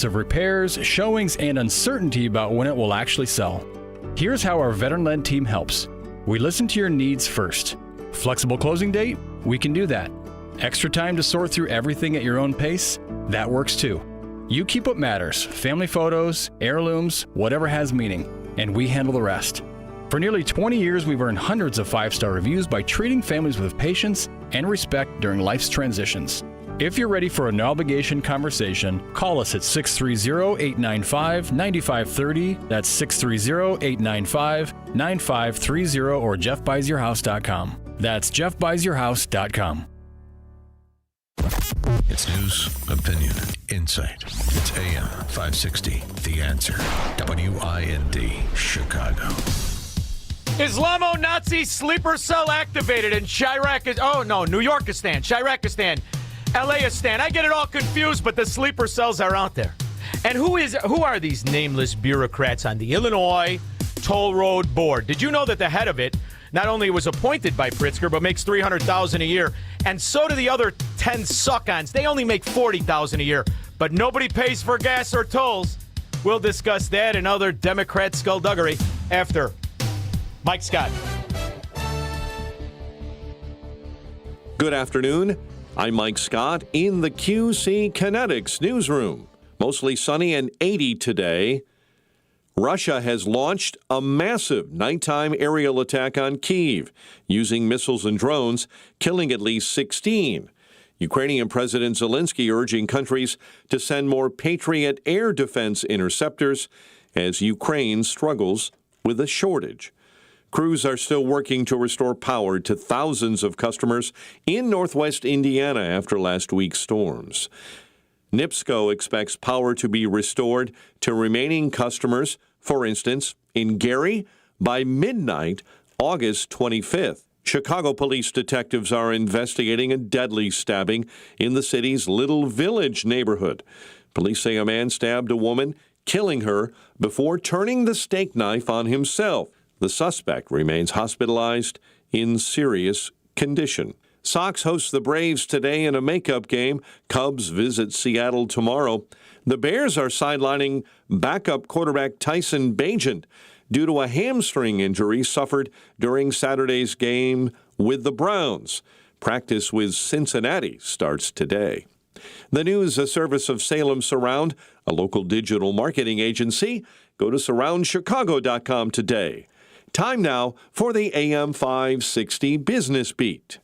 of repairs, showings, and uncertainty about when it will actually sell. Here's how our veteran-led team helps. We listen to your needs first. Flexible closing date? We can do that. Extra time to sort through everything at your own pace? That works too. You keep what matters, family photos, heirlooms, whatever has meaning, and we handle the rest. For nearly 20 years, we've earned hundreds of 5-star reviews by treating families with patience and respect during life's transitions. If you're ready for a no-obligation conversation, call us at 630-895-9530. That's 630-895-9530 or jeffbuysyourhouse.com. That's jeffbuysyourhouse.com. It's news, opinion, insight. It's AM 560, The Answer. WIND, Chicago. Islamo-Nazi sleeper cell activated in New Yorkistan, Shirakistan, LAistan. I get it all confused, but the sleeper cells are out there. And who are these nameless bureaucrats on the Illinois Toll Road Board? Did you know that the head of it not only was appointed by Pritzker, but makes $300,000 a year, and so do the other 10 suck-ons. They only make $40,000 a year, but nobody pays for gas or tolls. We'll discuss that and other Democrat skullduggery after Mike Scott. Good afternoon. I'm Mike Scott in the QC Kinetics newsroom. Mostly sunny and 80 today. Russia has launched a massive nighttime aerial attack on Kyiv using missiles and drones, killing at least 16. Ukrainian President Zelensky urging countries to send more Patriot air defense interceptors as Ukraine struggles with a shortage. Crews are still working to restore power to thousands of customers in northwest Indiana after last week's storms. NIPSCO expects power to be restored to remaining customers, for instance, in Gary, by midnight, August 25th. Chicago police detectives are investigating a deadly stabbing in the city's Little Village neighborhood. Police say a man stabbed a woman, killing her before turning the steak knife on himself. The suspect remains hospitalized in serious condition. Sox host the Braves today in a makeup game. Cubs visit Seattle tomorrow. The Bears are sidelining backup quarterback Tyson Bagent due to a hamstring injury suffered during Saturday's game with the Browns. Practice with Cincinnati starts today. The news, a service of Salem Surround, a local digital marketing agency. Go to surroundchicago.com today. Time now for the AM 560 Business Beat.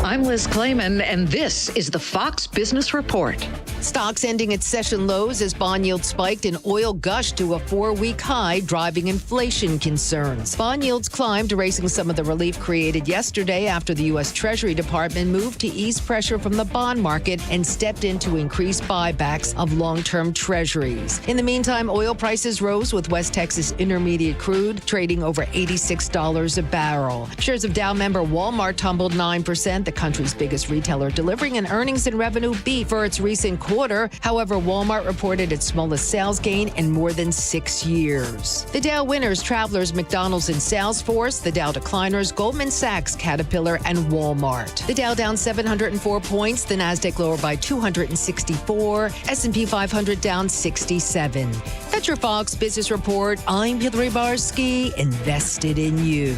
I'm Liz Clayman, and this is the Fox Business Report. Stocks ending at session lows as bond yields spiked and oil gushed to a 4-week high, driving inflation concerns. Bond yields climbed, erasing some of the relief created yesterday after the U.S. Treasury Department moved to ease pressure from the bond market and stepped in to increase buybacks of long-term treasuries. In the meantime, oil prices rose with West Texas Intermediate crude trading over $86 a barrel. Shares of Dow member Walmart tumbled 9%, the country's biggest retailer, delivering an earnings and revenue beat for its recent quarter. However, Walmart reported its smallest sales gain in more than 6 years. The Dow winners, Travelers, McDonald's, and Salesforce. The Dow decliners, Goldman Sachs, Caterpillar, and Walmart. The Dow down 704 points. The Nasdaq lower by 264. S&P 500 down 67. That's your Fox Business Report. I'm Hillary Barsky, invested in you.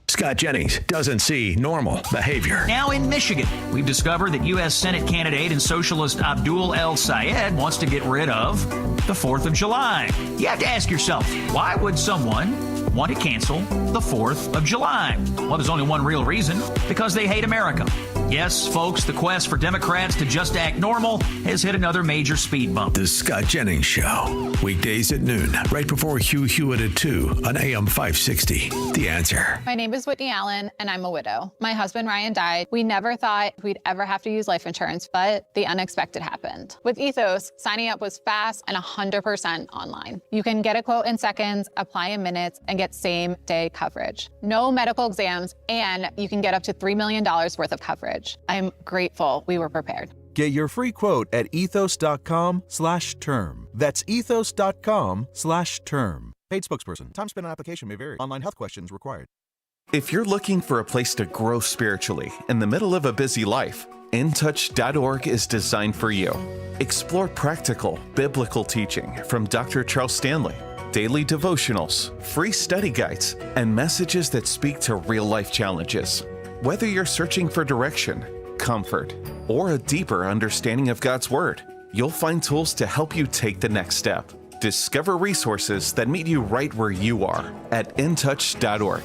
Scott Jennings doesn't see normal behavior. Now in Michigan, we've discovered that U.S. Senate candidate and socialist Abdul El Sayed wants to get rid of the 4th of July. You have to ask yourself, why would someone want to cancel the 4th of July? Well, there's only one real reason: because they hate America. Yes, folks, the quest for Democrats to just act normal has hit another major speed bump. The Scott Jennings Show. Weekdays at noon, right before Hugh Hewitt at 2 on AM 560. The Answer. My name is Whitney Allen, and I'm a widow. My husband, Ryan, died. We never thought we'd ever have to use life insurance, but the unexpected happened. With Ethos, signing up was fast and 100% online. You can get a quote in seconds, apply in minutes, and get same-day coverage. No medical exams, and you can get up to $3 million worth of coverage. I'm grateful we were prepared. Get your free quote at ethos.com/term. That's ethos.com/term. Paid spokesperson. Time spent on application may vary. Online health questions required. If you're looking for a place to grow spiritually in the middle of a busy life, InTouch.org is designed for you. Explore practical, biblical teaching from Dr. Charles Stanley, daily devotionals, free study guides, and messages that speak to real-life challenges. Whether you're searching for direction, comfort, or a deeper understanding of God's Word, you'll find tools to help you take the next step. Discover resources that meet you right where you are at InTouch.org.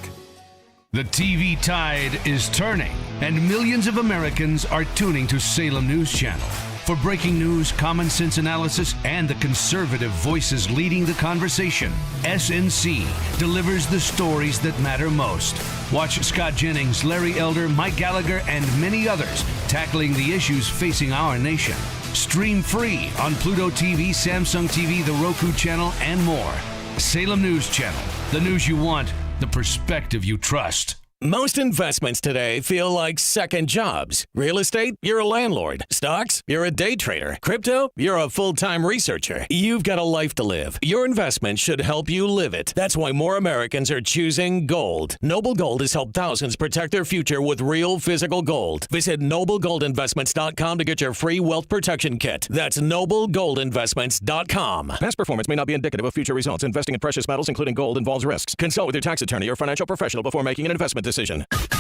The TV tide is turning, and millions of Americans are tuning to Salem News Channel. For breaking news, common sense analysis, and the conservative voices leading the conversation, SNC delivers the stories that matter most. Watch Scott Jennings, Larry Elder, Mike Gallagher, and many others tackling the issues facing our nation. Stream free on Pluto TV, Samsung TV, the Roku channel, and more. Salem News Channel, the news you want, the perspective you trust. Most investments today feel like second jobs. Real estate, you're a landlord. Stocks, you're a day trader. Crypto, you're a full-time researcher. You've got a life to live. Your investment should help you live it. That's why more Americans are choosing gold. Noble Gold has helped thousands protect their future with real physical gold. Visit noblegoldinvestments.com to get your free wealth protection kit. That's noblegoldinvestments.com. Past performance may not be indicative of future results. Investing in precious metals, including gold, involves risks. Consult with your tax attorney or financial professional before making an investment decision.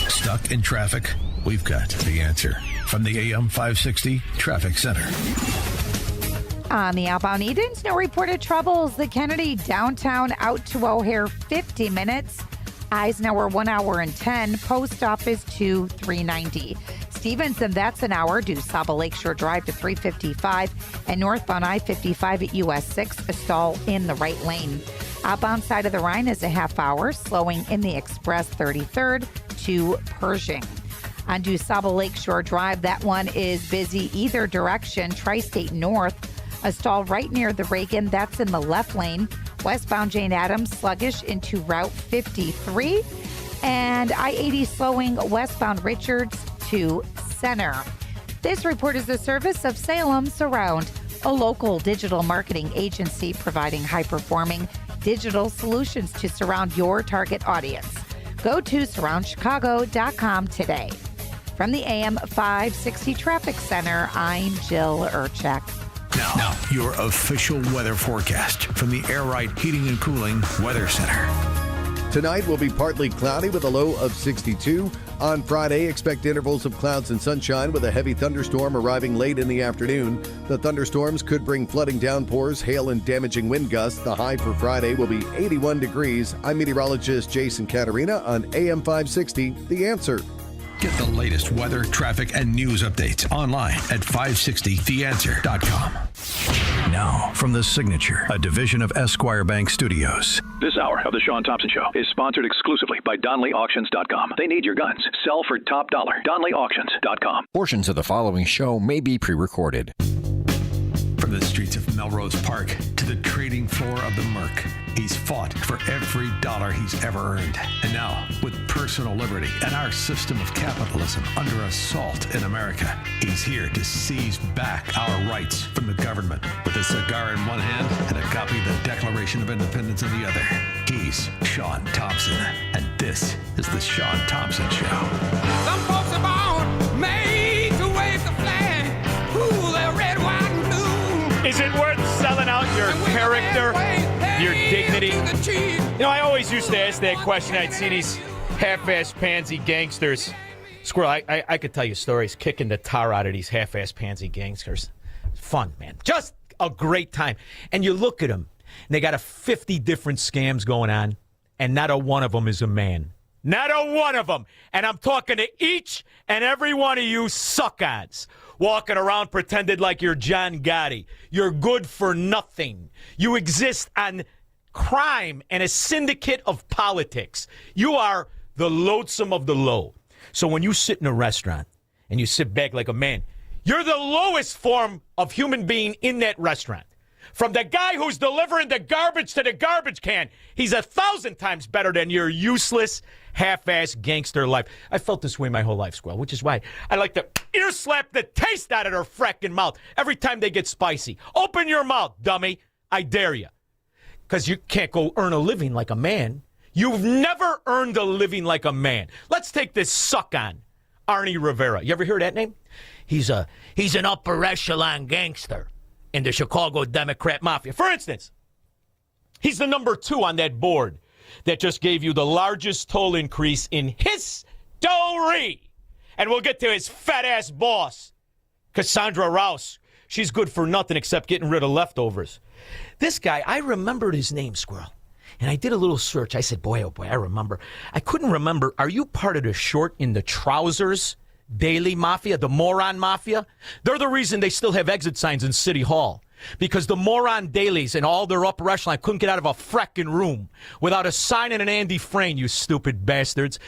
Stuck in traffic? We've got the answer. From the AM 560 Traffic Center. On the outbound Eden, no reported troubles. The Kennedy downtown out to O'Hare, 50 minutes. Eisenhower, 1 hour and 10. Post Office to 390. Stevenson, that's an hour. Due Saba Lakeshore Drive to 355. And northbound I-55 at US 6, a stall in the right lane. Outbound side of the Rhine is a half hour, slowing in the Express 33rd to Pershing. On DuSable Lakeshore Drive, that one is busy either direction. Tri-State North, a stall right near the Reagan, that's in the left lane. Westbound Jane Addams, sluggish into Route 53. And I-80 slowing westbound Richards to Center. This report is the service of Salem Surround, a local digital marketing agency providing high-performing digital solutions to surround your target audience. Go to surroundchicago.com today. From the AM 560 Traffic Center, I'm Jill Urchek. Now, your official weather forecast from the Air Right Heating and Cooling Weather Center. Tonight will be partly cloudy with a low of 62. On Friday, expect intervals of clouds and sunshine with a heavy thunderstorm arriving late in the afternoon. The thunderstorms could bring flooding downpours, hail, and damaging wind gusts. The high for Friday will be 81 degrees. I'm meteorologist Jason Caterina on AM 560, The Answer. Get the latest weather, traffic, and news updates online at 560theanswer.com. Now, from The Signature, a division of Esquire Bank Studios. This hour of The Shaun Thompson Show is sponsored exclusively by DonleyAuctions.com. They need your guns. Sell for top dollar. DonleyAuctions.com. Portions of the following show may be pre-recorded. From the streets of Melrose Park to the trading floor of the Merc, he's fought for every dollar he's ever earned. And now, with personal liberty and our system of capitalism under assault in America, he's here to seize back our rights from the government. With a cigar in one hand and a copy of the Declaration of Independence in the other, he's Shaun Thompson. And this is The Shaun Thompson Show. Some folks are born made to wave the flag. Ooh, they're red, white, and blue. Is it worth selling out your character, your dignity? You know, I always used to ask that question. I'd see these half-ass pansy gangsters. Squirrel, I could tell you stories kicking the tar out of these half-ass pansy gangsters. Fun, man. Just a great time. And you look at them, and they got 50 different scams going on, and not a one of them is a man. Not a one of them. And I'm talking to each and every one of you suck-ons. Walking around pretended like you're John Gotti. You're good for nothing. You exist on crime and a syndicate of politics. You are the loathsome of the low. So when you sit in a restaurant and you sit back like a man, you're the lowest form of human being in that restaurant. From the guy who's delivering the garbage to the garbage can, he's 1,000 times better than your useless, half-ass gangster life. I felt this way my whole life, Squirrel, which is why I like to ear slap the taste out of their fracking mouth every time they get spicy. Open your mouth, dummy. I dare you. Because you can't go earn a living like a man. You've never earned a living like a man. Let's take this suck on, Arnie Rivera. You ever hear that name? he's an upper echelon gangster in the Chicago Democrat Mafia. For instance, he's the number 2 on that board that just gave you the largest toll increase in history. And we'll get to his fat-ass boss, Cassandra Rouse. She's good for nothing except getting rid of leftovers. This guy, I remembered his name, Squirrel. And I did a little search. I said, boy, oh boy, I remember. I couldn't remember. Are you part of the short in the trousers daily mafia, the moron mafia? They're the reason they still have exit signs in City Hall. Because the moron dailies and all their upper echelon couldn't get out of a fracking room without a sign and an Andy Frame, you stupid bastards.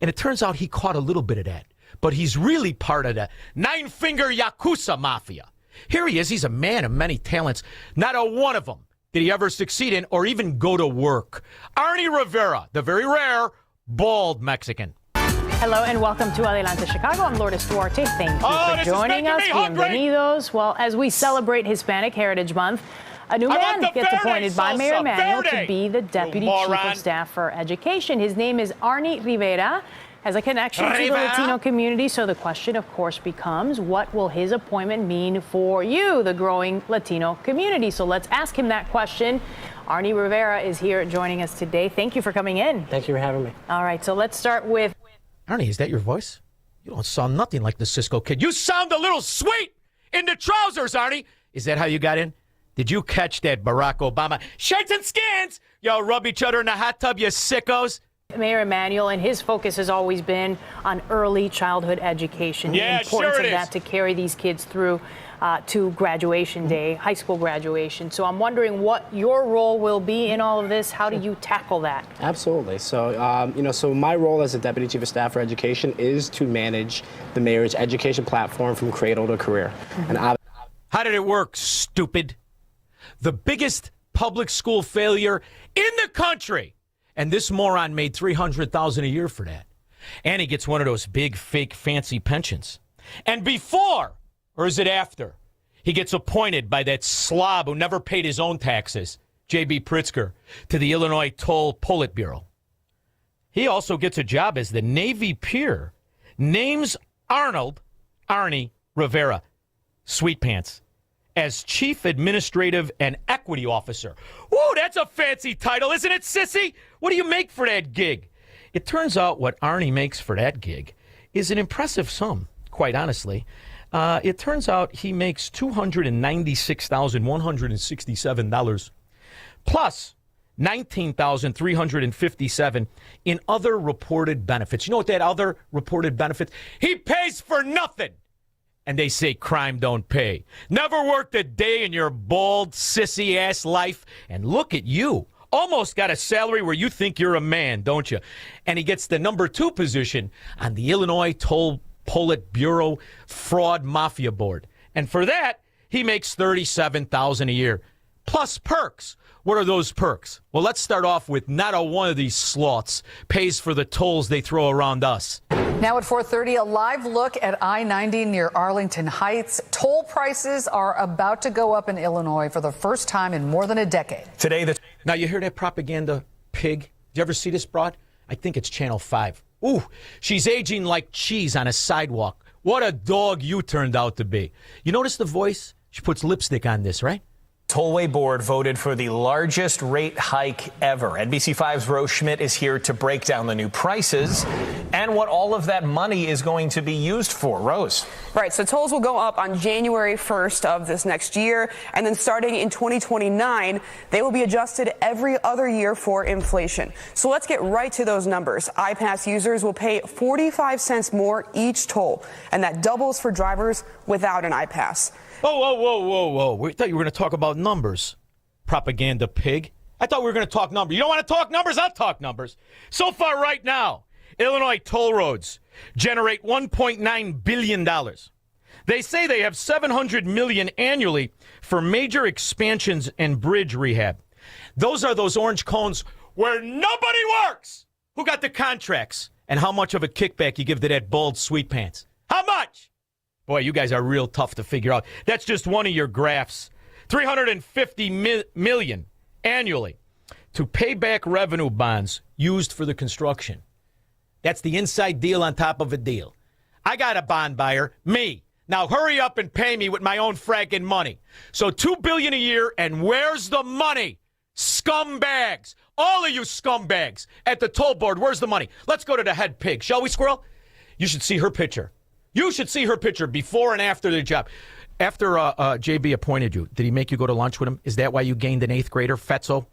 And it turns out he caught a little bit of that. But he's really part of the nine-finger Yakuza mafia. Here he is. He's a man of many talents. Not a one of them did he ever succeed in or even go to work. Arnie Rivera, the very rare bald Mexican. Hello and welcome to Adelante Chicago. I'm Lourdes Duarte. Thank you for joining us. Bienvenidos. Well, as we celebrate Hispanic Heritage Month, a new man gets appointed by Mayor Emanuel to be the Deputy Chief of Staff for Education. His name is Arnie Rivera. Has a connection to the Latino community. So the question, of course, becomes, what will his appointment mean for you, the growing Latino community? So let's ask him that question. Arnie Rivera is here joining us today. Thank you for coming in. Thank you for having me. All right, so let's start with... Arnie, is that your voice? You don't sound nothing like the Cisco Kid. You sound a little sweet in the trousers, Arnie. Is that how you got in? Did you catch that Barack Obama? Shirts and skins! Y'all rub each other in the hot tub, you sickos. Mayor Emanuel, and his focus has always been on early childhood education. Yeah, the importance sure it of that is. to carry these kids through to graduation day, high school graduation. So I'm wondering what your role will be in all of this. How do you tackle that? Absolutely. So, so my role as a Deputy Chief of Staff for Education is to manage the mayor's education platform from cradle to career. And how did it work, stupid? The biggest public school failure in the country. And this moron made $300,000 a year for that. And he gets one of those big, fake, fancy pensions. And before, or is it after, he gets appointed by that slob who never paid his own taxes, J.B. Pritzker, to the Illinois Toll Politburo. He also gets a job as the Navy peer, names Arnie Rivera, Sweet Pants, as Chief Administrative and Equity Officer. Ooh, that's a fancy title, isn't it, sissy? What do you make for that gig? It turns out what Arnie makes for that gig is an impressive sum, quite honestly. It turns out he makes $296,167 plus $19,357 in other reported benefits. You know what that other reported benefits? He pays for nothing. And they say crime don't pay. Never worked a day in your bald, sissy-ass life. And look at you. Almost got a salary where you think you're a man, don't you? And he gets the number 2 position on the Illinois Toll Politburo Fraud Mafia Board. And for that, he makes $37,000 a year. Plus perks. What are those perks? Well, let's start off with not a one of these sloths pays for the tolls they throw around us. Now at 4:30, a live look at I-90 near Arlington Heights. Toll prices are about to go up in Illinois for the first time in more than a decade. Now, you hear that propaganda pig? Did you ever see this broad? I think it's Channel 5. Ooh, she's aging like cheese on a sidewalk. What a dog you turned out to be. You notice the voice? She puts lipstick on this, right? Tollway Board voted for the largest rate hike ever. NBC5's Rose Schmidt is here to break down the new prices and what all of that money is going to be used for. Rose. Right, so tolls will go up on January 1st of this next year, and then starting in 2029, they will be adjusted every other year for inflation. So let's get right to those numbers. iPass users will pay 45 cents more each toll, and that doubles for drivers without an iPass. Whoa. We thought you were going to talk about numbers, propaganda pig. I thought we were going to talk numbers. You don't want to talk numbers? I'll talk numbers. So far right now, Illinois toll roads generate $1.9 billion. They say they have $700 million annually for major expansions and bridge rehab. Those are those orange cones where nobody works. Who got the contracts? And how much of a kickback you give to that bald Sweet Pants? How much? Boy, you guys are real tough to figure out. That's just one of your graphs. $350 million annually to pay back revenue bonds used for the construction. That's the inside deal on top of a deal. I got a bond buyer, me, Now hurry up and pay me with my own fracking money. So $2 billion a year, and where's the money? Scumbags. All of you scumbags at the toll board, where's the money? Let's go to the head pig, shall we, Squirrel? You should see her picture. You should see her picture before and after the job. After JB appointed you, did he make you go to lunch with him? Is that why you gained an 8th grader, Fetzo?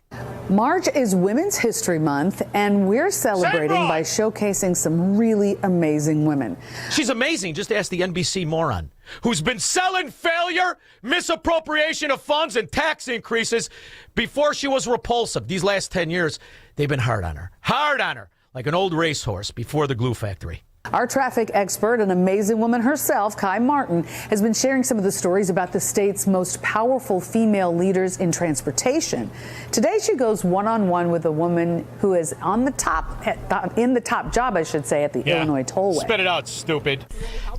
March is Women's History Month, and we're celebrating by showcasing some really amazing women. She's amazing. Just ask the NBC moron who's been selling failure, misappropriation of funds, and tax increases before she was repulsive. These last 10 years, they've been hard on her, like an old racehorse before the glue factory. Our traffic expert, an amazing woman herself, Kai Martin, has been sharing some of the stories about the state's most powerful female leaders in transportation. Today, she goes one-on-one with a woman who is in the top job, I should say, at the Illinois Tollway. Spit it out, stupid.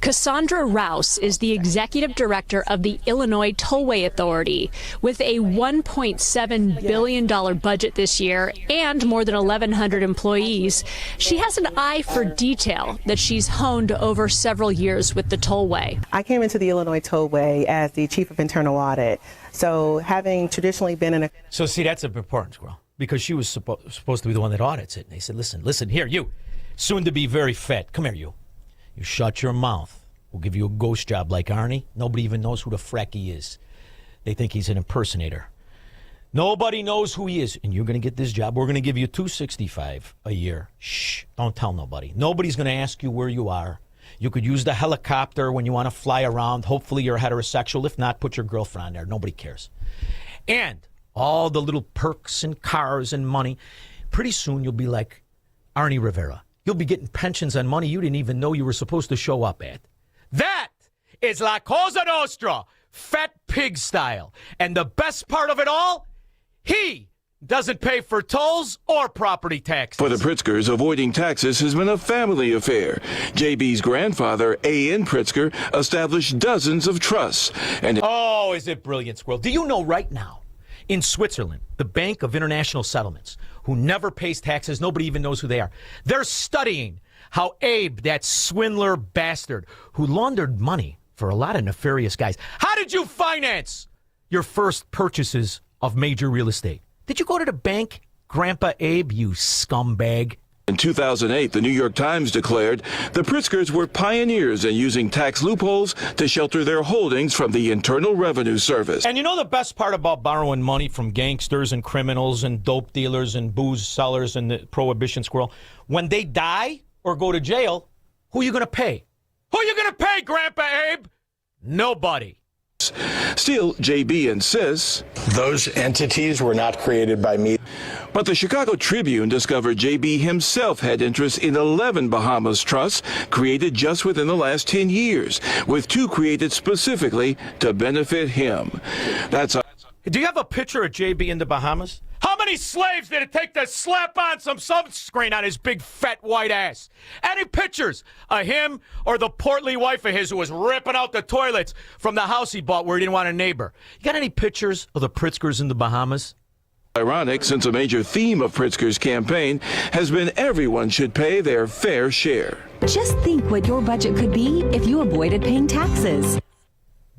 Cassandra Rouse is the executive director of the Illinois Tollway Authority. With a $1.7 billion budget this year and more than 1,100 employees, she has an eye for detail that she's honed over several years with the Tollway. I came into the Illinois Tollway as the chief of internal audit. So having traditionally been in a... So see, that's important, Squirrel, because she was supposed to be the one that audits it. And they said, listen, here, you, soon to be very fat. Come here, you. You shut your mouth. We'll give you a ghost job like Arnie. Nobody even knows who the frack he is. They think he's an impersonator. Nobody knows who he is, and you're going to get this job. We're going to give you $265 a year. Shh, don't tell nobody. Nobody's going to ask you where you are. You could use the helicopter when you want to fly around. Hopefully you're heterosexual. If not, put your girlfriend on there. Nobody cares. And all the little perks and cars and money. Pretty soon you'll be like Arnie Rivera. You'll be getting pensions on money you didn't even know you were supposed to show up at. That is La Cosa Nostra, fat pig style. And the best part of it all, he doesn't pay for tolls or property taxes. For the Pritzkers, avoiding taxes has been a family affair. JB's grandfather, A.N. Pritzker, established dozens of trusts. And oh, is it brilliant, Squirrel? Do you know right now, in Switzerland, the Bank of International Settlements, who never pays taxes, nobody even knows who they are, they're studying how Abe, that swindler bastard who laundered money for a lot of nefarious guys, how did you finance your first purchases of major real estate? Did you go to the bank, Grandpa Abe, you scumbag? In 2008, the New York Times declared the Pritzkers were pioneers in using tax loopholes to shelter their holdings from the Internal Revenue Service. And you know the best part about borrowing money from gangsters and criminals and dope dealers and booze sellers and the prohibition, Squirrel? When they die or go to jail, who are you going to pay? Who are you going to pay, Grandpa Abe? Nobody. Still, JB insists those entities were not created by me. But the Chicago Tribune discovered JB himself had interest in 11 Bahamas trusts created just within the last 10 years, with 2 created specifically to benefit him. Do you have a picture of JB in the Bahamas? How many slaves did it take to slap on some sunscreen on his big fat white ass? Any pictures of him or the portly wife of his who was ripping out the toilets from the house he bought where he didn't want a neighbor? You got any pictures of the Pritzkers in the Bahamas? Ironic, since a major theme of Pritzker's campaign has been everyone should pay their fair share. Just think what your budget could be if you avoided paying taxes.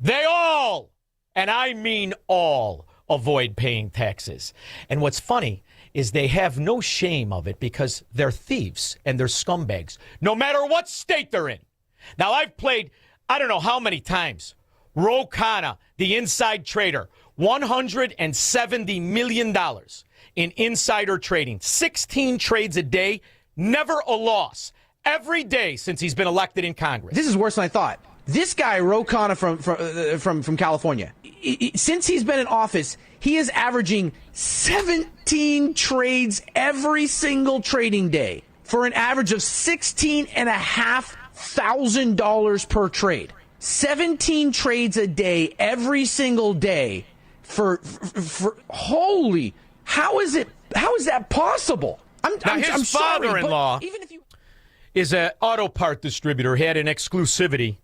They all, and I mean all, avoid paying taxes. And what's funny is they have no shame of it because they're thieves and they're scumbags, no matter what state they're in. Now, I've played, I don't know how many times, Ro Khanna, the inside trader, $170 million in insider trading, 16 trades a day, never a loss, every day since he's been elected in Congress. This is worse than I thought. This guy, Ro Khanna from California, since he's been in office, he is averaging 17 trades every single trading day for an average of $16,500 per trade. 17 trades a day every single day for holy, how is that possible? His father-in-law is an auto part distributor, had an exclusivity.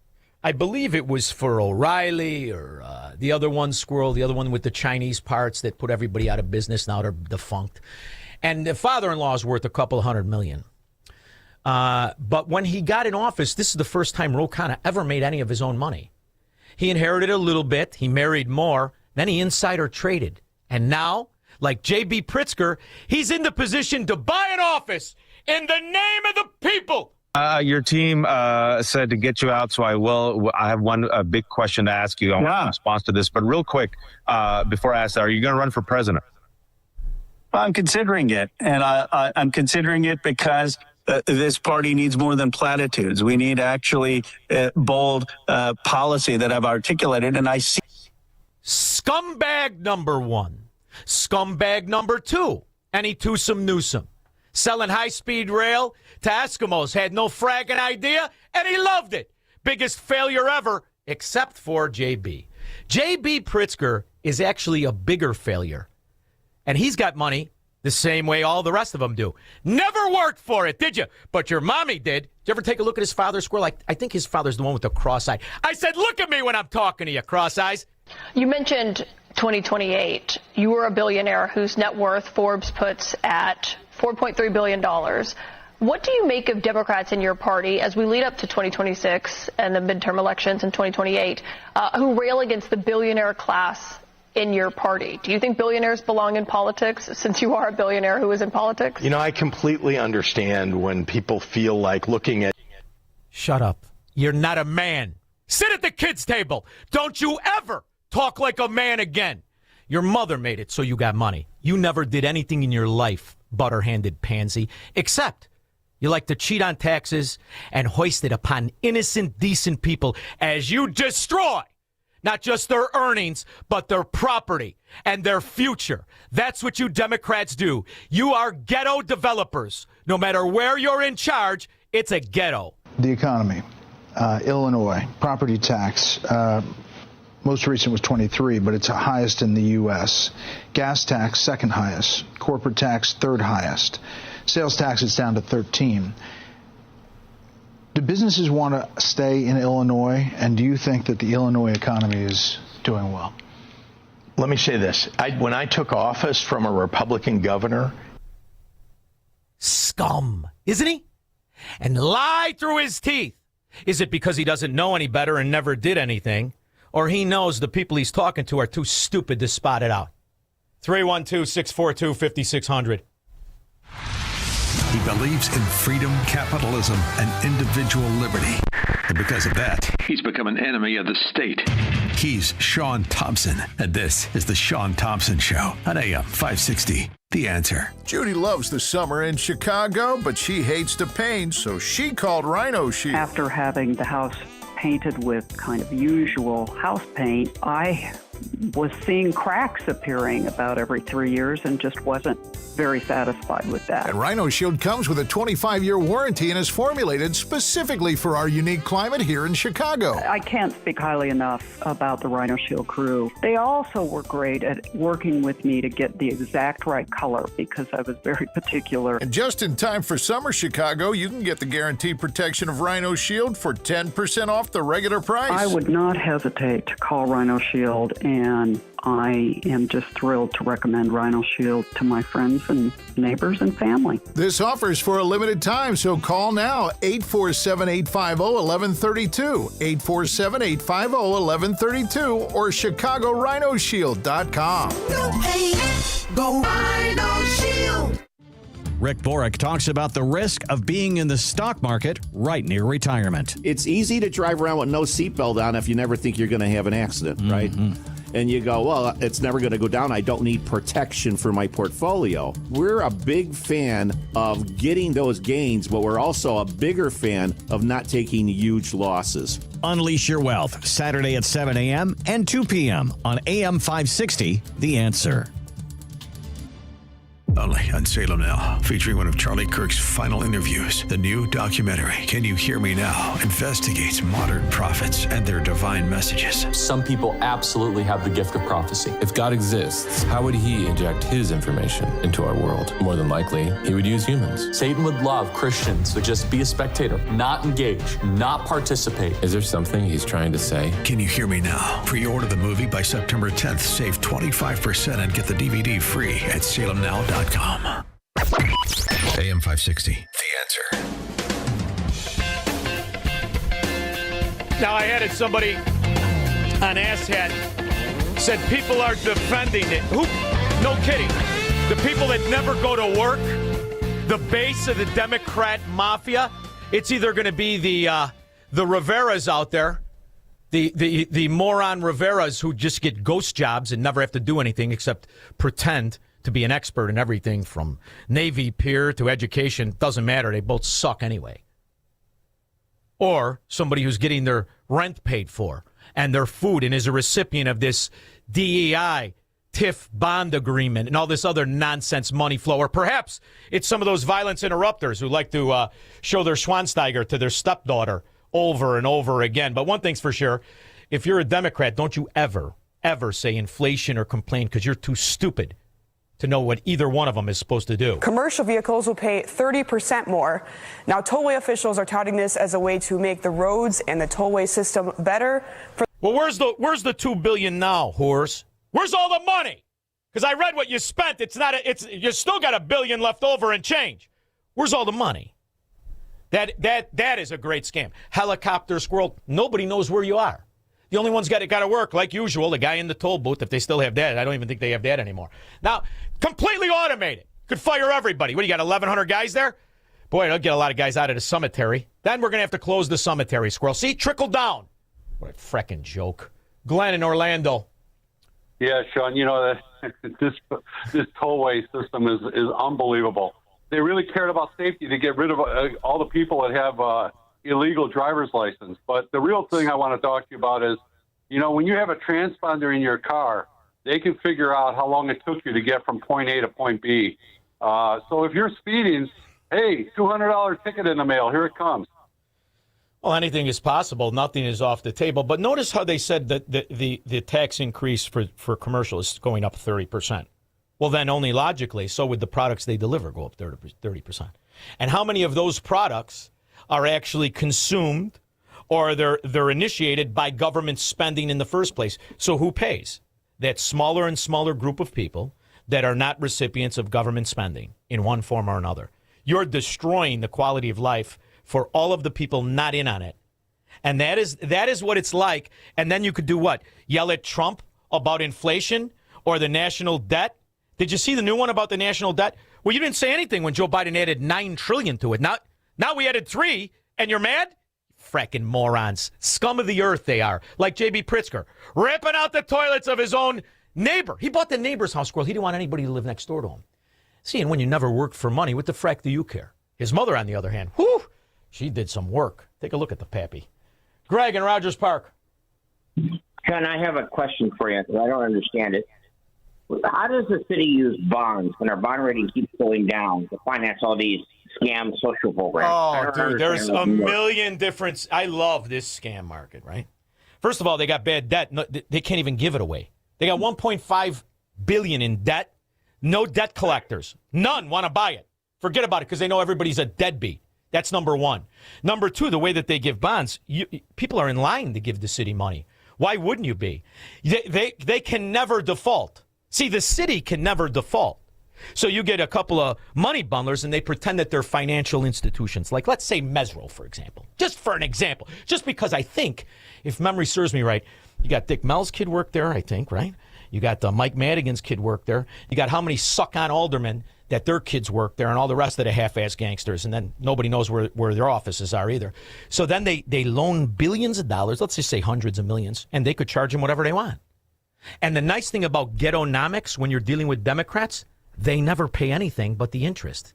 I believe it was for O'Reilly or the other one, Squirrel, the other one with the Chinese parts that put everybody out of business. Now they're defunct. And the father-in-law is worth $200 million. But when he got in office, this is the first time Ro Khanna ever made any of his own money. He inherited a little bit. He married more. Then he insider traded. And now, like J.B. Pritzker, he's in the position to buy an office in the name of the people. Your team said to get you out, so I will. I have one big question to ask you. I want a response to this, but real quick, before I ask that, are you going to run for president? I'm considering it, and I'm considering it because this party needs more than platitudes. We need actually bold policy that I've articulated, and I see. Scumbag number one. Scumbag number two. Any twosome newsome. Selling high-speed rail to Eskimos. Had no fragging idea, and he loved it. Biggest failure ever, except for J.B. J.B. Pritzker is actually a bigger failure. And he's got money the same way all the rest of them do. Never worked for it, did you? But your mommy did. Did you ever take a look at his father's squirrel? I think his father's the one with the cross-eye. I said, look at me when I'm talking to you, cross-eyes. You mentioned 2028. You were a billionaire whose net worth Forbes puts at $4.3 billion. What do you make of Democrats in your party as we lead up to 2026 and the midterm elections in 2028 who rail against the billionaire class in your party? Do you think billionaires belong in politics, since you are a billionaire who is in politics? You know, I completely understand when people feel like looking at... Shut up. You're not a man. Sit at the kids' table. Don't you ever talk like a man again. Your mother made it so you got money. You never did anything in your life, butter-handed pansy, except you like to cheat on taxes and hoist it upon innocent, decent people as you destroy not just their earnings, but their property and their future. That's what you Democrats do. You are ghetto developers. No matter where you're in charge, it's a ghetto. The economy, Illinois, property tax, most recent was 23, but it's the highest in the U.S. Gas tax, second highest. Corporate tax, third highest. Sales tax is down to 13. Do businesses want to stay in Illinois, and do you think that the Illinois economy is doing well? Let me say this. When I took office from a Republican governor... Scum, isn't he? And lied through his teeth. Is it because he doesn't know any better and never did anything? Or he knows the people he's talking to are too stupid to spot it out? 312-642-5600. He believes in freedom, capitalism, and individual liberty. And because of that, he's become an enemy of the state. He's Shaun Thompson, and this is the Shaun Thompson Show on AM 560. The Answer. Judy loves the summer in Chicago, but she hates the paint, so she called Rhino Shield. After having the house painted with kind of usual house paint, I was seeing cracks appearing about every 3 years and just wasn't very satisfied with that. And Rhino Shield comes with a 25-year warranty and is formulated specifically for our unique climate here in Chicago. I can't speak highly enough about the Rhino Shield crew. They also were great at working with me to get the exact right color because I was very particular. And just in time for summer Chicago, you can get the guaranteed protection of Rhino Shield for 10% off the regular price. I would not hesitate to call Rhino Shield, and I am just thrilled to recommend Rhino Shield to my friends and neighbors and family. This offer is for a limited time, so call now, 847-850-1132, 847-850-1132, or ChicagoRhinoShield.com. No pain, go Rhino Shield. Rick Borick talks about the risk of being in the stock market right near retirement. It's easy to drive around with no seatbelt on if you never think you're going to have an accident, right? And you go, well, it's never going to go down. I don't need protection for my portfolio. We're a big fan of getting those gains, but we're also a bigger fan of not taking huge losses. Unleash your wealth, Saturday at 7 a.m. and 2 p.m. on AM 560, The Answer. Only on Salem Now, featuring one of Charlie Kirk's final interviews. The new documentary, Can You Hear Me Now?, investigates modern prophets and their divine messages. Some people absolutely have the gift of prophecy. If God exists, how would he inject his information into our world? More than likely, he would use humans. Satan would love Christians to just be a spectator, not engage, not participate. Is there something he's trying to say? Can You Hear Me Now? Pre-order the movie by September 10th. Save 25% and get the DVD free at salemnow.com. AM 560, The Answer. Now, I added somebody on Asshat said people are defending it. Who? No kidding. The people that never go to work, the base of the Democrat mafia, it's either going to be the Riveras out there, the moron Riveras who just get ghost jobs and never have to do anything except pretend to be an expert in everything from Navy peer to education. Doesn't matter. They both suck anyway. Or somebody who's getting their rent paid for and their food and is a recipient of this DEI, TIF bond agreement and all this other nonsense money flow. Or perhaps it's some of those violence interrupters who like to show their Schwansteiger to their stepdaughter over and over again. But one thing's for sure, if you're a Democrat, don't you ever say inflation or complain, because you're too stupid to know what either one of them is supposed to do. Commercial vehicles will pay 30% more. Now, tollway officials are touting this as a way to make the roads and the tollway system better. Well, where's the $2 billion now, whores? Where's all the money? Because I read what you spent. You still got $1 billion left over and change. Where's all the money? That is a great scam. Helicopter squirrel. Nobody knows where you are. The only one's got to work, like usual, the guy in the toll booth, if they still have that. I don't even think they have that anymore. Now, completely automated. Could fire everybody. What, do you got 1,100 guys there? Boy, it'll get a lot of guys out of the cemetery. Then we're going to have to close the cemetery, squirrel. See, trickle down. What a frickin' joke. Glenn in Orlando. Yeah, Shaun, this tollway system is unbelievable. They really cared about safety to get rid of all the people that have illegal driver's license. But the real thing I want to talk to you about is, when you have a transponder in your car, they can figure out how long it took you to get from point A to point B. So if you're speeding, hey, $200 ticket in the mail, here it comes. Well, anything is possible. Nothing is off the table. But notice how they said that the tax increase for commercial is going up 30%. Well, then only logically, so would the products they deliver go up 30%. And how many of those products are actually consumed or they're initiated by government spending in the first place? So who pays? That smaller and smaller group of people that are not recipients of government spending in one form or another. You're destroying the quality of life for all of the people not in on it. And that is what it's like. And then you could do what? Yell at Trump about inflation or the national debt? Did you see the new one about the national debt? Well, you didn't say anything when Joe Biden added $9 trillion to it. Now we added 3, and you're mad? Frackin' morons. Scum of the earth they are. Like J.B. Pritzker, ripping out the toilets of his own neighbor. He bought the neighbor's house, squirrel. He didn't want anybody to live next door to him. See, and when you never worked for money, what the frack do you care? His mother, on the other hand, whew, she did some work. Take a look at the pappy. Greg in Rogers Park. Shaun, I have a question for you because I don't understand it. How does the city use bonds when our bond rating keeps going down to finance all these scam social programs? Oh, dude, there's a million different. I love this scam market, right? First of all, they got bad debt. No, they can't even give it away. They got $1.5 billion in debt. No debt collectors. None want to buy it. Forget about it because they know everybody's a deadbeat. That's number one. Number two, the way that they give bonds, people are in line to give the city money. Why wouldn't you be? They can never default. See, the city can never default. So you get a couple of money bundlers and they pretend that they're financial institutions. Like, let's say Mesrel, for example. Just for an example. Just because I think, if memory serves me right, you got Dick Mell's kid work there, I think, right? You got Mike Madigan's kid work there. You got how many suck-on aldermen that their kids work there and all the rest of the half-ass gangsters. And then nobody knows where their offices are either. So then they loan billions of dollars, let's just say hundreds of millions, and they could charge them whatever they want. And the nice thing about ghetto-nomics when you're dealing with Democrats, they never pay anything but the interest.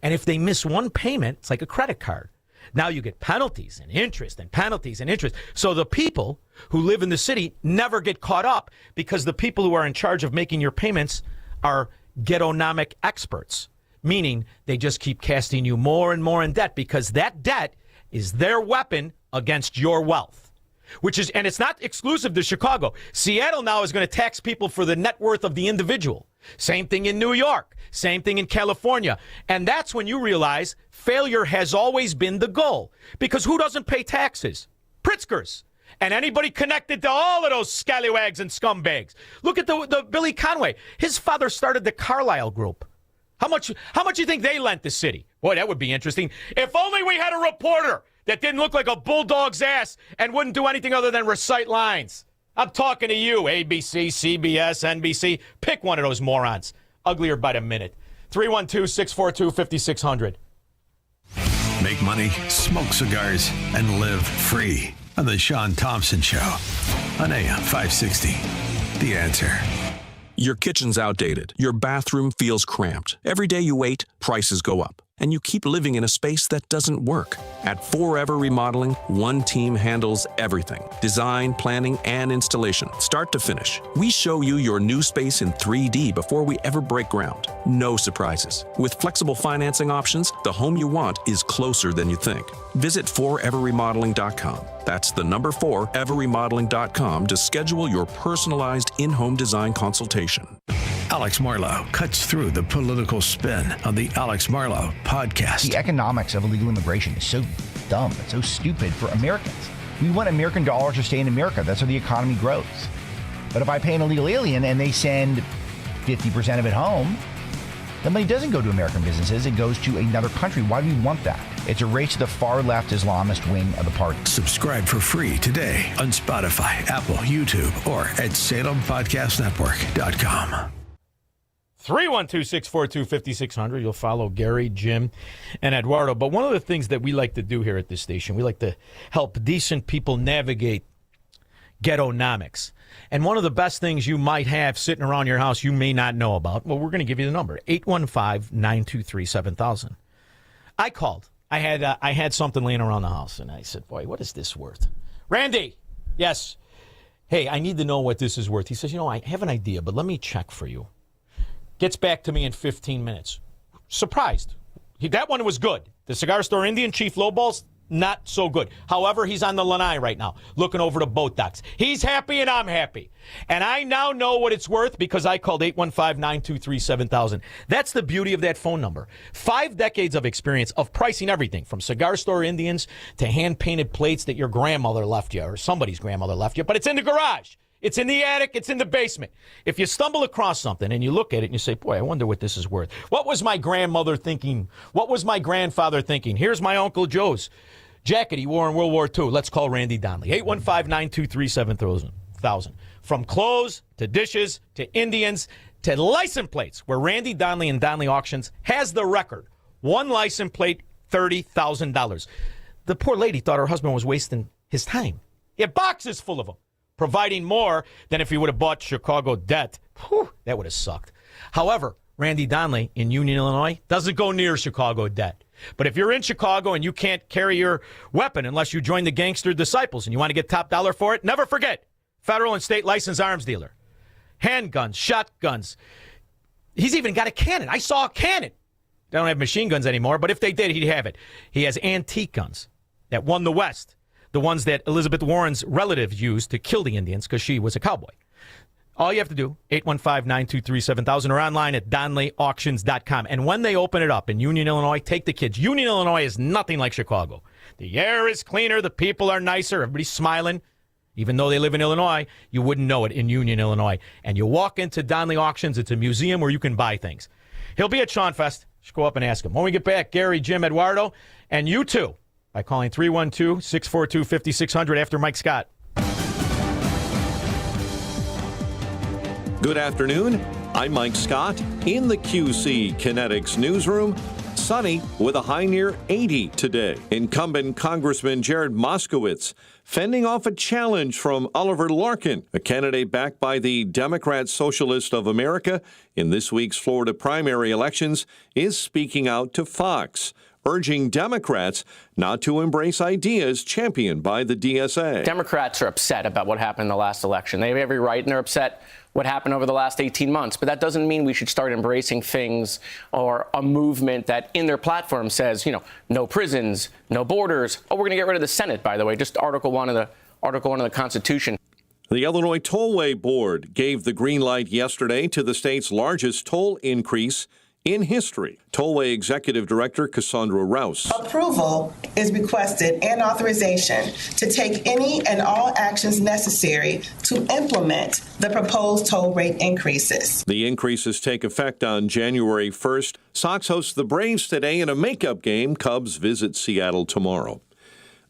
And if they miss one payment, it's like a credit card. Now you get penalties and interest and penalties and interest. So the people who live in the city never get caught up because the people who are in charge of making your payments are ghetto-nomic experts, meaning they just keep casting you more and more in debt because that debt is their weapon against your wealth. And it's not exclusive to Chicago. Seattle now is going to tax people for the net worth of the individual. Same thing in New York. Same thing in California. And that's when you realize failure has always been the goal. Because who doesn't pay taxes? Pritzkers. And anybody connected to all of those scallywags and scumbags. Look at the Billy Conway. His father started the Carlyle Group. How much do you think they lent the city? Boy, that would be interesting. If only we had a reporter that didn't look like a bulldog's ass and wouldn't do anything other than recite lines. I'm talking to you, ABC, CBS, NBC. Pick one of those morons. Uglier by the minute. 312-642-5600. Make money, smoke cigars, and live free on the Shaun Thompson Show on AM 560. The Answer. Your kitchen's outdated. Your bathroom feels cramped. Every day you wait, prices go up. And you keep living in a space that doesn't work. At Forever Remodeling, one team handles everything. Design, planning, and installation, start to finish. We show you your new space in 3D before we ever break ground. No surprises. With flexible financing options, the home you want is closer than you think. Visit foreverremodeling.com. That's the number 4, everremodeling.com to schedule your personalized in-home design consultation. Alex Marlow cuts through the political spin on the Alex Marlow podcast. The economics of illegal immigration is so dumb. It's so stupid for Americans. We want American dollars to stay in America. That's how the economy grows. But if I pay an illegal alien and they send 50% of it home, the money doesn't go to American businesses. It goes to another country. Why do we want that? It's a race to the far left Islamist wing of the party. Subscribe for free today on Spotify, Apple, YouTube, or at SalemPodcastNetwork.com. 312-642-5600. You'll follow Gary, Jim, and Eduardo. But one of the things that we like to do here at this station, we like to help decent people navigate ghettonomics. And one of the best things you might have sitting around your house you may not know about, well, we're going to give you the number, 815-923-7000. I called. I had something laying around the house, and I said, boy, what is this worth? Randy, yes. Hey, I need to know what this is worth. He says, I have an idea, but let me check for you. Gets back to me in 15 minutes. Surprised. That one was good. The cigar store Indian, Chief Lowballs, not so good. However, he's on the lanai right now, looking over the boat docks. He's happy and I'm happy. And I now know what it's worth because I called 815-923-7000. That's the beauty of that phone number. 5 decades of experience of pricing everything from cigar store Indians to hand-painted plates that your grandmother left you or somebody's grandmother left you, but it's in the garage. It's in the attic. It's in the basement. If you stumble across something and you look at it and you say, boy, I wonder what this is worth. What was my grandmother thinking? What was my grandfather thinking? Here's my Uncle Joe's jacket he wore in World War II. Let's call Randy Donnelly. 815-923-7000. From clothes to dishes to Indians to license plates, where Randy Donnelly and Donnelly Auctions has the record. One license plate, $30,000. The poor lady thought her husband was wasting his time. He had boxes full of them. Providing more than if he would have bought Chicago debt. Whew, that would have sucked. However, Randy Donnelly in Union, Illinois, doesn't go near Chicago debt. But if you're in Chicago and you can't carry your weapon unless you join the Gangster Disciples and you want to get top dollar for it, never forget, federal and state licensed arms dealer. Handguns, shotguns. He's even got a cannon. I saw a cannon. They don't have machine guns anymore, but if they did, he'd have it. He has antique guns that won the West. The ones that Elizabeth Warren's relatives used to kill the Indians because she was a cowboy. All you have to do, 815-923-7000 or online at DonnellyAuctions.com. And when they open it up in Union, Illinois, take the kids. Union, Illinois is nothing like Chicago. The air is cleaner. The people are nicer. Everybody's smiling. Even though they live in Illinois, you wouldn't know it in Union, Illinois. And you walk into Donnelly Auctions. It's a museum where you can buy things. He'll be at Shaun Fest. Just go up and ask him. When we get back, Gary, Jim, Eduardo, and you too, by calling 312-642-5600 after Mike Scott. Good afternoon. I'm Mike Scott in the QC Kinetics newsroom. Sunny with a high near 80 today. Incumbent Congressman Jared Moskowitz fending off a challenge from Oliver Larkin, a candidate backed by the Democrat Socialist of America in this week's Florida primary elections, is speaking out to Fox, urging Democrats not to embrace ideas championed by the DSA. Democrats are upset about what happened in the last election. They have every right, and they're upset what happened over the last 18 months. But that doesn't mean we should start embracing things or a movement that in their platform says, no prisons, no borders. Oh, we're going to get rid of the Senate, by the way, just Article 1 of the Constitution. The Illinois Tollway Board gave the green light yesterday to the state's largest toll increase in history. Tollway Executive Director Cassandra Rouse. Approval is requested and authorization to take any and all actions necessary to implement the proposed toll rate increases. The increases take effect on January 1st. Sox host the Braves today in a makeup game. Cubs visit Seattle tomorrow.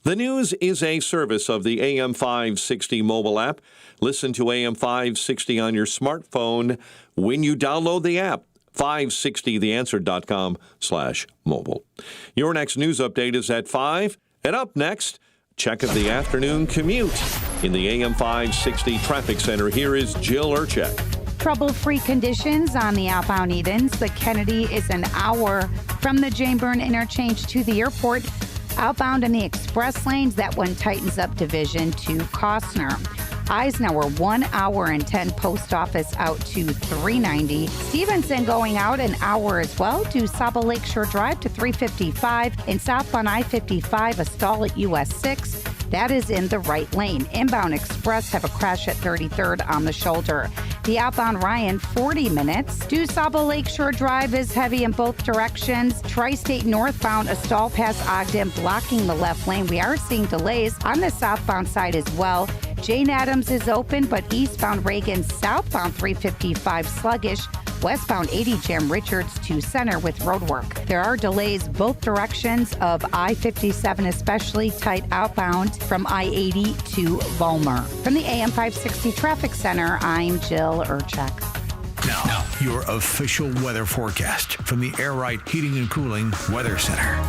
The news is a service of the AM 560 mobile app. Listen to AM 560 on your smartphone when you download the app. 560theanswer.com/mobile. Your next news update is at 5. And up next, check of the afternoon commute. In the AM 560 traffic center, here is Jill Urchek. Trouble-free conditions on the outbound Edens. The Kennedy is an hour from the Jane Byrne interchange to the airport. Outbound in the express lanes, that one tightens up division to Costner. Eisenhower, 1 hour and 10, post office out to 390. Stevenson going out an hour as well to Saba Lakeshore Drive to 355. And southbound I-55, a stall at US 6. That is in the right lane. Inbound Express have a crash at 33rd on the shoulder. The outbound Ryan, 40 minutes. To Saba Lakeshore Drive is heavy in both directions. Tri-State northbound, a stall past Ogden blocking the left lane. We are seeing delays on the southbound side as well. Jane Addams is open, but eastbound Reagan, southbound 355 sluggish. Westbound 80 jam Richards to Center with roadwork. There are delays both directions of I-57, especially tight outbound from I-80 to Vollmer. From the AM 560 Traffic Center, I'm Jill Urchek. Now, your official weather forecast from the Air Right Heating and Cooling Weather Center.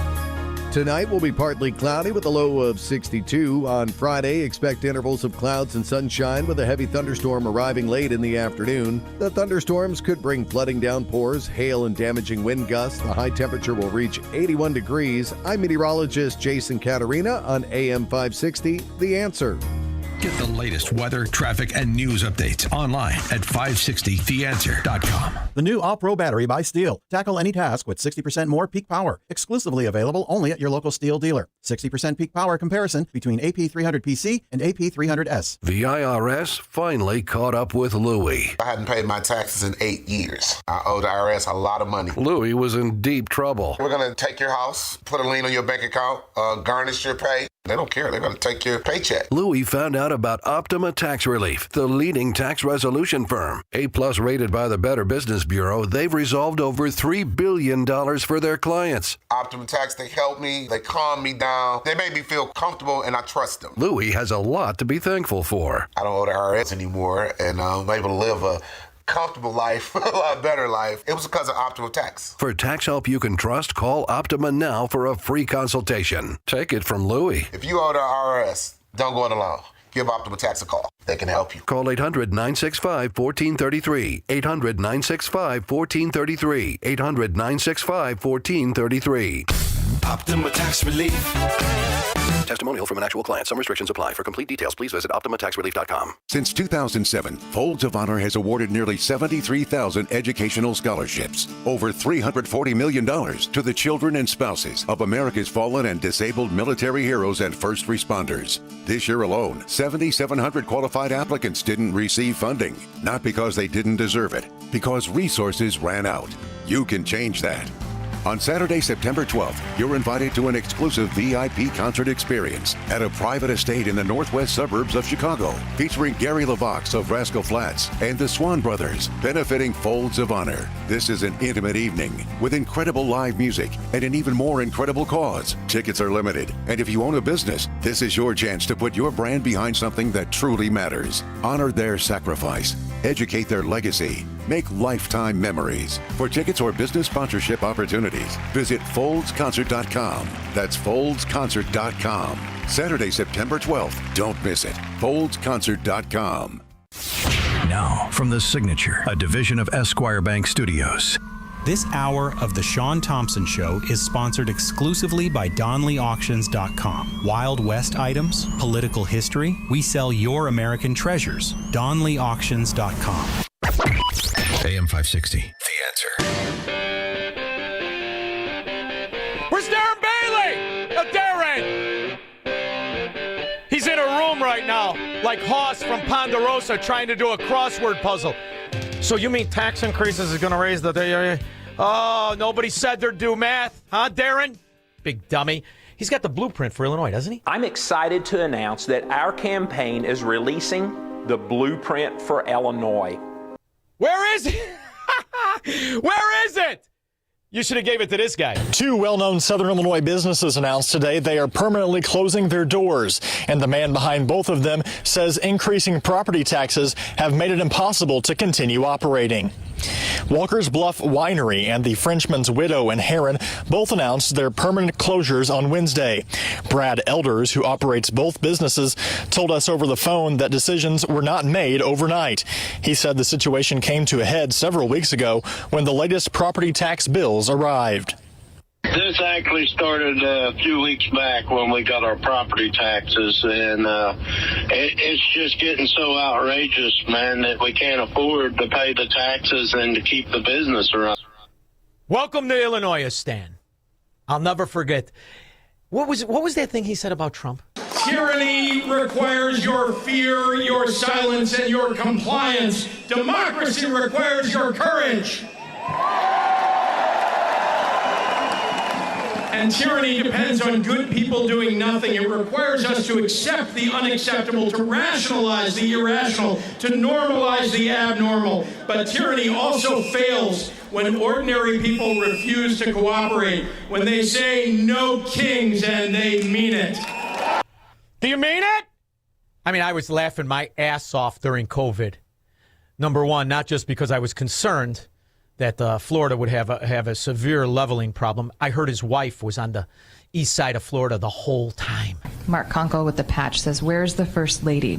Tonight will be partly cloudy with a low of 62. On Friday, expect intervals of clouds and sunshine with a heavy thunderstorm arriving late in the afternoon. The thunderstorms could bring flooding downpours, hail, and damaging wind gusts. The high temperature will reach 81 degrees. I'm meteorologist Jason Caterina on AM 560, The Answer. Get the latest weather, traffic, and news updates online at 560theanswer.com. The new All-Pro battery by Steel. Tackle any task with 60% more peak power. Exclusively available only at your local Steel dealer. 60% peak power comparison between AP300PC and AP300S. The IRS finally caught up with Louie. I hadn't paid my taxes in 8 years. I owe the IRS a lot of money. Louie was in deep trouble. We're going to take your house, put a lien on your bank account, garnish your pay. They don't care. They're going to take your paycheck. Louie found out about Optima Tax Relief, the leading tax resolution firm. A+ rated by the Better Business Bureau, they've resolved over $3 billion for their clients. Optima Tax, they helped me. They calmed me down. They made me feel comfortable, and I trust them. Louie has a lot to be thankful for. I don't owe the IRS anymore, and I'm able to live a comfortable life, a lot better life. It was because of Optima Tax. For tax help you can trust, call Optima now for a free consultation. Take it from Louie. If you owe the IRS, don't go it alone. Give Optima Tax a call. They can help you. Call 800-965-1433. 800-965-1433. 800-965-1433. Optima Tax Relief. Testimonial from an actual client. Some restrictions apply. For complete details, please visit OptimaTaxRelief.com. Since 2007, Folds of Honor has awarded nearly 73,000 educational scholarships, over $340 million to the children and spouses of America's fallen and disabled military heroes and first responders. This year alone, 7,700 qualified applicants didn't receive funding, not because they didn't deserve it, because resources ran out. You can change that. On Saturday, September 12th, you're invited to an exclusive VIP concert experience at a private estate in the northwest suburbs of Chicago, featuring Gary LaVox of Rascal Flatts and the Swan Brothers, benefiting Folds of Honor. This is an intimate evening with incredible live music and an even more incredible cause. Tickets are limited, and if you own a business, this is your chance to put your brand behind something that truly matters. Honor their sacrifice, educate their legacy, make lifetime memories. For tickets or business sponsorship opportunities, visit foldsconcert.com. That's foldsconcert.com. Saturday, September 12th. Don't miss it. foldsconcert.com. Now, from The Signature, a division of Esquire Bank Studios. This hour of The Shaun Thompson Show is sponsored exclusively by DonleyAuctions.com. Wild West items, political history, we sell your American treasures. DonleyAuctions.com. AM 560, The Answer. Where's Darren Bailey? Darren! He's in a room right now, like Hoss from Ponderosa trying to do a crossword puzzle. So you mean tax increases is going to raise the... Oh, nobody said they're due math. Huh, Darren? Big dummy. He's got the blueprint for Illinois, doesn't he? I'm excited to announce that our campaign is releasing the blueprint for Illinois. Where is it? Where is it? You should have gave it to this guy. Two well-known Southern Illinois businesses announced today they are permanently closing their doors. And the man behind both of them says increasing property taxes have made it impossible to continue operating. Walker's Bluff Winery and the Frenchman's Widow in Heron both announced their permanent closures on Wednesday. Brad Elders, who operates both businesses, told us over the phone that decisions were not made overnight. He said the situation came to a head several weeks ago when the latest property tax bills arrived. This actually started a few weeks back when we got our property taxes, and it's just getting so outrageous, man, that we can't afford to pay the taxes and to keep the business around. Welcome to Illinois, Stan. I'll never forget. What was that thing he said about Trump? Tyranny requires your fear, your silence, and your compliance. Democracy requires your courage. And tyranny depends on good people doing nothing. It requires us to accept the unacceptable, to rationalize the irrational, to normalize the abnormal. But tyranny also fails when ordinary people refuse to cooperate, when they say no kings and they mean it. Do you mean it? I mean, I was laughing my ass off during COVID. Number one, not just because I was concerned that Florida would have a severe leveling problem. I heard his wife was on the east side of Florida the whole time. Mark Conkle with The Patch says, where's the First Lady?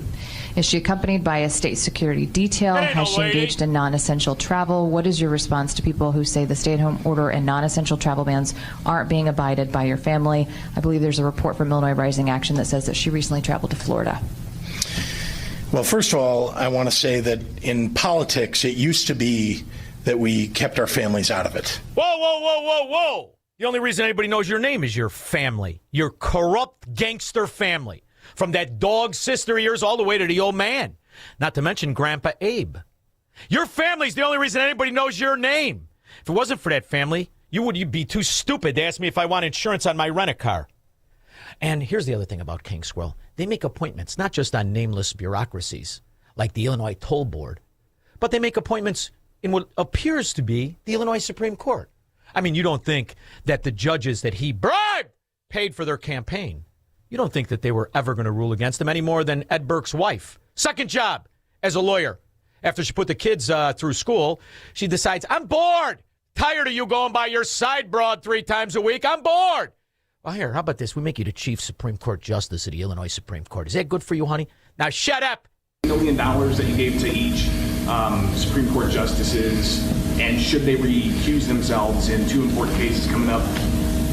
Is she accompanied by a state security detail? Has she engaged in non-essential travel? What is your response to people who say the stay-at-home order and non-essential travel bans aren't being abided by your family? I believe there's a report from Illinois Rising Action that says that she recently traveled to Florida. Well, first of all, I want to say that in politics, it used to be that we kept our families out of it. Whoa, whoa, whoa, whoa, whoa. The only reason anybody knows your name is your family, your corrupt gangster family, from that dog sister of yours all the way to the old man, not to mention Grandpa Abe. Your family's the only reason anybody knows your name. If it wasn't for that family, you'd be too stupid to ask me if I want insurance on my rent-a-car. And here's the other thing about King Squirrel. They make appointments not just on nameless bureaucracies like the Illinois Toll Board, but they make appointments in what appears to be the Illinois Supreme Court. I mean, you don't think that the judges that he bribed paid for their campaign. You don't think that they were ever going to rule against him any more than Ed Burke's wife. Second job as a lawyer. After she put the kids through school, she decides, I'm bored. Tired of you going by your side broad 3 times a week. I'm bored. Well, here, how about this? We make you the chief Supreme Court justice of the Illinois Supreme Court. Is that good for you, honey? Now shut up. $1 million that you gave to each Supreme Court justices, and should they recuse themselves in 2 important cases coming up,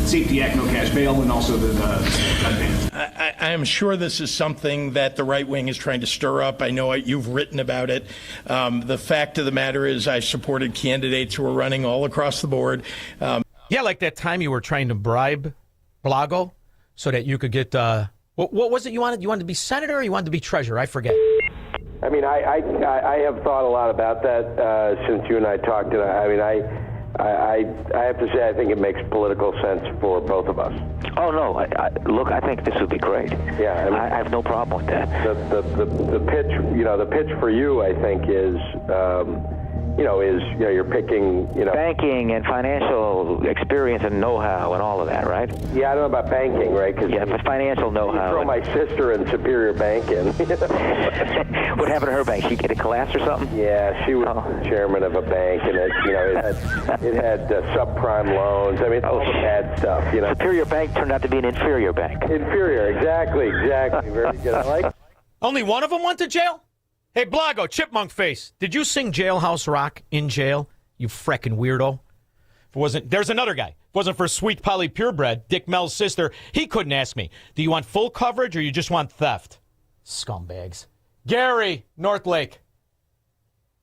Safety Act, no cash bail, and also the gun ban. I am sure this is something that the right wing is trying to stir up. I know you've written about it. The fact of the matter is I supported candidates who were running all across the board. Yeah, like that time you were trying to bribe Blago so that you could get, what was it you wanted? You wanted to be senator or you wanted to be treasurer? I forget. I mean, I have thought a lot about that since you and I talked. I mean, I have to say I think it makes political sense for both of us. Oh no! Look, I think this would be great. Yeah, I mean, I have no problem with that. The pitch, the pitch for you, I think, is. You're picking, banking and financial experience and know-how and all of that, right? Yeah, I don't know about banking, right? Cause yeah, but financial know-how. You throw my sister in Superior Bank in. What happened to her bank? She get a collapse or something? Yeah, she was chairman of a bank, and it had subprime loans. I mean, all the bad stuff. Superior Bank turned out to be an inferior bank. Inferior, exactly. Very good. I like. Only one of them went to jail? Hey, Blago, chipmunk face, did you sing Jailhouse Rock in jail, you frickin' weirdo? If it wasn't, there's another guy. If it wasn't for Sweet Polly Purebred, Dick Mel's sister, he couldn't ask me, do you want full coverage or you just want theft? Scumbags. Gary, North Lake.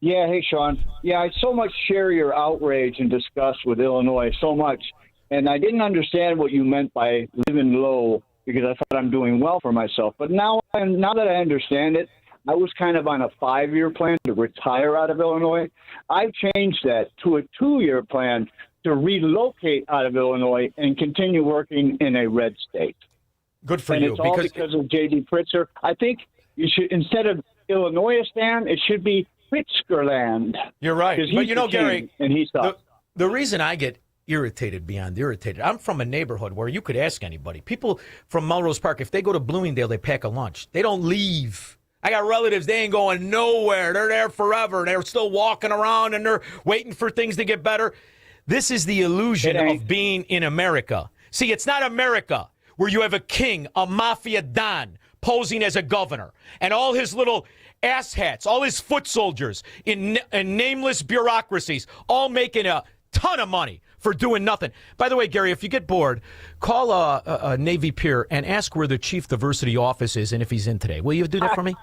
Yeah, hey, Shaun. Yeah, I so much share your outrage and disgust with Illinois, so much. And I didn't understand what you meant by living low because I thought I'm doing well for myself. But now that I understand it, I was kind of on a 5-year plan to retire out of Illinois. I've changed that to a 2-year plan to relocate out of Illinois and continue working in a red state. Good for and you. It's all because of J.D. Pritzker. I think you should, instead of Illinois stand, it should be Pritzkerland. You're right. But Gary, and he's the reason I get irritated beyond irritated. I'm from a neighborhood where you could ask anybody. People from Melrose Park, if they go to Bloomingdale, they pack a lunch. They don't leave. I got relatives, they ain't going nowhere. They're there forever. They're still walking around, and they're waiting for things to get better. This is the illusion of being in America. See, it's not America where you have a king, a mafia don, posing as a governor, and all his little asshats, all his foot soldiers in nameless bureaucracies, all making a ton of money for doing nothing. By the way, Gary, if you get bored, call a Navy Pier and ask where the chief diversity office is and if he's in today. Will you do that for me?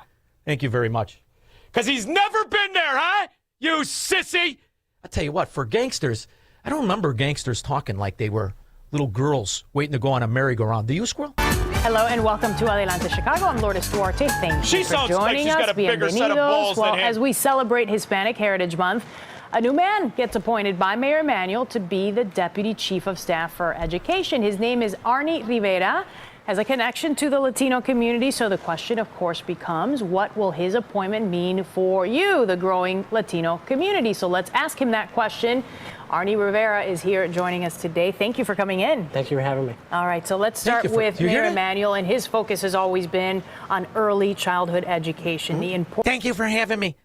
Thank you very much. Because he's never been there, huh? You sissy. I tell you what, for gangsters, I don't remember gangsters talking like they were little girls waiting to go on a merry-go-round. Do you, Squirrel? Hello and welcome to Adelante Chicago. I'm Lourdes Duarte. Thank you for sounds joining like she's us. got a bigger set of balls well, than him. as we celebrate Hispanic Heritage Month, a new man gets appointed by Mayor Emanuel to be the Deputy Chief of Staff for Education. His name is Arnie Rivera. Has a connection to the Latino community, so the question, of course, becomes, what will his appointment mean for you, the growing Latino community? So let's ask him that question. Arnie Rivera is here joining us today. Thank you for coming in. Thank you for having me. All right, so let's start with Mayor Emanuel, and his focus has always been on early childhood education. Thank you for having me.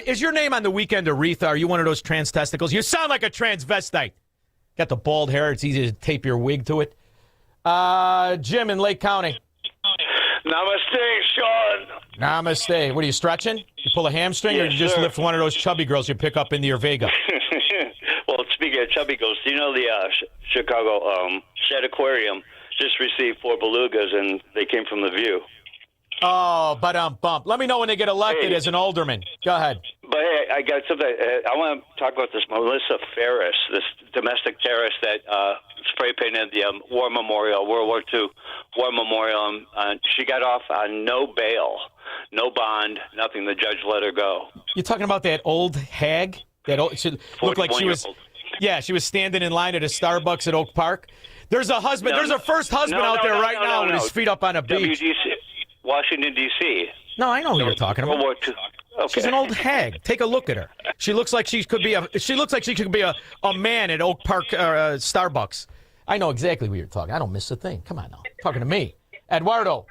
Is your name on the weekend Aretha? Are you one of those trans testicles? You sound like a transvestite. Got the bald hair. It's easy to tape your wig to it. Jim in Lake County. Namaste, Shaun. Namaste. What are you stretching? You pull a hamstring, or you just lift one of those chubby girls you pick up in the Vega? Well, speaking of chubby girls, do you know the Chicago Shed Aquarium just received 4 belugas, and they came from The View. Oh, bump. Let me know when they get elected as an alderman. Go ahead. But hey, I got something. I want to talk about this Melissa Ferris, this domestic terrorist that spray painted the War Memorial, World War II War Memorial. She got off on no bail, no bond, nothing. The judge let her go. You're talking about that old hag? She looked like she was. Yeah, she was standing in line at a Starbucks at Oak Park. There's a husband. There's a first husband out there right now with his feet up on a beach. Washington, D.C. No, I know who you're talking about. World War II. Okay. She's an old hag. Take a look at her. She looks like she could be a man at Oak Park Starbucks. I know exactly what you're talking. I don't miss a thing. Come on now. Talking to me. Eduardo.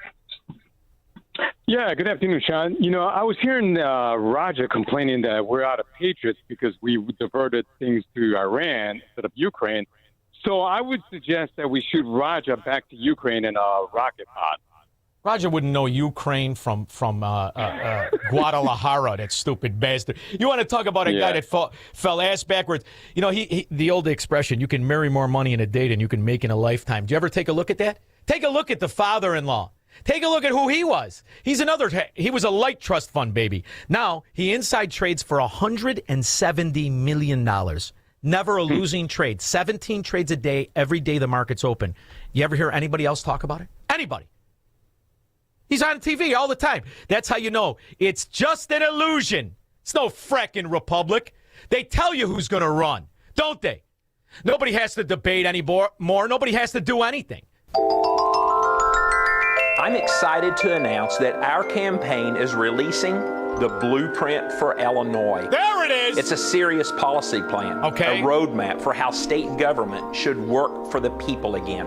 Yeah, good afternoon, Shaun. You know, I was hearing Roger complaining that we're out of patriots because we diverted things to Iran instead of Ukraine. So I would suggest that we shoot Roger back to Ukraine in a rocket pod. Roger wouldn't know Ukraine from Guadalajara, that stupid bastard. You want to talk about a guy that fell ass backwards. You know, he the old expression, you can marry more money in a day than you can make in a lifetime. Do you ever take a look at that? Take a look at the father-in-law. Take a look at who he was. He was a light trust fund baby. Now, he inside trades for $170 million. Never a losing trade. 17 trades a day, every day the market's open. You ever hear anybody else talk about it? Anybody. He's on TV all the time. That's how you know. It's just an illusion. It's no fracking republic. They tell you who's going to run, don't they? Nobody has to debate anymore. Nobody has to do anything. I'm excited to announce that our campaign is releasing the blueprint for Illinois. There it is! It's a serious policy plan. Okay. A roadmap for how state government should work for the people again.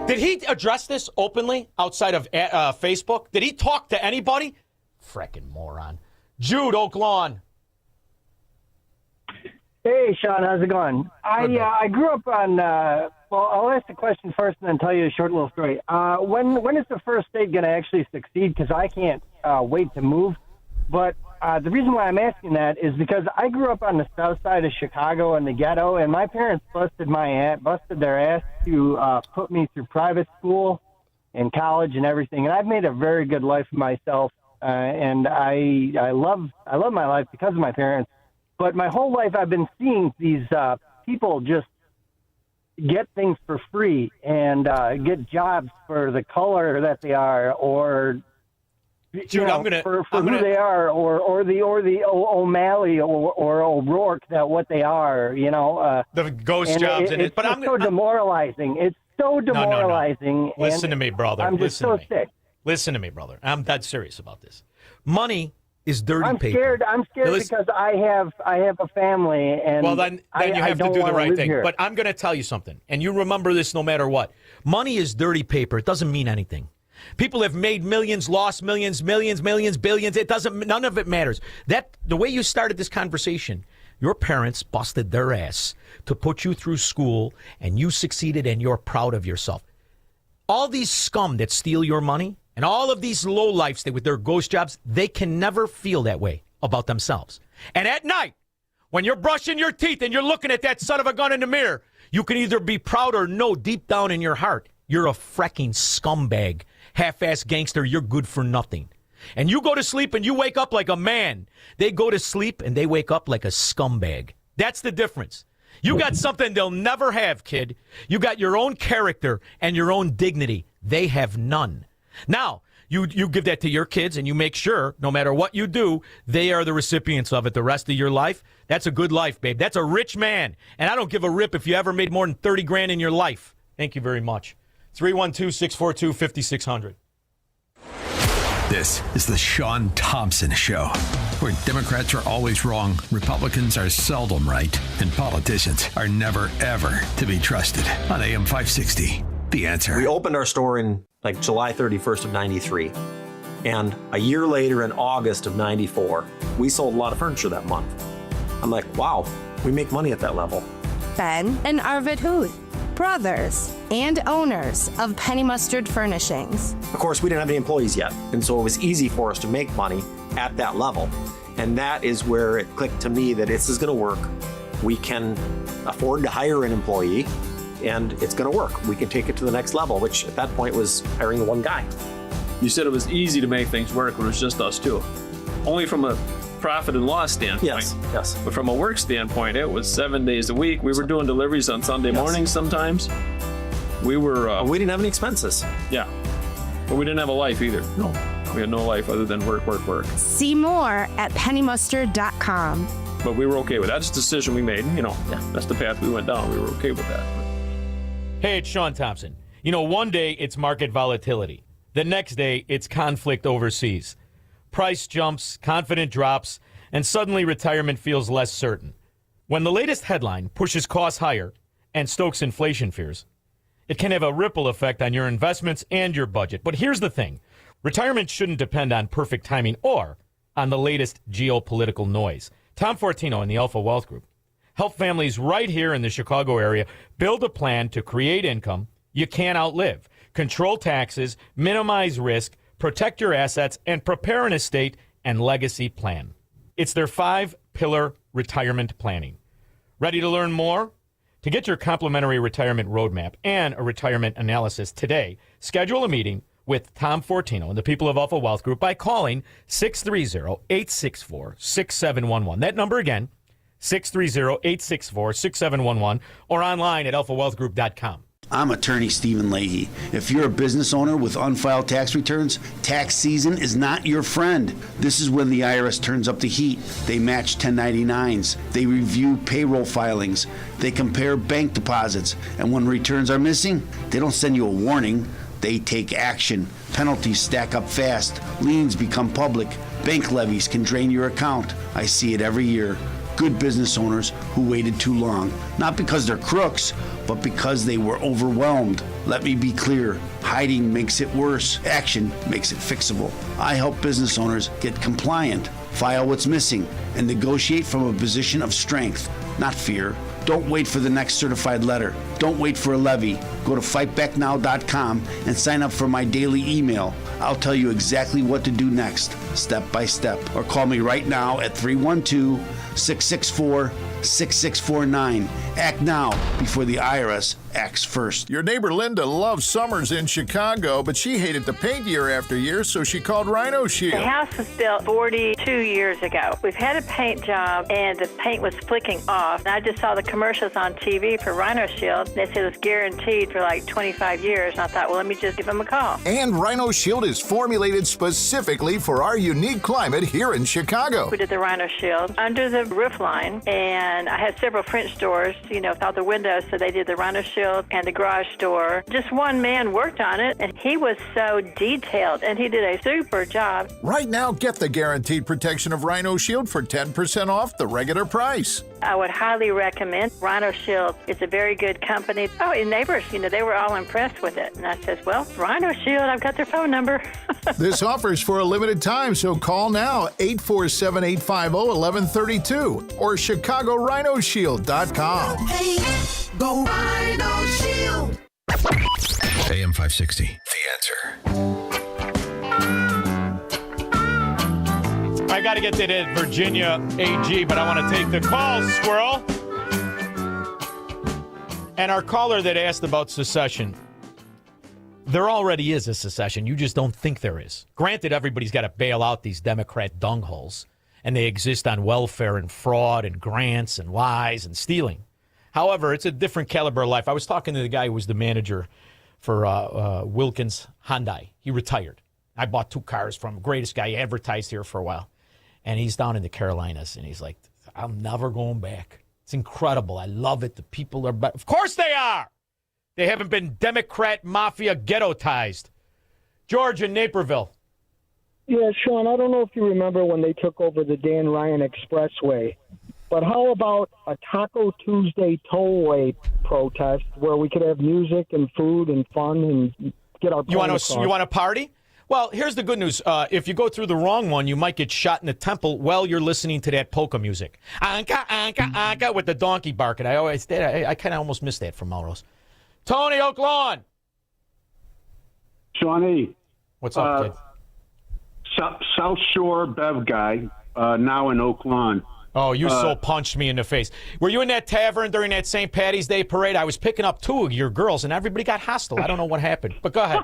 Did he address this openly outside of Facebook? Did he talk to anybody? Frickin' moron. Jude, Oak Lawn. Hey, Shaun, how's it going? I grew up on, well, I'll ask the question first and then tell you a short little story. When is the first state going to actually succeed? Because I can't wait to move. But the reason why I'm asking that is because I grew up on the south side of Chicago in the ghetto, and my parents busted their ass to put me through private school and college and everything. And I've made a very good life for myself, and I love my life because of my parents. But my whole life I've been seeing these people just get things for free and get jobs for the color that they are, or Jude, for who they are, or the O'Malley or O'Rourke, that what they are, you know. The ghost jobs in it. But it's so demoralizing. It's so demoralizing. Listen to me, brother. I'm just so sick. Listen to me, brother. I'm dead serious about this. Money is dirty paper. I'm scared because I have a family, and well, then you have to do the right thing. Here. But I'm going to tell you something, and you remember this no matter what. Money is dirty paper. It doesn't mean anything. People have made millions, lost millions, billions. It doesn't. None of it matters. The way you started this conversation, your parents busted their ass to put you through school, and you succeeded, and you're proud of yourself. All these scum that steal your money, and all of these lowlifes that with their ghost jobs, they can never feel that way about themselves. And at night, when you're brushing your teeth and you're looking at that son of a gun in the mirror, you can either be proud or know deep down in your heart, you're a fracking scumbag, half-ass gangster, you're good for nothing. And you go to sleep and you wake up like a man. They go to sleep and they wake up like a scumbag. That's the difference. You got something they'll never have, kid. You got your own character and your own dignity. They have none. Now, you give that to your kids and you make sure, no matter what you do, they are the recipients of it the rest of your life. That's a good life, babe. That's a rich man. And I don't give a rip if you ever made more than 30 grand in your life. Thank you very much. 312-642-5600. This is the Shaun Thompson Show, where Democrats are always wrong, Republicans are seldom right, and politicians are never, ever to be trusted. On AM 560, The Answer. We opened our store in July 31st of 93. And a year later, in August of 94, we sold a lot of furniture that month. I'm like, wow, we make money at that level. Ben and Arvid Huth, brothers and owners of Penny Mustard Furnishings. Of course, we didn't have any employees yet, and so it was easy for us to make money at that level. And that is where it clicked to me that this is going to work. We can afford to hire an employee, and it's going to work. We can take it to the next level, which at that point was hiring one guy. You said it was easy to make things work when it was just us two. Only from a profit and loss standpoint. Yes. But from a work standpoint, it was 7 days a week. We were doing deliveries on Sunday mornings sometimes. We were... we didn't have any expenses. Yeah. But we didn't have a life either. No. We had no life other than work. See more at pennymustard.com. But we were okay with that. That's a decision we made. That's the path we went down. We were okay with that. Hey, it's Shaun Thompson. One day it's market volatility. The next day it's conflict overseas. Price jumps, confidence drops, and suddenly retirement feels less certain. When the latest headline pushes costs higher and stokes inflation fears, it can have a ripple effect on your investments and your budget. But here's the thing. Retirement shouldn't depend on perfect timing or on the latest geopolitical noise. Tom Fortino and the Alpha Wealth Group help families right here in the Chicago area build a plan to create income you can't outlive, control taxes, minimize risk, protect your assets, and prepare an estate and legacy plan. It's their 5-pillar retirement planning. Ready to learn more? To get your complimentary retirement roadmap and a retirement analysis today, schedule a meeting with Tom Fortino and the people of Alpha Wealth Group by calling 630-864-6711. That number again, 630-864-6711, or online at alphawealthgroup.com. I'm attorney Stephen Leahy. If you're a business owner with unfiled tax returns, tax season is not your friend. This is when the IRS turns up the heat. They match 1099s. They review payroll filings. They compare bank deposits. And when returns are missing, they don't send you a warning. They take action. Penalties stack up fast. Liens become public. Bank levies can drain your account. I see it every year. Good business owners who waited too long, not because they're crooks, but because they were overwhelmed. Let me be clear, hiding makes it worse. Action makes it fixable. I help business owners get compliant, file what's missing, and negotiate from a position of strength, not fear. Don't wait for the next certified letter. Don't wait for a levy. Go to fightbacknow.com and sign up for my daily email. I'll tell you exactly what to do next, step by step. Or call me right now at 312-664-6649. Act now before the IRS acts first. Your neighbor Linda loves summers in Chicago, but she hated the paint year after year, so she called Rhino Shield. The house was built 42 years ago. We've had a paint job, and the paint was flicking off. And I just saw the commercials on TV for Rhino Shield. They said it was guaranteed for like 25 years. And I thought, well, let me just give them a call. And Rhino Shield is formulated specifically for our unique climate here in Chicago. We did the Rhino Shield under the roof line, and And I had several French doors, with all the windows, so they did the Rhino Shield and the garage door. Just one man worked on it, and he was so detailed, and he did a super job. Right now, get the guaranteed protection of Rhino Shield for 10% off the regular price. I would highly recommend Rhino Shield. It's a very good company. Oh, and neighbors, they were all impressed with it. And I says, well, Rhino Shield, I've got their phone number. This offer is for a limited time, so call now, 847-850-1132 or ChicagoRhinoShield.com. Hey, go Rhino Shield. AM 560, The Answer. I got to get to that Virginia AG, but I want to take the call, Squirrel. And our caller that asked about secession, there already is a secession. You just don't think there is. Granted, everybody's got to bail out these Democrat dungholes, and they exist on welfare and fraud and grants and lies and stealing. However, it's a different caliber of life. I was talking to the guy who was the manager for Wilkins Hyundai. He retired. I bought 2 cars from him. Greatest guy. He advertised here for a while. And he's down in the Carolinas, and he's like, I'm never going back. It's incredible. I love it. The people are better. Of course they are. They haven't been Democrat mafia ghetto-tized. George in Naperville. Yeah, Shaun, I don't know if you remember when they took over the Dan Ryan Expressway, but how about a Taco Tuesday tollway protest where we could have music and food and fun and get our point across? You want to party? Well, here's the good news. If you go through the wrong one, you might get shot in the temple while you're listening to that polka music. Anka, anka, anka, with the donkey barking. I kind of almost missed that from Melrose. Tony Oak Lawn. Shawnee. What's up, kid? South Shore Bev guy, now in Oak Lawn. Oh, you so punched me in the face. Were you in that tavern during that St. Patty's Day parade? I was picking up 2 of your girls, and everybody got hostile. I don't know what happened, but go ahead.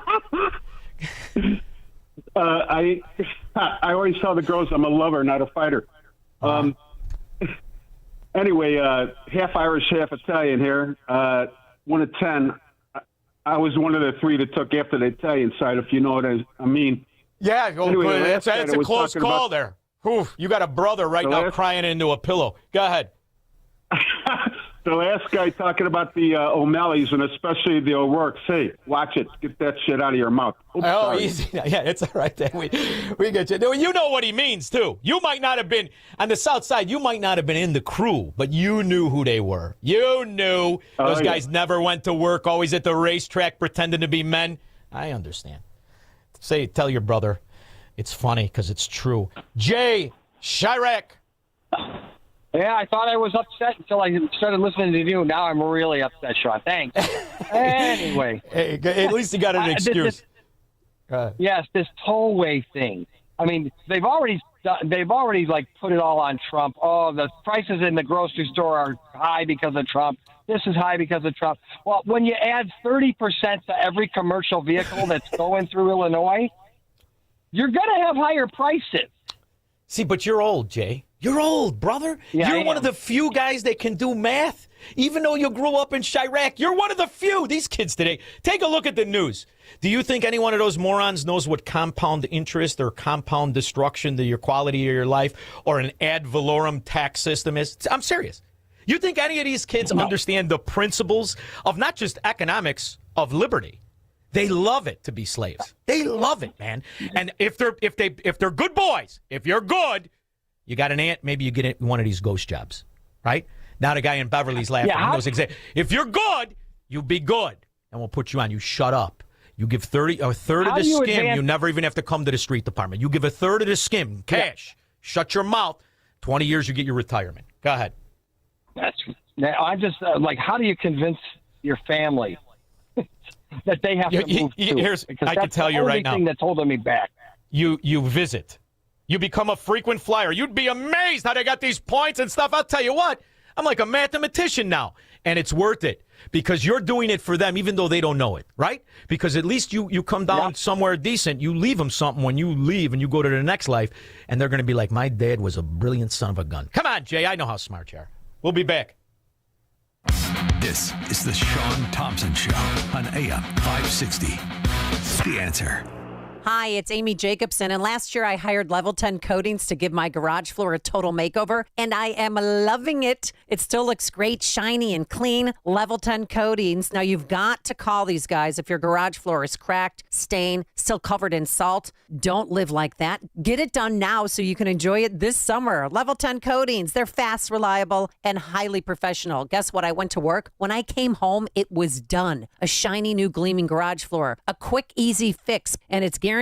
I always tell the girls I'm a lover, not a fighter. Anyway, half Irish, half Italian here. 1 of 10. I was one of the 3 that took after the Italian side, if you know what I mean. Yeah, anyway, it's a close call there. Oof, you got a brother right now crying into a pillow. Go ahead. The last guy talking about the O'Malley's and especially the O'Rourke's. Hey, watch it. Get that shit out of your mouth. Oops, sorry. Easy. Yeah, it's all right. We get you. You know what he means, too. You might not have been, on the South Side, you might not have been in the crew, but you knew who they were. You knew. Those guys never went to work, always at the racetrack pretending to be men. I understand. Tell your brother. It's funny because it's true. Jay Chirac. Yeah, I thought I was upset until I started listening to you. Now I'm really upset, Shaun. Thanks. Anyway. Hey, at least you got an excuse. Yes, this tollway thing. I mean, they've already put it all on Trump. Oh, the prices in the grocery store are high because of Trump. This is high because of Trump. Well, when you add 30% to every commercial vehicle that's going through Illinois, you're going to have higher prices. See, but you're old, Jay. You're old, brother. Yeah, you're one of the few guys that can do math. Even though you grew up in Chirac, you're one of the few. These kids today, take a look at the news. Do you think any one of those morons knows what compound interest or compound destruction to your quality of your life or an ad valorem tax system is? I'm serious. You think any of these kids understand the principles of not just economics, of liberty? They love it to be slaves. They love it, man. And if they're good boys, if you're good, you got an aunt, maybe you get one of these ghost jobs, right? Now the guy in Beverly's laughing. Yeah, He knows exactly. If you're good, you be good, and we'll put you on. You shut up. You give a third of the skim. You never even have to come to the street department. You give a third of the skim, cash. Yeah. Shut your mouth. 20 years, you get your retirement. Go ahead. I'm just like, how do you convince your family that they have to move too? Because I can tell you right now. That's the only thing that's holding me back. You visit. You become a frequent flyer. You'd be amazed how they got these points and stuff. I'll tell you what. I'm like a mathematician now. And it's worth it because you're doing it for them even though they don't know it, right? Because at least you come down somewhere decent. You leave them something when you leave and you go to the next life. And they're going to be like, my dad was a brilliant son of a gun. Come on, Jay. I know how smart you are. We'll be back. This is the Shaun Thompson Show on AM 560. The Answer. Hi, it's Amy Jacobson, and last year I hired Level 10 Coatings to give my garage floor a total makeover, and I am loving it. It still looks great, shiny, and clean. Level 10 Coatings. Now, you've got to call these guys if your garage floor is cracked, stained, still covered in salt. Don't live like that. Get it done now so you can enjoy it this summer. Level 10 Coatings. They're fast, reliable, and highly professional. Guess what? I went to work. When I came home, it was done. A shiny new gleaming garage floor. A quick, easy fix, and it's guaranteed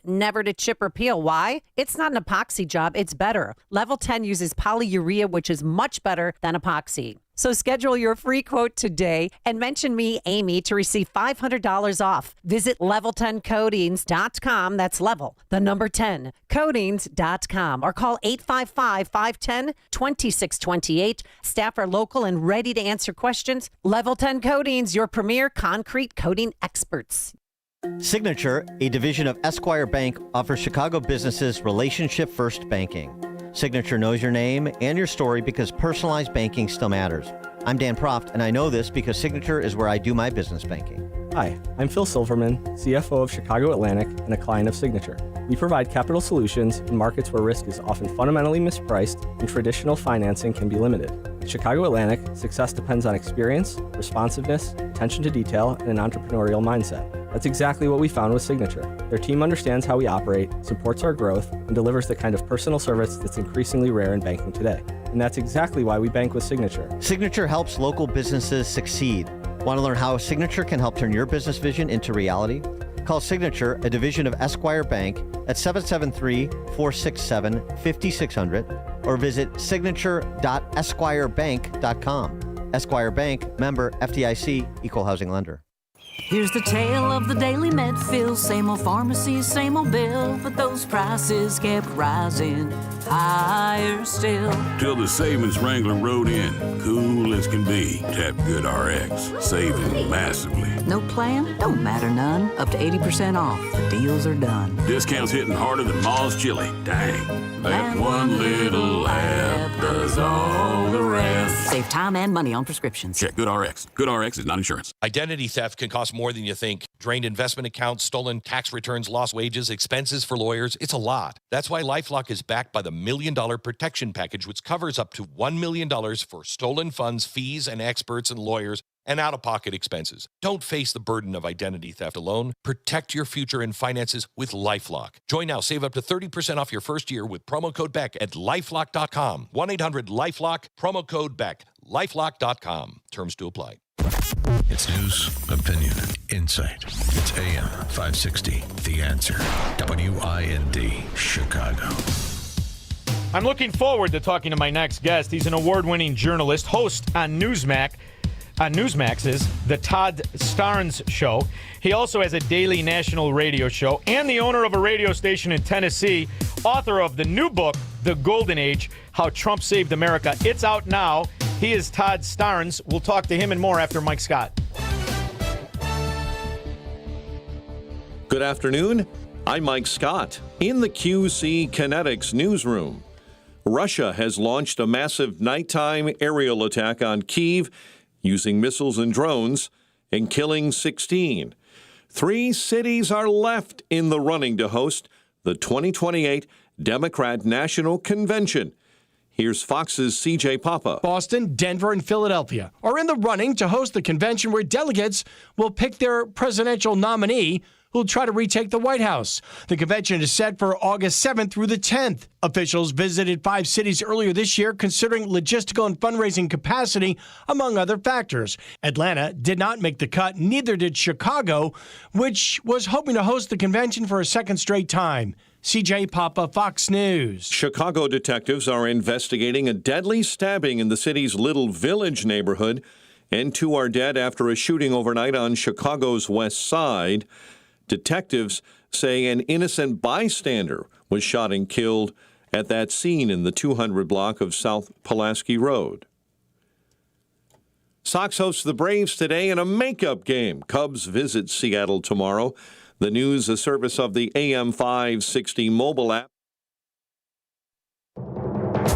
never to chip or peel. Why? It's not an epoxy job. It's better. Level 10 uses polyurea, which is much better than epoxy. So schedule your free quote today and mention me, Amy, to receive $500 off. Visit level10coatings.com. That's level, the number 10, coatings.com, or call 855-510-2628. Staff are local and ready to answer questions. Level 10 Coatings, your premier concrete coating experts. Signature, a division of Esquire Bank, offers Chicago businesses relationship-first banking. Signature knows your name and your story because personalized banking still matters. I'm Dan Proft, and I know this because Signature is where I do my business banking. Hi, I'm Phil Silverman, CFO of Chicago Atlantic and a client of Signature. We provide capital solutions in markets where risk is often fundamentally mispriced and traditional financing can be limited. At Chicago Atlantic, success depends on experience, responsiveness, attention to detail, and an entrepreneurial mindset. That's exactly what we found with Signature. Their team understands how we operate, supports our growth, and delivers the kind of personal service that's increasingly rare in banking today. And that's exactly why we bank with Signature. Signature helps local businesses succeed. Want to learn how Signature can help turn your business vision into reality? Call Signature, a division of Esquire Bank, at 773-467-5600 or visit signature.esquirebank.com. Esquire Bank, member FDIC, equal housing lender. Here's the tale of the daily Medfield. Same old pharmacy, same old bill, but those prices kept rising higher still. Till the savings Wrangler rode in, cool as can be. Tap Good RX, saving massively. No plan? Don't matter none. Up to 80% off. The deals are done. Discounts hitting harder than Ma's chili. Dang. That one little app does all the rest. Save time and money on prescriptions. Check Good RX. Good RX is not insurance. Identity theft can cost more than you think. Drained investment accounts, stolen tax returns, lost wages, expenses for lawyers. It's a lot. That's why LifeLock is backed by the $1 Million Protection Package, which covers up to $1 million for stolen funds, fees, and experts and lawyers, and out-of-pocket expenses. Don't face the burden of identity theft alone. Protect your future and finances with LifeLock. Join now. Save up to 30% off your first year with promo code BECK at LifeLock.com. 1-800-LifeLock, promo code BECK. LifeLock.com. Terms to apply. It's news, opinion, insight. It's AM 560, The Answer. WIND, Chicago. I'm looking forward to talking to my next guest. He's an award-winning journalist, host on Newsmax's The Todd Starnes Show. He also has a daily national radio show and the owner of a radio station in Tennessee, author of the new book, The Golden Age, How Trump Saved America. It's out now. He is Todd Starnes. We'll talk to him and more after Mike Scott. Good afternoon. I'm Mike Scott in the QC Kinetics newsroom. Russia has launched a massive nighttime aerial attack on Kyiv using missiles and drones and killing 16. 3 cities are left in the running to host the 2028 Democrat National Convention. Here's Fox's CJ Papa. Boston, Denver, and Philadelphia are in the running to host the convention where delegates will pick their presidential nominee who'll try to retake the White House. The convention is set for August 7th through the 10th. Officials visited 5 cities earlier this year considering logistical and fundraising capacity, among other factors. Atlanta did not make the cut, neither did Chicago, which was hoping to host the convention for a second straight time. CJ Papa, Fox News. Chicago detectives are investigating a deadly stabbing in the city's Little Village neighborhood, and 2 are dead after a shooting overnight on Chicago's west side. Detectives say an innocent bystander was shot and killed at that scene in the 200 block of South Pulaski Road. Sox hosts the Braves today in a makeup game. Cubs visit Seattle tomorrow. The news, a service of the AM 560 mobile app.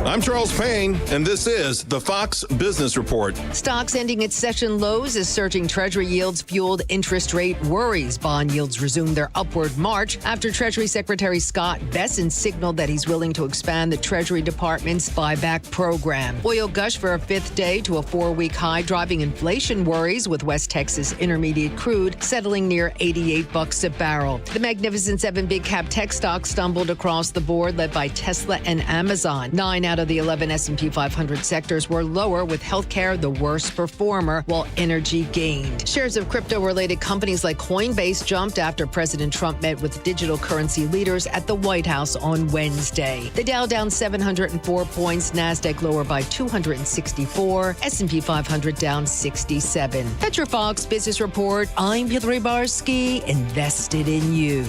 I'm Charles Payne, and this is the Fox Business Report. Stocks ending its session lows as surging Treasury yields fueled interest rate worries. Bond yields resumed their upward march after Treasury Secretary Scott Bessent signaled that he's willing to expand the Treasury Department's buyback program. Oil gushed for a fifth day to a 4-week high, driving inflation worries, with West Texas Intermediate crude settling near $88 a barrel. The Magnificent Seven big cap tech stocks stumbled across the board, led by Tesla and Amazon. 9 out of the 11 S&P 500 sectors were lower, with healthcare the worst performer, while energy gained. Shares of crypto-related companies like Coinbase jumped after President Trump met with digital currency leaders at the White House on Wednesday. The Dow down 704 points, NASDAQ lower by 264, S&P 500 down 67. Petrofox Business Report, I'm Hillary Barsky, invested in you.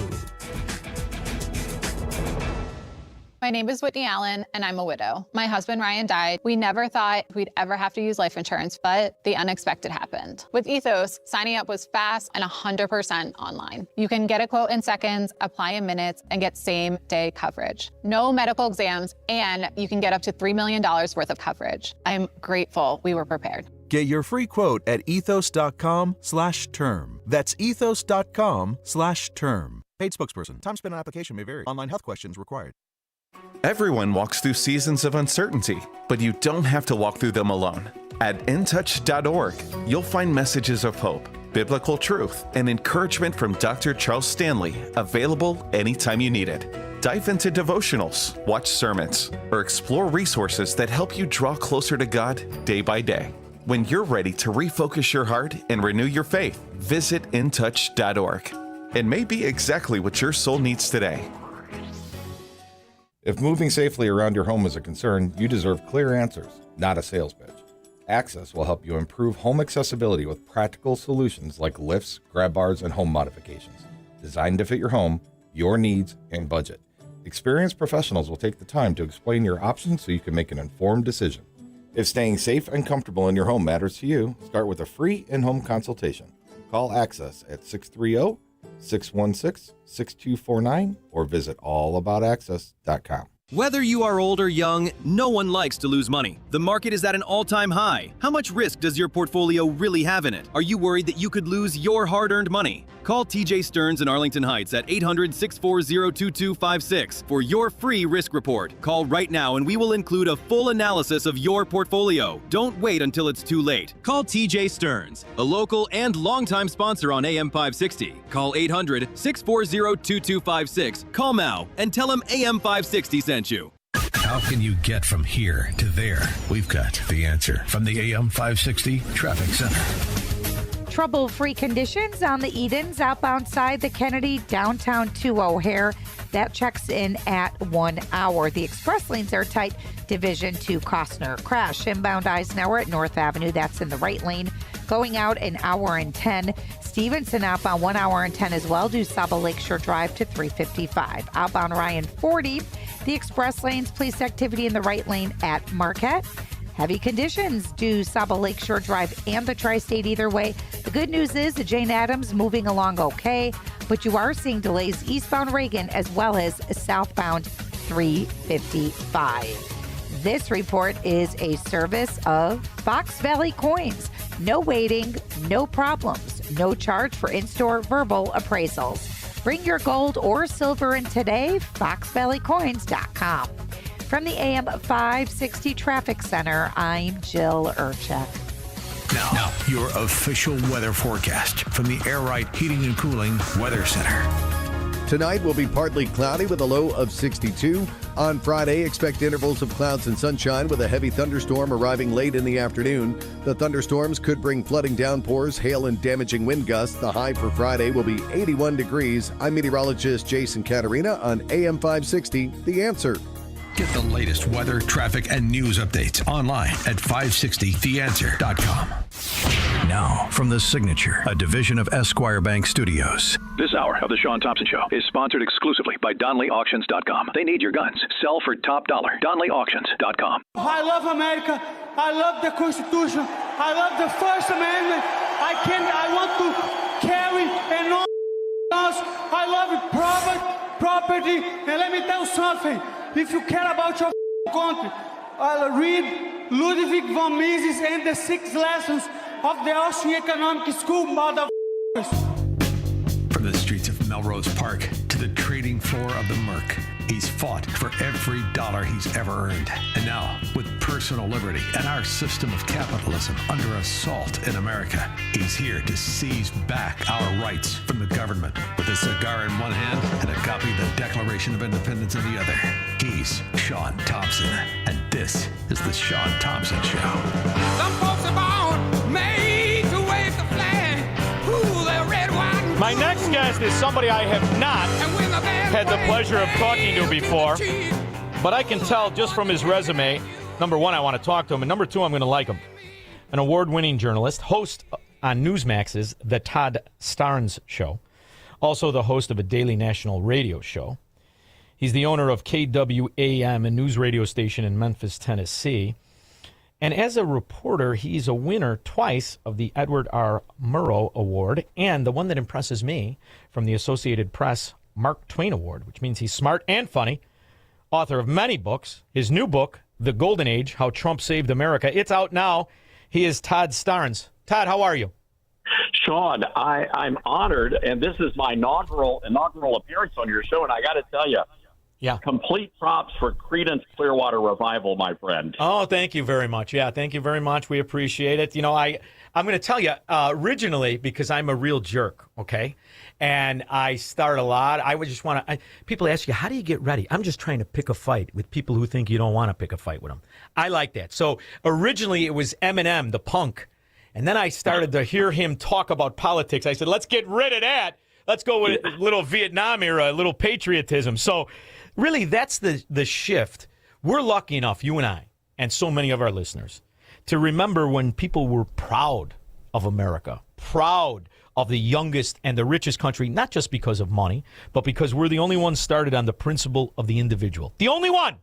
My name is Whitney Allen, and I'm a widow. My husband, Ryan, died. We never thought we'd ever have to use life insurance, but the unexpected happened. With Ethos, signing up was fast and 100% online. You can get a quote in seconds, apply in minutes, and get same-day coverage. No medical exams, and you can get up to $3 million worth of coverage. I'm grateful we were prepared. Get your free quote at ethos.com/term. That's ethos.com/term. Paid spokesperson. Time spent on application may vary. Online health questions required. Everyone walks through seasons of uncertainty, but you don't have to walk through them alone. At intouch.org, you'll find messages of hope, biblical truth, and encouragement from Dr. Charles Stanley, available anytime you need it. Dive into devotionals, watch sermons, or explore resources that help you draw closer to God day by day. When you're ready to refocus your heart and renew your faith, visit intouch.org. It may be exactly what your soul needs today. If moving safely around your home is a concern, you deserve clear answers, not a sales pitch. Access will help you improve home accessibility with practical solutions like lifts, grab bars, and home modifications, designed to fit your home, your needs, and budget. Experienced professionals will take the time to explain your options so you can make an informed decision. If staying safe and comfortable in your home matters to you, start with a free in-home consultation. Call Access at 630-616-6249 or visit allaboutaccess.com. Whether you are old or young, no one likes to lose money. The market is at an all-time high. How much risk does your portfolio really have in it? Are you worried that you could lose your hard-earned money? Call TJ Stearns in Arlington Heights at 800-640-2256 for your free risk report. Call right now and we will include a full analysis of your portfolio. Don't wait until it's too late. Call TJ Stearns, a local and longtime sponsor on AM 560. Call 800-640-2256. Call now and tell him AM 560 sent you. How can you get from here to there? We've got the answer from the AM 560 Traffic Center. Trouble-free conditions on the Edens outbound side, the Kennedy downtown to O'Hare. That checks in at 1 hour. The express lanes are tight. Division to Costner. Crash inbound Eisenhower at North Avenue. That's in the right lane. Going out an hour and 10. Stevenson outbound 1 hour and 10 as well. Due Saba Lakeshore Drive to 355. Outbound Ryan 40. The express lanes, police activity in the right lane at Marquette. Heavy conditions due Saba Lakeshore Drive and the Tri-State either way. The good news is the Jane Addams moving along okay, but you are seeing delays eastbound Reagan as well as southbound 355. This report is a service of Fox Valley Coins. No waiting, no problems, no charge for in-store verbal appraisals. Bring your gold or silver in today, foxvalleycoins.com. From the AM 560 Traffic Center, I'm Jill Urchek. Now, your official weather forecast from the Air Right Heating and Cooling Weather Center. Tonight will be partly cloudy with a low of 62. On Friday, expect intervals of clouds and sunshine with a heavy thunderstorm arriving late in the afternoon. The thunderstorms could bring flooding downpours, hail, and damaging wind gusts. The high for Friday will be 81 degrees. I'm meteorologist Jason Caterina on AM 560, The Answer. Get the latest weather, traffic, and news updates online at 560theanswer.com. Now, from The Signature, a division of Esquire Bank Studios. This hour of the Shaun Thompson Show is sponsored exclusively by DonleyAuctions.com. They need your guns. Sell for top dollar. DonleyAuctions.com. I love America. I love the Constitution. I love the First Amendment. I want to carry and all else. I love property. And let me tell you something. If you care about your country, I'll read Ludwig von Mises and the 6 lessons of the Austrian Economic School, motherfuckers. From the streets of Melrose Park to the trading floor of the Merc, he's fought for every dollar he's ever earned. And now, with personal liberty and our system of capitalism under assault in America, he's here to seize back our rights from the government. With a cigar in one hand and a copy of the Declaration of Independence in the other, he's Shaun Thompson. And this is the Shaun Thompson Show. Some folks are born made to wave the flag. Ooh, they're red, white, and My next guest is somebody I have not had the pleasure of talking to before, but I can tell just from his resume, number one, I want to talk to him, and number two, I'm going to like him. An award-winning journalist, host on Newsmax's The Todd Starnes Show, also the host of a daily national radio show. He's the owner of KWAM, a news radio station in Memphis, Tennessee. And as a reporter, he's a winner twice of the Edward R. Murrow Award and the one that impresses me from the Associated Press Mark Twain Award, which means he's smart and funny, author of many books. His new book, The Golden Age, How Trump Saved America, it's out now. He is Todd Starnes. Todd, how are you? Shaun, I'm honored, and this is my inaugural appearance on your show, and I got to tell you, complete props for Creedence Clearwater Revival, my friend. Oh, thank you very much. Yeah, thank you very much. We appreciate it. You know, I'm going to tell you, originally, because I'm a real jerk, okay? And I start a lot. I would just want to, people ask you, how do you get ready? I'm just trying to pick a fight with people who think you don't want to pick a fight with them. I like that. So originally it was Eminem, the punk. And then I started to hear him talk about politics. I said, let's get rid of that. Let's go with a little Vietnam era, a little patriotism. So really, that's the shift. We're lucky enough, you and I, and so many of our listeners, to remember when people were proud of America, proud of the youngest and the richest country, not just because of money, but because we're the only ones started on the principle of the individual. The only one.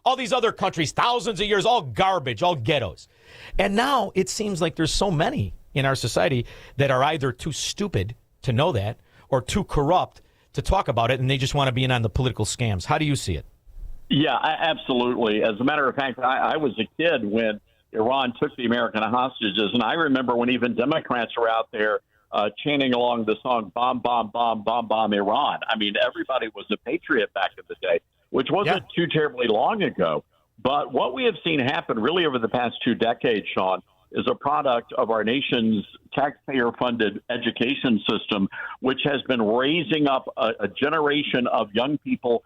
All these other countries, thousands of years, all garbage, all ghettos. And now it seems like there's so many in our society that are either too stupid to know that or too corrupt to talk about it, and they just want to be in on the political scams. How do you see it? Yeah, absolutely. As a matter of fact, I was a kid when Iran took the American hostages, and I remember when even Democrats were out there chanting along the song, bomb, bomb, bomb, bomb, bomb, Iran. I mean, everybody was a patriot back in the day, which wasn't too terribly long ago. But what we have seen happen really over the past 2 decades, Shaun, is a product of our nation's taxpayer-funded education system, which has been raising up a generation of young people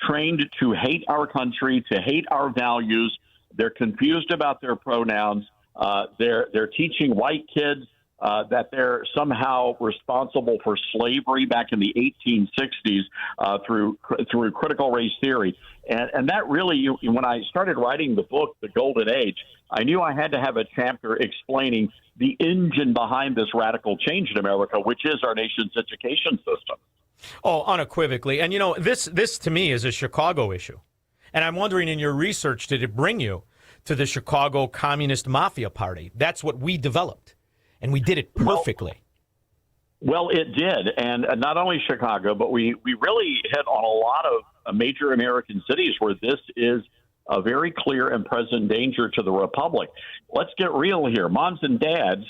trained to hate our country, to hate our values. They're confused about their pronouns. They're teaching white kids that they're somehow responsible for slavery back in the 1860s through critical race theory. And that really, when I started writing the book, The Golden Age, I knew I had to have a chapter explaining the engine behind this radical change in America, which is our nation's education system. Oh, unequivocally. And, you know, this to me is a Chicago issue. And I'm wondering, in your research, did it bring you to the Chicago Communist Mafia Party? That's what we developed. And we did it perfectly. Well, it did. And not only Chicago, but we really hit on a lot of major American cities where this is a very clear and present danger to the republic. Let's get real here. Moms and dads,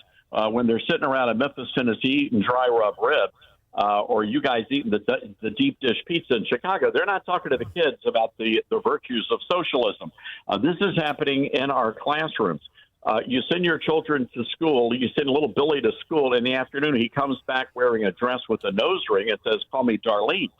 when they're sitting around in Memphis, Tennessee, eating dry rub ribs, or you guys eating the deep dish pizza in Chicago, they're not talking to the kids about the virtues of socialism. This is happening in our classrooms. You send your children to school. You send little Billy to school. In the afternoon, he comes back wearing a dress with a nose ring. It says, "Call me Darlene."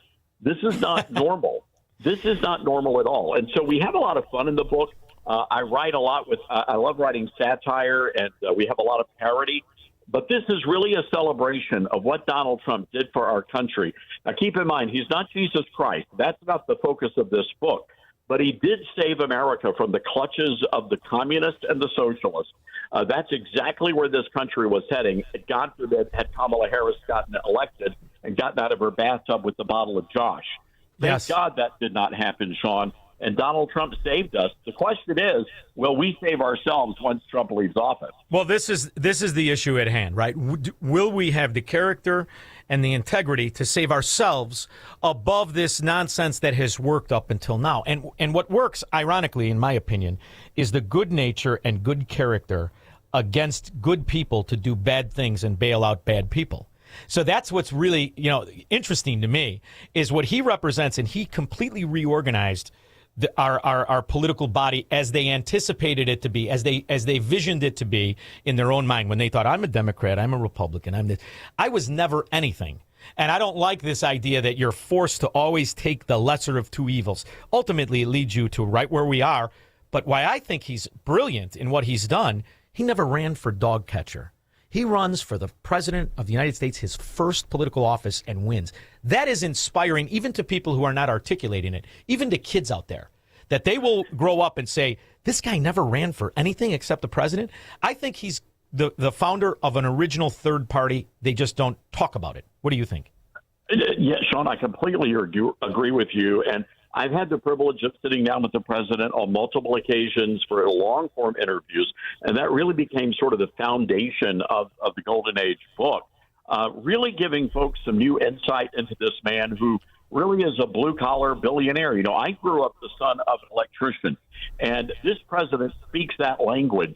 This is not normal. This is not normal at all. And so we have a lot of fun in the book. I write a lot with I love writing satire, and we have a lot of parody. But this is really a celebration of what Donald Trump did for our country. Now, keep in mind, he's not Jesus Christ. That's not the focus of this book. But he did save America from the clutches of the communists and the socialists. That's exactly where this country was heading. God forbid had Kamala Harris gotten elected and gotten out of her bathtub with the bottle of Josh. Thank God that did not happen, Shaun. and Donald Trump saved us. The question is, will we save ourselves once Trump leaves office? Well, this is the issue at hand, right? Will we have the character and the integrity to save ourselves above this nonsense that has worked up until now? And what works, ironically, in my opinion, is the good nature and good character against good people to do bad things and bail out bad people. So that's what's really, interesting to me, is what he represents, and he completely reorganized our political body as they anticipated it to be, as they visioned it to be in their own mind when they thought, I'm a Democrat, I'm a Republican, I was never anything. And I don't like this idea that you're forced to always take the lesser of two evils. Ultimately, it leads you to right where we are. But why I think he's brilliant in what he's done, he never ran for dog catcher. He runs for the president of the United States, his first political office, and wins. That is inspiring even to people who are not articulating it, even to kids out there, that they will grow up and say, this guy never ran for anything except the president. I think he's the founder of an original third party. They just don't talk about it. What do you think? Yeah, Shaun, I completely agree with you. And I've had the privilege of sitting down with the president on multiple occasions for long-form interviews, and that really became sort of the foundation of the Golden Age book, really giving folks some new insight into this man who really is a blue-collar billionaire. I grew up the son of an electrician, and this president speaks that language.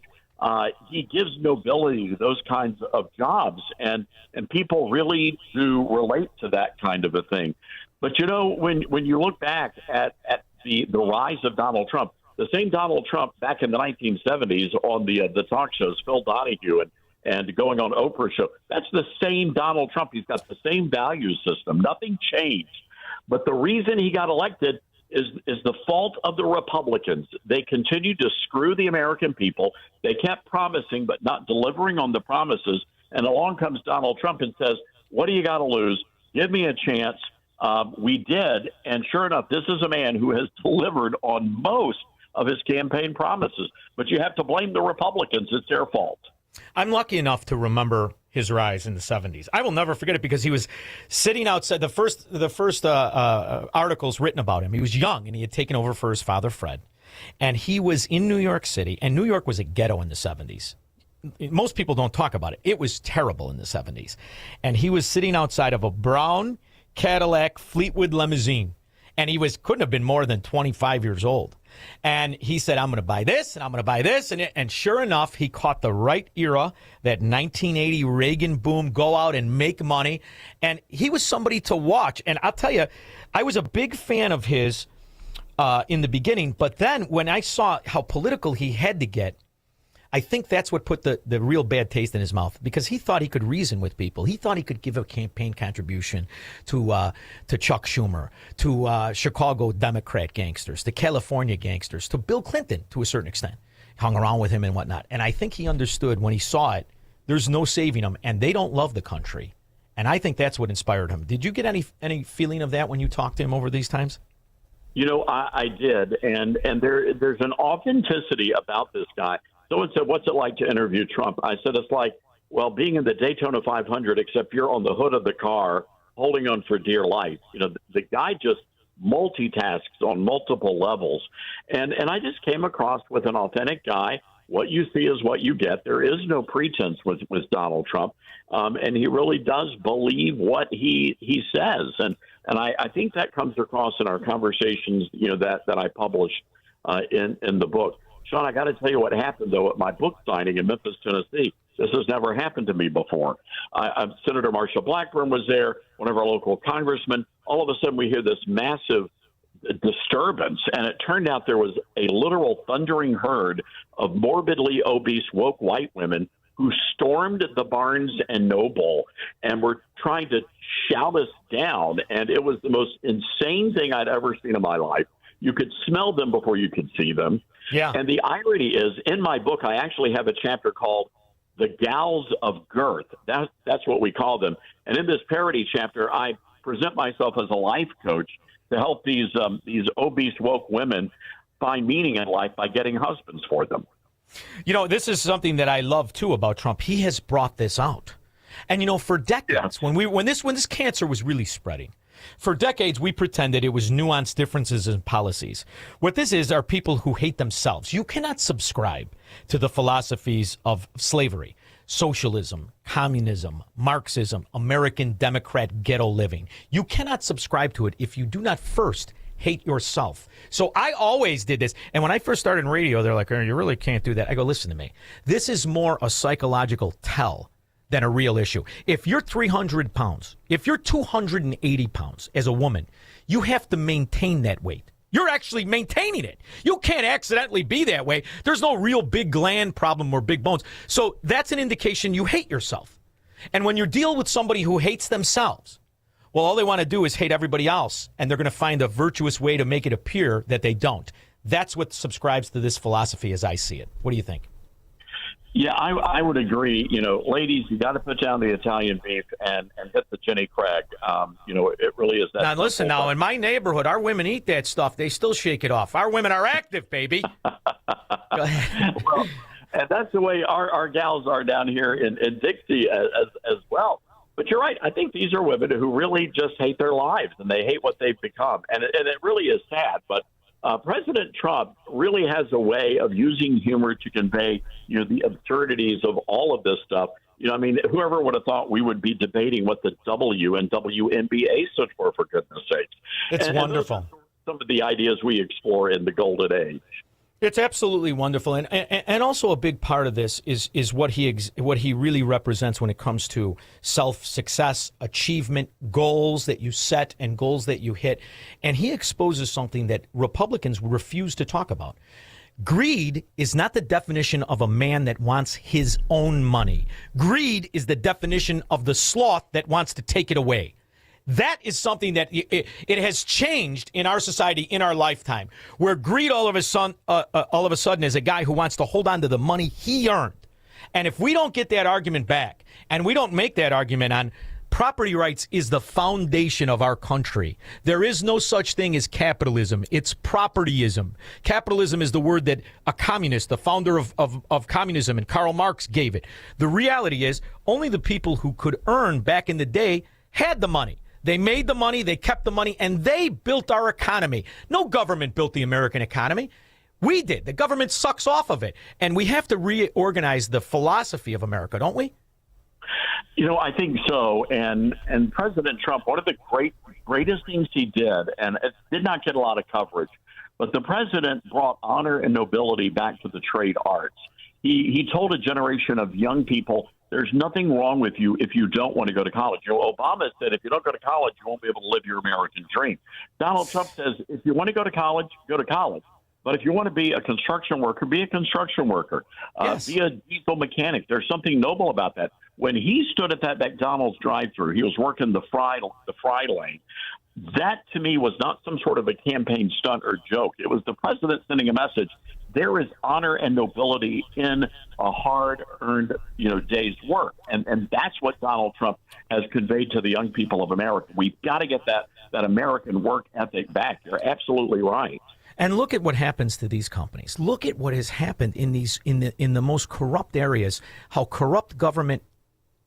He gives nobility to those kinds of jobs, and people really do relate to that kind of a thing. But, when you look back at the rise of Donald Trump, the same Donald Trump back in the 1970s on the talk shows, Phil Donahue and going on Oprah show, that's the same Donald Trump. He's got the same value system. Nothing changed. But the reason he got elected is the fault of the Republicans. They continued to screw the American people. They kept promising but not delivering on the promises. And along comes Donald Trump and says, what do you got to lose? Give me a chance. We did. And sure enough, this is a man who has delivered on most of his campaign promises. But you have to blame the Republicans. It's their fault. I'm lucky enough to remember his rise in the 70s. I will never forget it because he was sitting outside the first articles written about him. He was young and he had taken over for his father, Fred. And he was in New York City, and New York was a ghetto in the 70s. Most people don't talk about it. It was terrible in the 70s. And he was sitting outside of a brown Cadillac Fleetwood limousine. And he couldn't have been more than 25 years old. And he said, I'm going to buy this, and I'm going to buy this. And sure enough, he caught the right era, that 1980 Reagan boom, go out and make money. And he was somebody to watch. And I'll tell you, I was a big fan of his in the beginning. But then when I saw how political he had to get, I think that's what put the real bad taste in his mouth, because he thought he could reason with people. He thought he could give a campaign contribution to Chuck Schumer, to Chicago Democrat gangsters, to California gangsters, to Bill Clinton to a certain extent. Hung around with him and whatnot. And I think he understood when he saw it, there's no saving them, and they don't love the country. And I think that's what inspired him. Did you get any feeling of that when you talked to him over these times? I did. And there's an authenticity about this guy. Someone said, what's it like to interview Trump? I said, it's like, well, being in the Daytona 500, except you're on the hood of the car holding on for dear life. The guy just multitasks on multiple levels. And I just came across with an authentic guy. What you see is what you get. There is no pretense with Donald Trump. And he really does believe what he says. And I think that comes across in our conversations, that I published in the book. Shaun, I got to tell you what happened, though, at my book signing in Memphis, Tennessee. This has never happened to me before. Senator Marsha Blackburn was there, one of our local congressmen. All of a sudden, we hear this massive disturbance, and it turned out there was a literal thundering herd of morbidly obese, woke white women who stormed the Barnes and Noble and were trying to shout us down, and it was the most insane thing I'd ever seen in my life. You could smell them before you could see them. Yeah. And the irony is, in my book, I actually have a chapter called The Gals of Girth. That's what we call them. And in this parody chapter, I present myself as a life coach to help these obese, woke women find meaning in life by getting husbands for them. This is something that I love, too, about Trump. He has brought this out. And, for decades, when this cancer was really spreading, For decades, we pretended it was nuanced differences in policies. What this is are people who hate themselves. You cannot subscribe to the philosophies of slavery, socialism, communism, Marxism, American Democrat ghetto living. You cannot subscribe to it if you do not first hate yourself. So I always did this. And when I first started in radio, they're like, oh, you really can't do that. I go, listen to me. This is more a psychological tell than a real issue. If you're 300 pounds, if you're 280 pounds as a woman, you have to maintain that weight. You're actually maintaining it. You can't accidentally be that way. There's no real big gland problem or big bones. So that's an indication you hate yourself. And when you deal with somebody who hates themselves, well, all they want to do is hate everybody else, and they're going to find a virtuous way to make it appear that they don't. That's what subscribes to this philosophy as I see it. What do you think? Yeah, I would agree. You know, ladies, you got to put down the Italian beef and hit the Jenny Craig. You know, it really is that. Now, listen, now, in my neighborhood, our women eat that stuff. They still shake it off. Our women are active, baby. Go ahead. Well, and that's the way our gals are down here in Dixie as well. But you're right. I think these are women who really just hate their lives, and they hate what they've become. And it really is sad. But President Trump really has a way of using humor to convey, you know, the absurdities of all of this stuff. You know, I mean, whoever would have thought we would be debating what the W and WNBA stood for goodness sakes. It's wonderful. And some of the ideas we explore in the Golden Age. It's absolutely wonderful, and also a big part of this is what he really represents when it comes to self-success, achievement, goals that you set and goals that you hit, and he exposes something that Republicans refuse to talk about. Greed is not the definition of a man that wants his own money. Greed is the definition of the sloth that wants to take it away. That is something that it has changed in our society in our lifetime, where greed all of a sudden is a guy who wants to hold on to the money he earned. And if we don't get that argument back, and we don't make that argument on property rights is the foundation of our country. There is no such thing as capitalism. It's propertyism. Capitalism is the word that a communist, the founder of communism, and Karl Marx gave it. The reality is only the people who could earn back in the day had the money. They made the money, they kept the money, and they built our economy. No government built the American economy. We did. The government sucks off of it. And we have to reorganize the philosophy of America, don't we? You know, I think so. And President Trump, one of the greatest things he did, and it did not get a lot of coverage, but the president brought honor and nobility back to the trade arts. He told a generation of young people, there's nothing wrong with you if you don't want to go to college. You know, Obama said, if you don't go to college, you won't be able to live your American dream. Donald Trump says, if you want to go to college, go to college. But if you want to be a construction worker, be a construction worker. Yes. Be a diesel mechanic. There's something noble about that. When he stood at that McDonald's drive-thru, he was working the fry lane. That, to me, was not some sort of a campaign stunt or joke. It was the president sending a message. There is honor and nobility in a hard-earned, day's work. And that's what Donald Trump has conveyed to the young people of America. We've got to get that American work ethic back. You're absolutely right. And look at what happens to these companies. Look at what has happened in the most corrupt areas, how corrupt government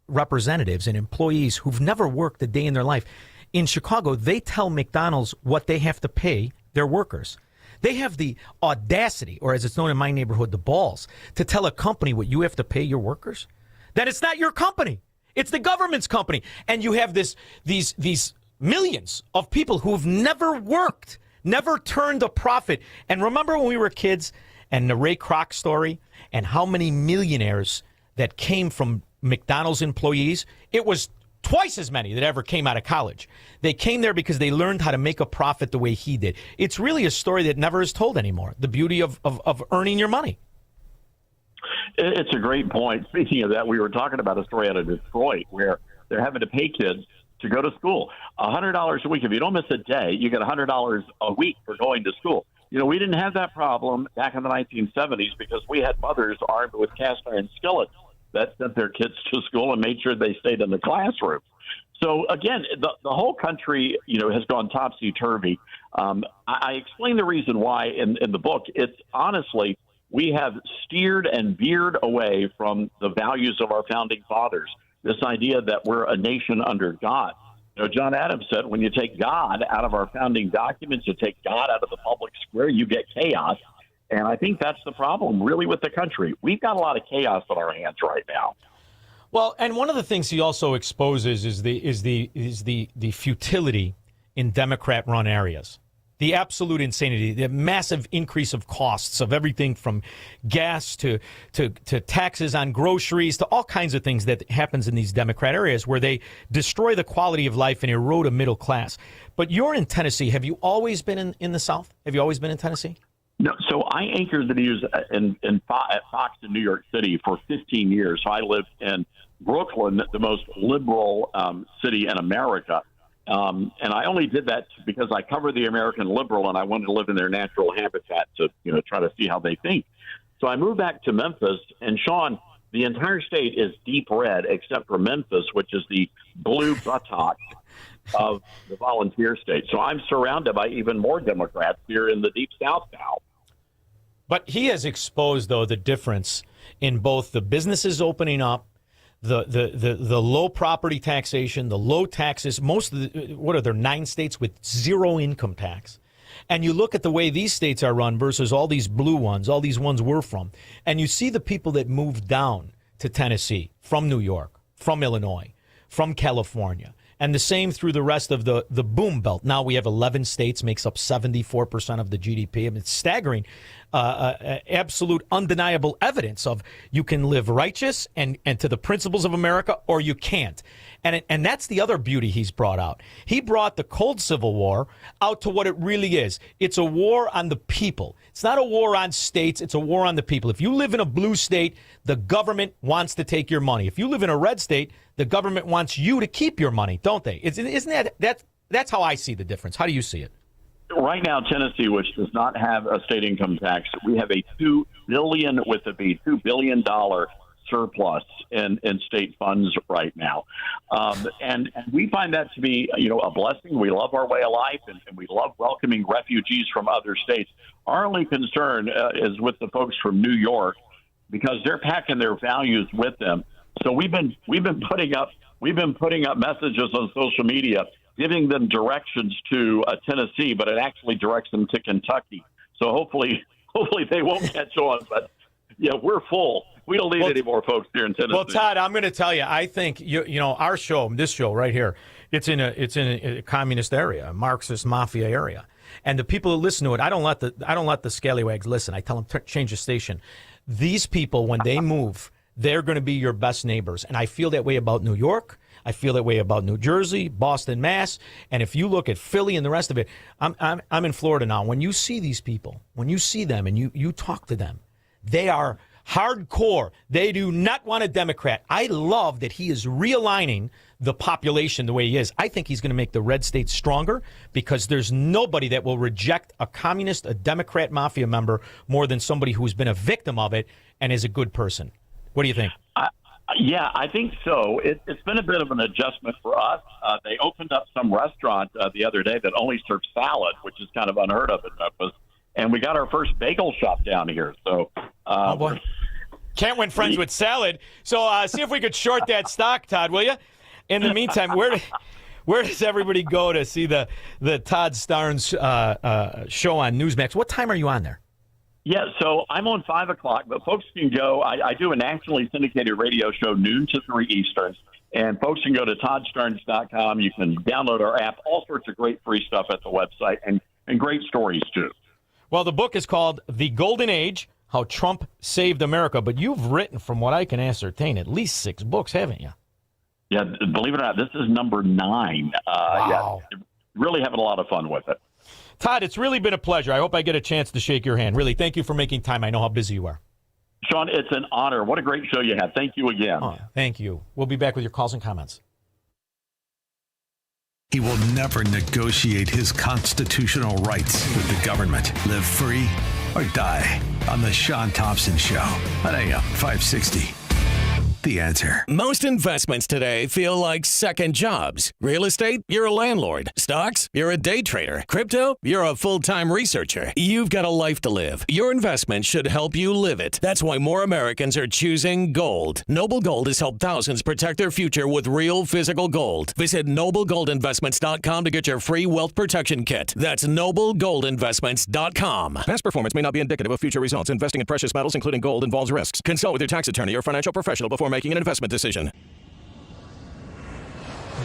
representatives and employees who've never worked a day in their life. In Chicago, they tell McDonald's what they have to pay their workers. They have the audacity, or as it's known in my neighborhood, the balls, to tell a company what you have to pay your workers. That it's not your company. It's the government's company. And you have these millions of people who've never worked, never turned a profit. And remember when we were kids and the Ray Kroc story and how many millionaires that came from McDonald's employees? It was twice as many that ever came out of college. They came there because they learned how to make a profit the way he did. It's really a story that never is told anymore, the beauty of earning your money. It's a great point. Speaking of that, we were talking about a story out of Detroit where they're having to pay kids to go to school. $100 a week. If you don't miss a day, you get $100 a week for going to school. You know, we didn't have that problem back in the 1970s because we had mothers armed with cast iron skillets that sent their kids to school and made sure they stayed in the classroom. So, again, the whole country, has gone topsy-turvy. I explain the reason why in the book. It's honestly, we have steered and veered away from the values of our founding fathers, this idea that we're a nation under God. John Adams said, when you take God out of our founding documents, you take God out of the public square, you get chaos. And I think that's the problem, really, with the country. We've got a lot of chaos on our hands right now. Well, and one of the things he also exposes is the futility in Democrat-run areas. The absolute insanity, the massive increase of costs of everything from gas to taxes on groceries to all kinds of things that happens in these Democrat areas where they destroy the quality of life and erode a middle class. But you're in Tennessee. Have you always been in the South? Have you always been in Tennessee? No, so I anchored the news at Fox in New York City for 15 years. So I lived in Brooklyn, the most liberal city in America. And I only did that because I cover the American liberal and I wanted to live in their natural habitat to, try to see how they think. So I moved back to Memphis, and Shaun, the entire state is deep red except for Memphis, which is the blue buttock of the volunteer state. So I'm surrounded by even more Democrats here in the deep South now. But he has exposed, though, the difference in both the businesses opening up, the low property taxation, the low taxes. Most of what are there, 9 states with zero income tax? And you look at the way these states are run versus all these blue ones, all these ones we're from, and you see the people that moved down to Tennessee from New York, from Illinois, from California, and the same through the rest of the boom belt. Now we have 11 states, makes up 74% of the GDP. I mean, it's staggering, absolute undeniable evidence of you can live righteous and to the principles of America, or you can't. And that's the other beauty he's brought out. He brought the cold Civil War out to what it really is. It's a war on the people. It's not a war on states. It's a war on the people. If you live in a blue state, the government wants to take your money. If you live in a red state, the government wants you to keep your money, don't they? Isn't that's how I see the difference. How do you see it? Right now, Tennessee, which does not have a state income tax, we have a $2 billion surplus in state funds right now. And we find that to be, a blessing. We love our way of life, and we love welcoming refugees from other states. Our only concern is with the folks from New York, because they're packing their values with them. So we've been putting up messages on social media giving them directions to Tennessee, but it actually directs them to Kentucky. So hopefully they won't catch on. But yeah, we're full. We don't need any more folks here in Tennessee. Well, Todd, I'm going to tell you, I think our show, this show right here, it's in a communist area, a Marxist mafia area, and the people who listen to it, I don't let the scallywags listen. I tell them change the station. These people, when they move, they're going to be your best neighbors, and I feel that way about New York. I feel that way about New Jersey, Boston, Mass. And if you look at Philly and the rest of it, I'm in Florida now. When you see these people, when you see them and you talk to them, they are hardcore. They do not want a Democrat. I love that he is realigning the population the way he is. I think he's going to make the red states stronger because there's nobody that will reject a communist, a Democrat mafia member more than somebody who's been a victim of it and is a good person. What do you think? Yeah, I think so. It's been a bit of an adjustment for us. They opened up some restaurant the other day that only serves salad, which is kind of unheard of in Memphis. And we got our first bagel shop down here. So, oh boy. Can't win friends with salad. So see if we could short that stock, Todd, will you? In the meantime, where does everybody go to see the Todd Starnes show on Newsmax? What time are you on there? Yeah, so I'm on 5 o'clock, but folks can go. I do a nationally syndicated radio show noon to 3 Eastern, and folks can go to ToddStarnes.com. You can download our app, all sorts of great free stuff at the website, and great stories, too. Well, the book is called The Golden Age, How Trump Saved America, but you've written, from what I can ascertain, at least 6 books, haven't you? Yeah, believe it or not, this is number 9. Wow. Yeah, really having a lot of fun with it. Todd, it's really been a pleasure. I hope I get a chance to shake your hand. Really, thank you for making time. I know how busy you are. Shaun, it's an honor. What a great show you have. Thank you again. Oh, thank you. We'll be back with your calls and comments. He will never negotiate his constitutional rights with the government. Live free or die on the Shaun Thompson Show on AM 560. the answer. Most investments today feel like second jobs. Real estate, you're a landlord. Stocks, you're a day trader. Crypto, you're a full-time researcher. You've got a life to live. Your investment should help you live it. That's why more Americans are choosing gold. Noble Gold has helped thousands protect their future with real physical gold. Visit noblegoldinvestments.com to get your free wealth protection kit. That's noblegoldinvestments.com. Past performance may not be indicative of future results. Investing in precious metals, including gold, involves risks. Consult with your tax attorney or financial professional before making an investment decision.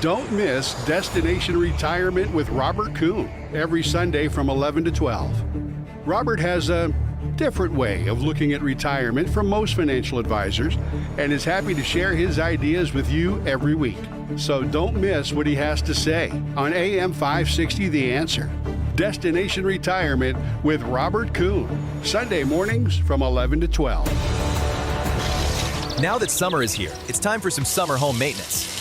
Don't miss Destination Retirement with Robert Kuhn every Sunday from 11 to 12. Robert has a different way of looking at retirement from most financial advisors and is happy to share his ideas with you every week. So don't miss what he has to say on AM 560 The Answer. Destination Retirement with Robert Kuhn, Sunday mornings from 11 to 12. Now that summer is here, it's time for some summer home maintenance.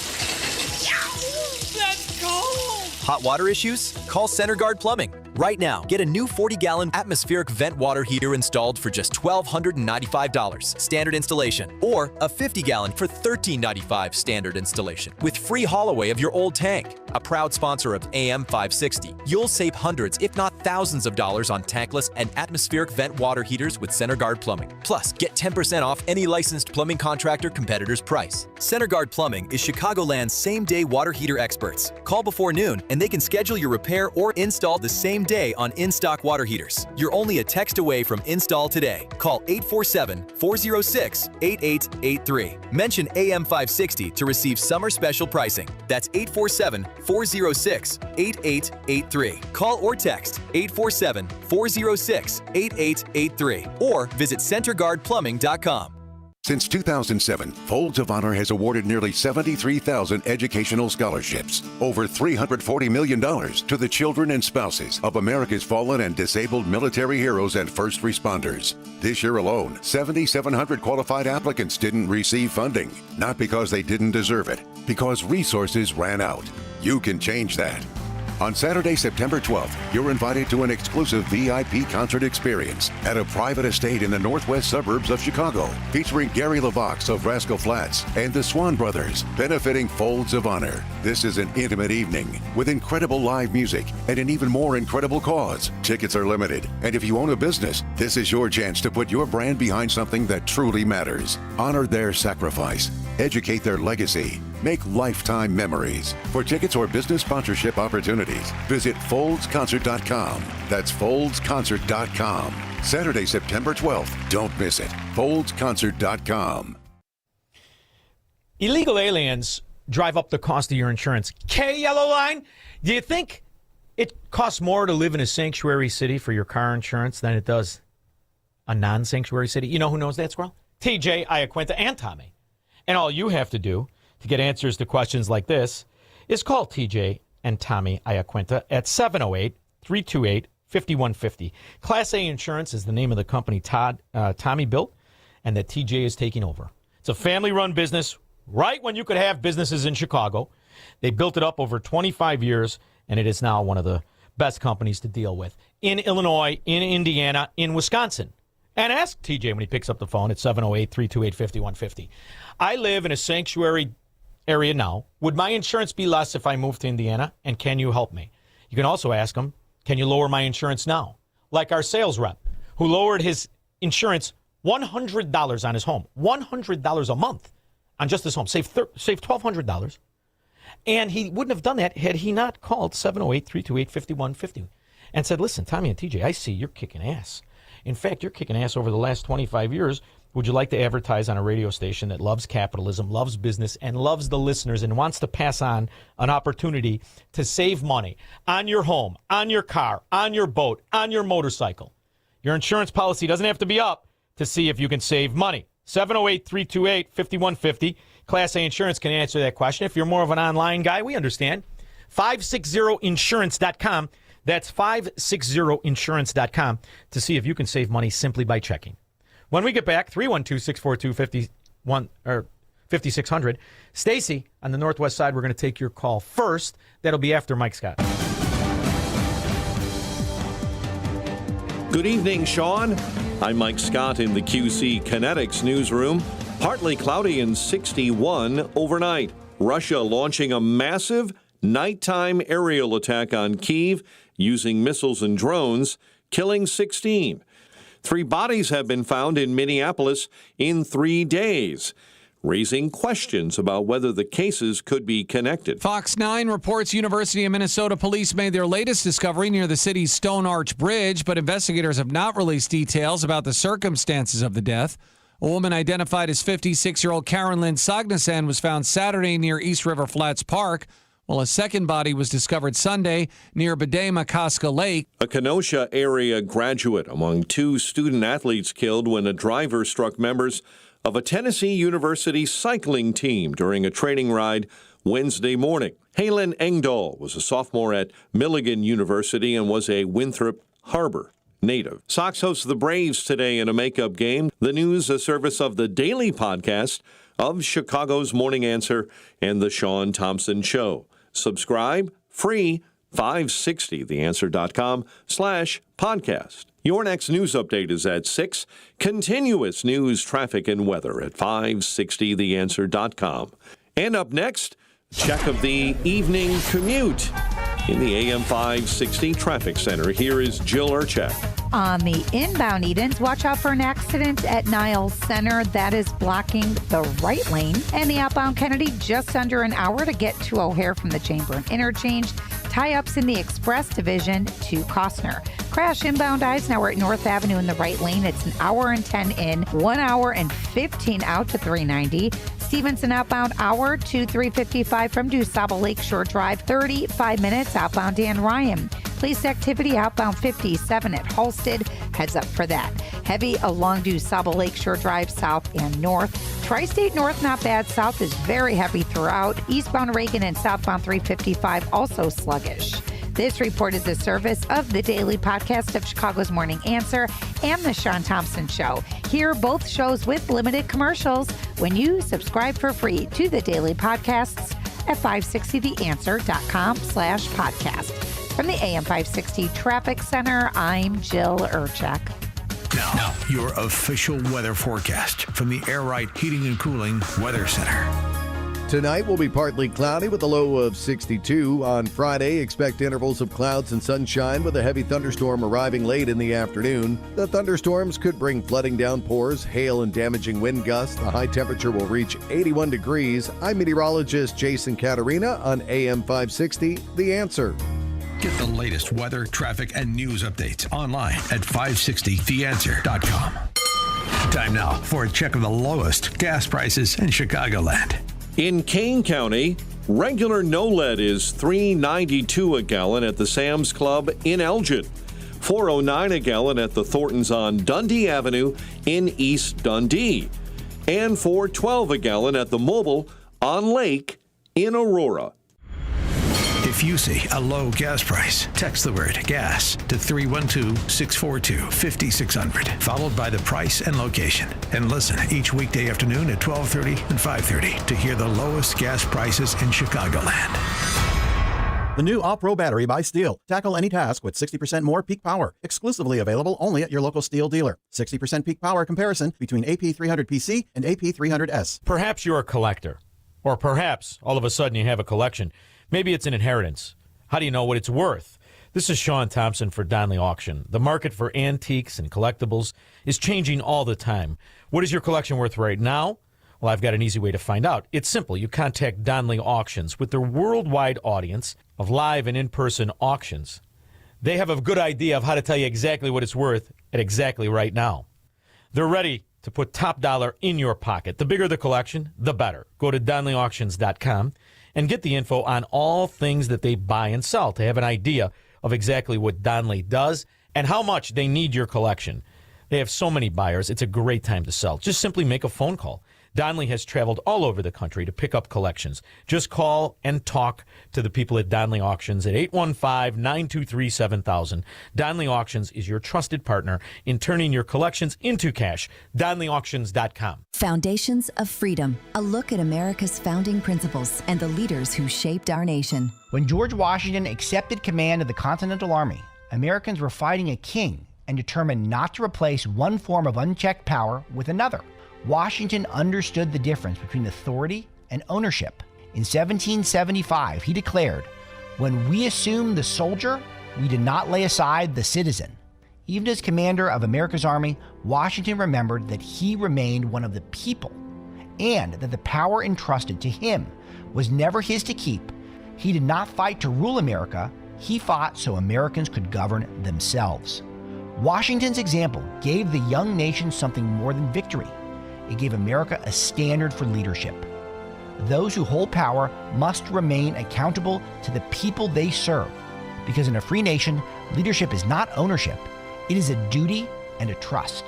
That's cold! Hot water issues? Call CenterGuard Plumbing. Right now, get a new 40-gallon atmospheric vent water heater installed for just $1,295 standard installation, or a 50-gallon for $1,395 standard installation, with free haul away of your old tank. A proud sponsor of AM 560. You'll save hundreds, if not thousands of dollars on tankless and atmospheric vent water heaters with CenterGuard Plumbing. Plus, get 10% off any licensed plumbing contractor competitor's price. CenterGuard Plumbing is Chicagoland's same-day water heater experts. Call before noon, and they can schedule your repair or install the same day on in-stock water heaters. You're only a text away from install today. Call 847-406-8883. Mention AM 560 to receive summer special pricing. That's 847-406-8883. Call or text 847-406-8883 or visit centerguardplumbing.com. Since 2007, Folds of Honor has awarded nearly 73,000 educational scholarships, over $340 million to the children and spouses of America's fallen and disabled military heroes and first responders. This year alone, 7,700 qualified applicants didn't receive funding, not because they didn't deserve it, because resources ran out. You can change that. On Saturday, September 12th, you're invited to an exclusive VIP concert experience at a private estate in the northwest suburbs of Chicago, featuring Gary LaVox of Rascal Flatts and the Swan Brothers, benefiting Folds of Honor. This is an intimate evening with incredible live music and an even more incredible cause. Tickets are limited, and if you own a business, this is your chance to put your brand behind something that truly matters. Honor their sacrifice, educate their legacy, make lifetime memories. For tickets or business sponsorship opportunities, visit foldsconcert.com. That's foldsconcert.com. Saturday, September 12th. Don't miss it. foldsconcert.com. Illegal aliens drive up the cost of your insurance. Yellow line, do you think it costs more to live in a sanctuary city for your car insurance than it does a non-sanctuary city? You know who knows that, Squirrel? TJ, Iaquinta, and Tommy. And all you have to do to get answers to questions like this is call TJ and Tommy Iaquinta at 708-328-5150. Class A Insurance is the name of the company Tommy built and that TJ is taking over. It's a family-run business right when you could have businesses in Chicago. They built it up over 25 years, and it is now one of the best companies to deal with in Illinois, in Indiana, in Wisconsin. And ask TJ when he picks up the phone at 708-328-5150. I live in a sanctuary area now. Would my insurance be less if I moved to Indiana? And can you help me? You can also ask him, can you lower my insurance now? Like our sales rep, who lowered his insurance $100 on his home. $100 a month on just his home. Saved $1,200. And he wouldn't have done that had he not called 708-328-5150 and said, listen, Tommy and TJ, I see you're kicking ass. In fact, you're kicking ass over the last 25 years. Would you like to advertise on a radio station that loves capitalism, loves business, and loves the listeners and wants to pass on an opportunity to save money on your home, on your car, on your boat, on your motorcycle? Your insurance policy doesn't have to be up to see if you can save money. 708-328-5150. Class A Insurance can answer that question. If you're more of an online guy, we understand. 560insurance.com. That's 560insurance.com to see if you can save money simply by checking. When we get back, 312-642-5600. Stacy, on the northwest side, we're going to take your call first. That'll be after Mike Scott. Good evening, Shaun. I'm Mike Scott in the QC Kinetics newsroom. Partly cloudy and 61 overnight. Russia launching a massive nighttime aerial attack on Kyiv using missiles and drones, killing 16. 3 bodies have been found in Minneapolis in 3 days, raising questions about whether the cases could be connected. Fox 9 reports University of Minnesota police made their latest discovery near the city's Stone Arch Bridge, but investigators have not released details about the circumstances of the death. A woman identified as 56-year-old Karen Lynn Sagnasan was found Saturday near East River Flats Park, while a second body was discovered Sunday near Bedema-Casca Lake. A Kenosha area graduate among 2 student athletes killed when a driver struck members of a Tennessee University cycling team during a training ride Wednesday morning. Halen Engdahl was a sophomore at Milligan University and was a Winthrop Harbor native. Sox hosts the Braves today in a makeup game. The news, a service of the daily podcast of Chicago's Morning Answer and the Shaun Thompson Show. Subscribe free, 560theanswer.com/podcast. Your next news update is at 6. Continuous news, traffic, and weather at 560theanswer.com. And up next, check of the evening commute in the AM 560 Traffic Center. Here is Jill Urchak. On the inbound Edens, watch out for an accident at Niles Center that is blocking the right lane. And the outbound Kennedy, just under an hour to get to O'Hare from the Chamberlain Interchange. Tie-ups in the Express Division to Costner. Crash inbound Eisenhower at North Avenue in the right lane. It's an hour and 10 in, 1 hour and 15 out to 390. Stevenson outbound hour to 355 from DuSable Lakeshore Drive, 35 minutes outbound Dan Ryan. Police activity outbound 57 at Halsted. Heads up for that. Heavy along DuSable Lakeshore Drive south and north. Tri-State North not bad. South is very heavy throughout. Eastbound Reagan and southbound 355 also sluggish. This report is a service of the daily podcast of Chicago's Morning Answer and the Shaun Thompson Show. Hear both shows with limited commercials when you subscribe for free to the daily podcasts at 560theanswer.com/podcast. From the AM 560 Traffic Center, I'm Jill Urchak. Now, your official weather forecast from the Air Right Heating and Cooling Weather Center. Tonight will be partly cloudy with a low of 62. On Friday, expect intervals of clouds and sunshine with a heavy thunderstorm arriving late in the afternoon. The thunderstorms could bring flooding downpours, hail, and damaging wind gusts. The high temperature will reach 81 degrees. I'm meteorologist Jason Caterina on AM 560, The Answer. Get the latest weather, traffic, and news updates online at 560theanswer.com. Time now for a check of the lowest gas prices in Chicagoland. In Kane County, regular no lead is $3.92 a gallon at the Sam's Club in Elgin, $4.09 a gallon at the Thorntons on Dundee Avenue in East Dundee, and $4.12 a gallon at the Mobile on Lake in Aurora. If you see a low gas price, text the word gas to 312-642-5600, followed by the price and location. And listen each weekday afternoon at 12:30 and 5:30 to hear the lowest gas prices in Chicagoland. The new All-Pro battery by Steel. Tackle any task with 60% more peak power. Exclusively available only at your local Steel dealer. 60% peak power comparison between AP300PC and AP300S. Perhaps you're a collector, or perhaps all of a sudden you have a collection. Maybe it's an inheritance. How do you know what it's worth? This is Shaun Thompson for Donley Auction. The market for antiques and collectibles is changing all the time. What is your collection worth right now? Well, I've got an easy way to find out. It's simple. You contact Donley Auctions. With their worldwide audience of live and in-person auctions, they have a good idea of how to tell you exactly what it's worth at exactly right now. They're ready to put top dollar in your pocket. The bigger the collection, the better. Go to DonleyAuctions.com and get the info on all things that they buy and sell to have an idea of exactly what Donley does and how much they need your collection. They have so many buyers, it's a great time to sell. Just simply make a phone call. Donley has traveled all over the country to pick up collections. Just call and talk to the people at Donley Auctions at 815-923-7000. Donley Auctions is your trusted partner in turning your collections into cash. DonleyAuctions.com. Foundations of Freedom, a look at America's founding principles and the leaders who shaped our nation. When George Washington accepted command of the Continental Army, Americans were fighting a king and determined not to replace one form of unchecked power with another. Washington understood the difference between authority and ownership. In 1775, he declared, "When we assume the soldier, we did not lay aside the citizen." Even as commander of America's army, Washington remembered that he remained one of the people and that the power entrusted to him was never his to keep. He did not fight to rule America, he fought so Americans could govern themselves. Washington's example gave the young nation something more than victory. It gave America a standard for leadership. Those who hold power must remain accountable to the people they serve, because in a free nation, leadership is not ownership, it is a duty and a trust.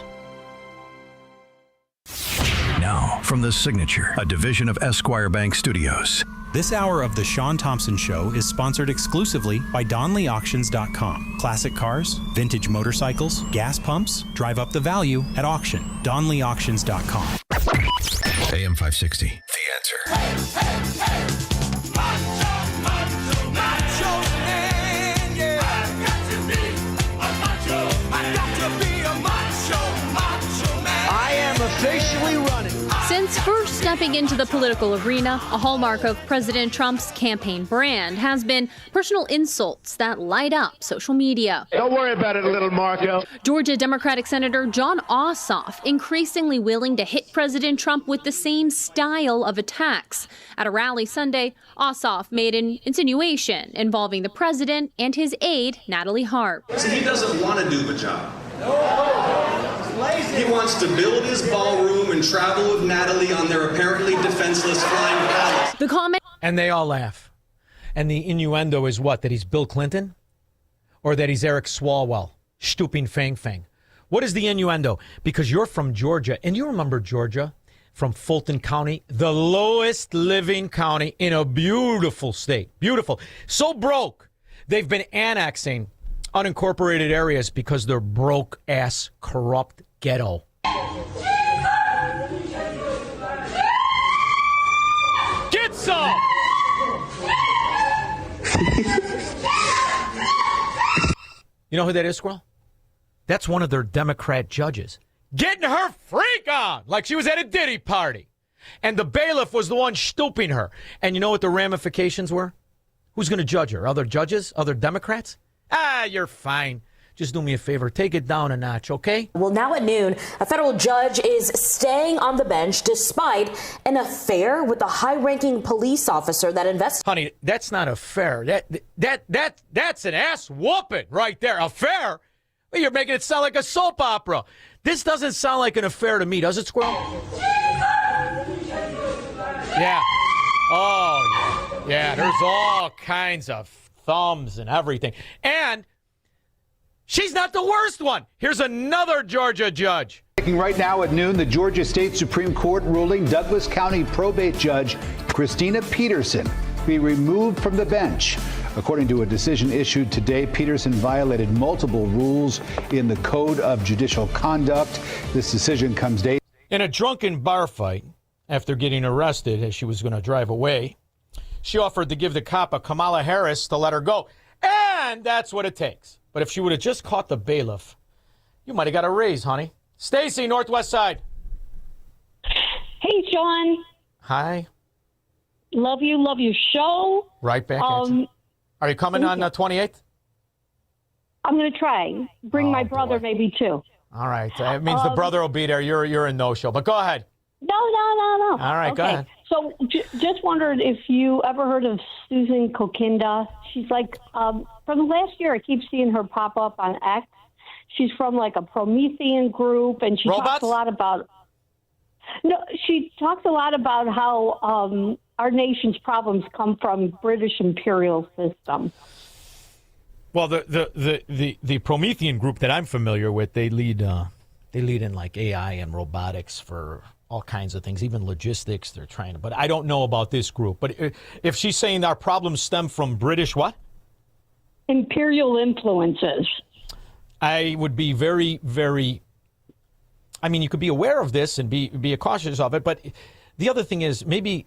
Now, from The Signature, a division of Esquire Bank Studios. This hour of The Shaun Thompson Show is sponsored exclusively by DonleyAuctions.com. Classic cars, vintage motorcycles, gas pumps, drive up the value at auction. DonleyAuctions.com. AM 560, The Answer. I am officially running. Since first stepping into the political arena, a hallmark of President Trump's campaign brand has been personal insults that light up social media. Don't worry about it, little Marco. Georgia Democratic Senator Jon Ossoff increasingly willing to hit President Trump with the same style of attacks. At a rally Sunday, Ossoff made an insinuation involving the president and his aide, Natalie Hart. See, he doesn't want to do the job. He wants to build his ballroom and travel with Natalie on their apparently defenseless flying palace. The comment. And they all laugh. And the innuendo is what? That he's Bill Clinton? Or that he's Eric Swalwell? Stooping Fang Fang. What is the innuendo? Because you're from Georgia. And you remember Georgia from Fulton County? The lowest living county in a beautiful state. Beautiful. So broke. They've been annexing unincorporated areas because they're broke-ass, corrupt ghetto. Get some! You know who that is, Squirrel? That's one of their Democrat judges. Getting her freak on like she was at a Diddy party. And the bailiff was the one stooping her. And you know what the ramifications were? Who's going to judge her? Other judges? Other Democrats? Ah, you're fine. Just do me a favor. Take it down a notch, okay? Well, now at noon, a federal judge is staying on the bench despite an affair with a high-ranking police officer that investigates. Honey, that's not a affair. That's an ass whooping right there. Affair? Well, you're making it sound like a soap opera. This doesn't sound like an affair to me, does it, Squirrel? Yeah. Oh, yeah. Yeah, there's all kinds of thumbs and everything. And she's not the worst one. Here's another Georgia judge. Right now at noon, the Georgia State Supreme Court ruling Douglas County probate judge Christina Peterson be removed from the bench. According to a decision issued today, Peterson violated multiple rules in the Code of Judicial Conduct. This decision comes days in a drunken bar fight after getting arrested as she was going to drive away. She offered to give the cop a Kamala Harris to let her go. And that's what it takes. But if she would have just caught the bailiff, you might have got a raise, honey. Stacy, Northwest Side. Hey, Shaun. Hi. Love you show. Right back at you. Are you coming on the 28th? I'm going to try. Bring my brother maybe too. All right. It means the brother will be there. You're a no-show. But go ahead. No. All right, go ahead. So just wondered if you ever heard of Susan Kokinda. She's like, from the last year, I keep seeing her pop up on X. She's from like a Promethean group, and she talks a lot about. No, she talks a lot about how our nation's problems come from British imperial system. Well, the Promethean group that I'm familiar with, they lead in like AI and robotics for all kinds of things, even logistics. They're trying to, but I don't know about this group. But if she's saying our problems stem from British what? Imperial influences. I would be very, very. I mean, you could be aware of this and be cautious of it, but the other thing is maybe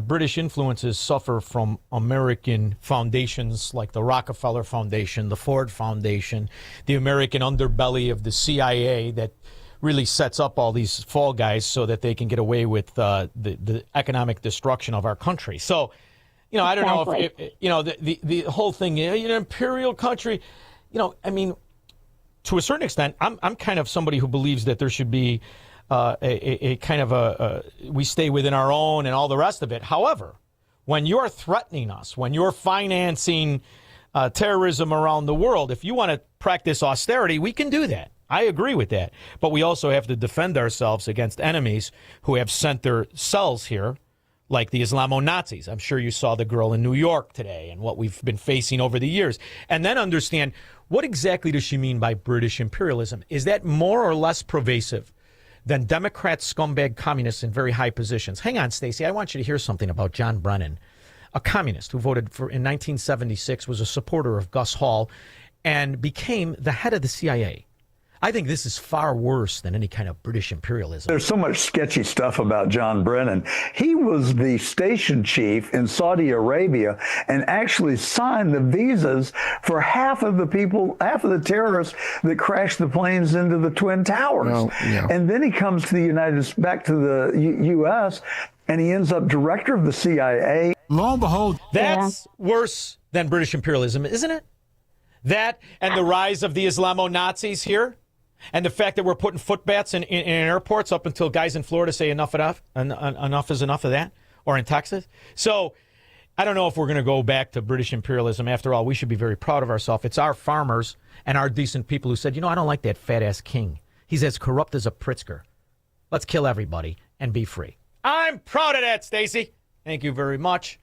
British influences suffer from American foundations like the Rockefeller Foundation, the Ford Foundation, the American underbelly of the CIA that really sets up all these fall guys so that they can get away with the economic destruction of our country. So, I don't know if the whole thing, an imperial country, I mean, to a certain extent, I'm kind of somebody who believes that there should be a kind of we stay within our own and all the rest of it. However, when you're threatening us, when you're financing terrorism around the world, if you want to practice austerity, we can do that. I agree with that. But we also have to defend ourselves against enemies who have sent their cells here, like the Islamo-Nazis. I'm sure you saw the girl in New York today and what we've been facing over the years. And then understand, what exactly does she mean by British imperialism? Is that more or less pervasive than Democrat scumbag communists in very high positions? Hang on, Stacey. I want you to hear something about John Brennan, a communist who voted for in 1976, was a supporter of Gus Hall, and became the head of the CIA. I think this is far worse than any kind of British imperialism. There's so much sketchy stuff about John Brennan. He was the station chief in Saudi Arabia and actually signed the visas for half of the terrorists that crashed the planes into the Twin Towers. And then he comes to back to the U.S., and he ends up director of the CIA. Lo and behold, that's worse than British imperialism, isn't it? That and the rise of the Islamo-Nazis here, and the fact that we're putting footbaths in airports up until guys in Florida say enough is enough of that, or in Texas. So I don't know if we're going to go back to British imperialism. After all, we should be very proud of ourselves. It's our farmers and our decent people who said, I don't like that fat-ass king. He's as corrupt as a Pritzker. Let's kill everybody and be free. I'm proud of that, Stacey. Thank you very much.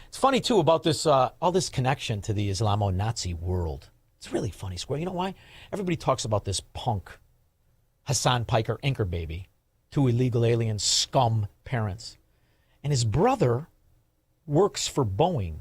It's funny, too, about this all this connection to the Islamo-Nazi world. It's really funny, Square. You know why? Everybody talks about this punk, Hassan Piker, anchor baby, two illegal alien scum parents. And his brother works for Boeing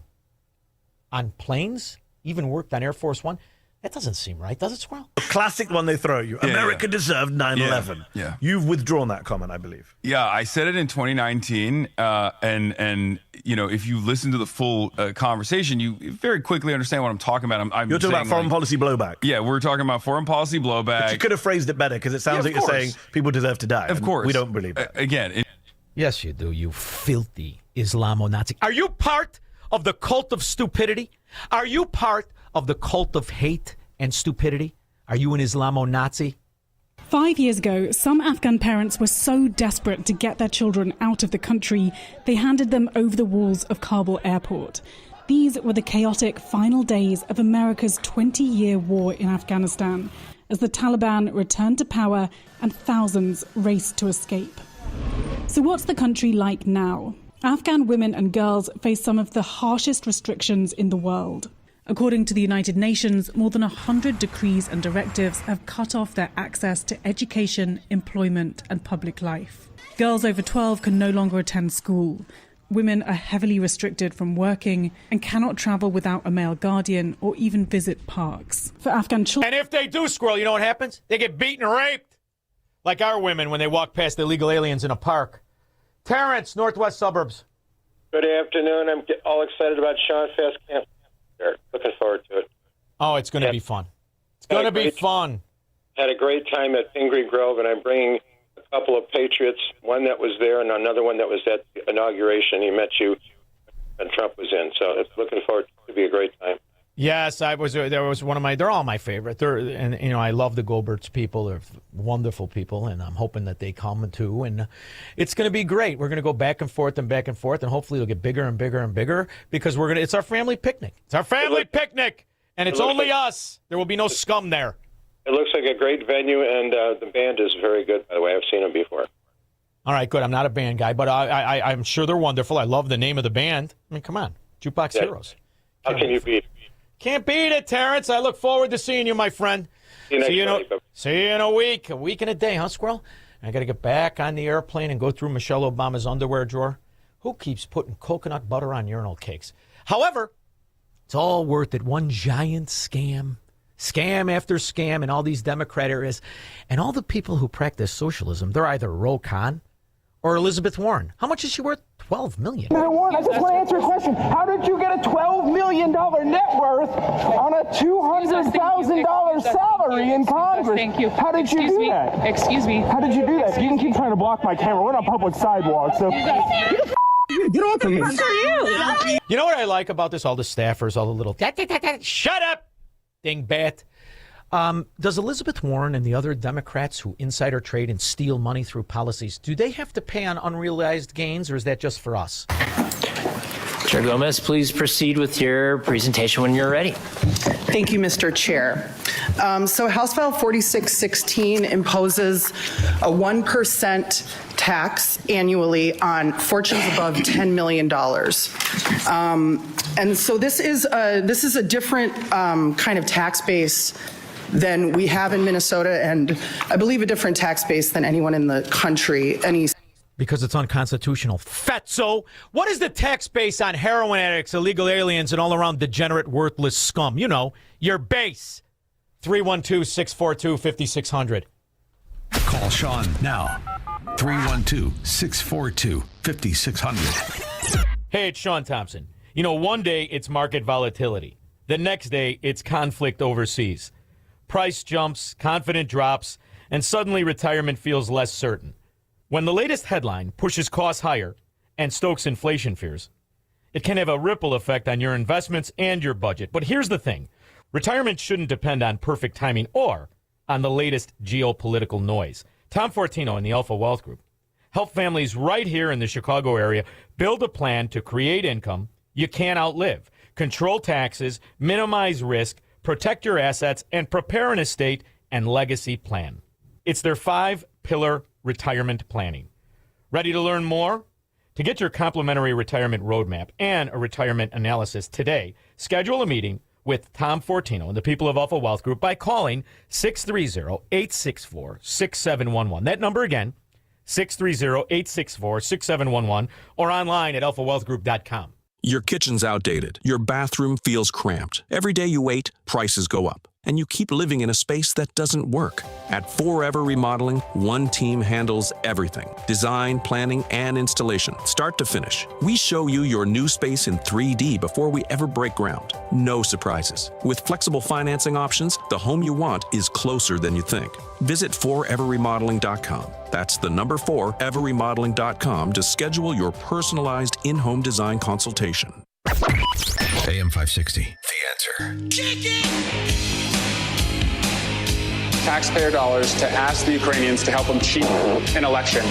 on planes, even worked on Air Force One. That doesn't seem right, does it, Squirrel? The classic one they throw you. America deserved 9/11. Yeah. You've withdrawn that comment, I believe. Yeah, I said it in 2019, and if you listen to the full conversation, you very quickly understand what I'm talking about. You're talking about foreign policy blowback. Yeah, we're talking about foreign policy blowback. But you could have phrased it better, because it sounds like you're saying people deserve to die. Of course. We don't believe that. Yes, you do, you filthy Islamo-Nazi. Are you part of the cult of stupidity? Are you part of the cult of hate and stupidity? Are you an Islamo-Nazi? 5 years ago, some Afghan parents were so desperate to get their children out of the country, they handed them over the walls of Kabul airport. These were the chaotic final days of America's 20-year war in Afghanistan, as the Taliban returned to power and thousands raced to escape. So what's the country like now? Afghan women and girls face some of the harshest restrictions in the world. According to the United Nations, more than 100 decrees and directives have cut off their access to education, employment and public life. Girls over 12 can no longer attend school. Women are heavily restricted from working and cannot travel without a male guardian or even visit parks. For Afghan children... And if they do, Squirrel, you know what happens? They get beaten and raped. Like our women when they walk past the illegal aliens in a park. Terrence, Northwest Suburbs. Good afternoon. I'm all excited about Shaun Fast Camp. Looking forward to it. Oh, it's going to be fun. It's going to be fun. Had a great time at Pingree Grove, and I'm bringing a couple of Patriots, one that was there and another one that was at the inauguration. He met you and Trump was in. So it's looking forward to be a great time. Yes, there was one of my, they're all my favorite. I love the Goldberts people. They're wonderful people, and I'm hoping that they come too. And it's going to be great. We're going to go back and forth, and hopefully it'll get bigger and bigger and bigger because it's our family picnic. It's our family picnic, and it's only us. There will be no scum there. It looks like a great venue, and the band is very good, by the way. I've seen them before. All right, good. I'm not a band guy, but I'm sure they're wonderful. I love the name of the band. I mean, come on. Jukebox Heroes. How can you beat? Can't beat it, Terrence. I look forward to seeing you, my friend. See you in a week and a day, huh, Squirrel? I got to get back on the airplane and go through Michelle Obama's underwear drawer. Who keeps putting coconut butter on urinal cakes? However, it's all worth it. One giant scam after scam in all these Democrat areas. And all the people who practice socialism, they're either Ro Khan or Elizabeth Warren? How much is she worth? $12 million. Mr. Warren, I just want to answer a question. How did you get a $12 million net worth on a $200,000 salary in Congress? Thank you. How did you do that? Excuse me. How did you do that? You can keep trying to block my camera. We're on a public sidewalk, so get off of me. You know what I like about this? All the staffers, all the little shut up, dingbat. Does Elizabeth Warren and the other Democrats who insider trade and steal money through policies, do they have to pay on unrealized gains, or is that just for us? Chair Gomez, please proceed with your presentation when you're ready. Thank you, Mr. Chair. So House File 4616 imposes a 1% tax annually on fortunes above $10 million. And so this is a different kind of tax base than we have in Minnesota, and I believe a different tax base than anyone in the country. Because it's unconstitutional. Fatso! What is the tax base on heroin addicts, illegal aliens, and all around degenerate, worthless scum? You know, your base. 312-642-5600. Call Shaun now. 312-642-5600. Hey, it's Shaun Thompson. You know, one day it's market volatility. The next day it's conflict overseas. Price jumps, confidence drops, and suddenly retirement feels less certain. When the latest headline pushes costs higher and stokes inflation fears, it can have a ripple effect on your investments and your budget. But here's the thing. Retirement shouldn't depend on perfect timing or on the latest geopolitical noise. Tom Fortino and the Alpha Wealth Group help families right here in the Chicago area build a plan to create income you can't outlive, control taxes, minimize risk, protect your assets, and prepare an estate and legacy plan. It's their 5-pillar retirement planning. Ready to learn more? To get your complimentary retirement roadmap and a retirement analysis today, schedule a meeting with Tom Fortino and the people of Alpha Wealth Group by calling 630-864-6711. That number again, 630-864-6711, or online at alphawealthgroup.com. Your kitchen's outdated. Your bathroom feels cramped. Every day you wait, prices go up. And you keep living in a space that doesn't work. At Forever Remodeling, one team handles everything. Design, planning, and installation, start to finish. We show you your new space in 3D before we ever break ground. No surprises. With flexible financing options, the home you want is closer than you think. Visit foreverremodeling.com. That's the number 4, everremodeling.com, to schedule your personalized in-home design consultation. AM 560, The Answer. Taxpayer dollars to ask the Ukrainians to help them cheat an election.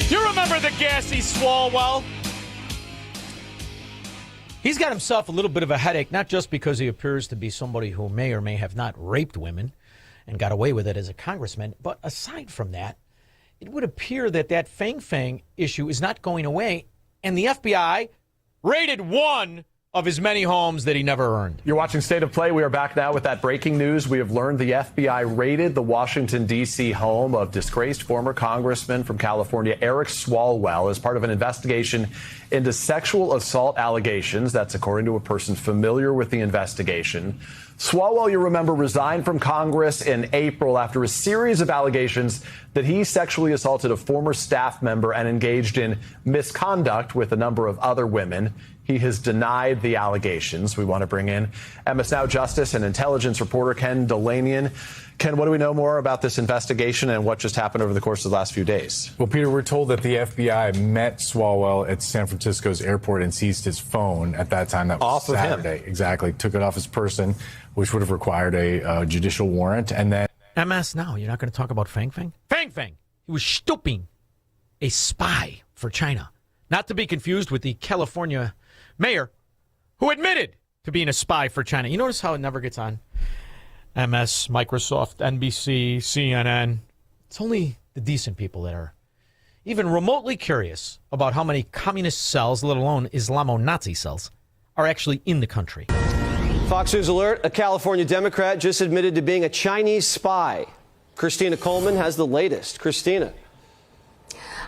You remember the gassy Swalwell? He's got himself a little bit of a headache, not just because he appears to be somebody who may or may have not raped women and got away with it as a congressman, but aside from that, it would appear that that Fang Fang issue is not going away, and the FBI raided one of his many homes that he never earned. You're watching State of Play. We are back now with that breaking news. We have learned the FBI raided the Washington, D.C. home of disgraced former Congressman from California, Eric Swalwell, as part of an investigation into sexual assault allegations. That's according to a person familiar with the investigation. Swalwell, you remember, resigned from Congress in April after a series of allegations that he sexually assaulted a former staff member and engaged in misconduct with a number of other women. He has denied the allegations. We want to bring in MS Now Justice and intelligence reporter Ken Delanian. Ken, what do we know more about this investigation and what just happened over the course of the last few days? Well, Peter, we're told that the FBI met Swalwell at San Francisco's airport and seized his phone at that time. That was off Saturday. Of him. Exactly. Took it off his person, which would have required a judicial warrant. And then MS Now, you're not going to talk about Fang Fang? Fang Fang! He was stooping a spy for China. Not to be confused with the California mayor who admitted to being a spy for China. You notice how it never gets on MS, Microsoft, NBC, CNN. It's only the decent people that are even remotely curious about how many communist cells, let alone Islamo-Nazi cells, are actually in the country. Fox News alert, a California Democrat just admitted to being a Chinese spy. Christina Coleman has the latest. Christina.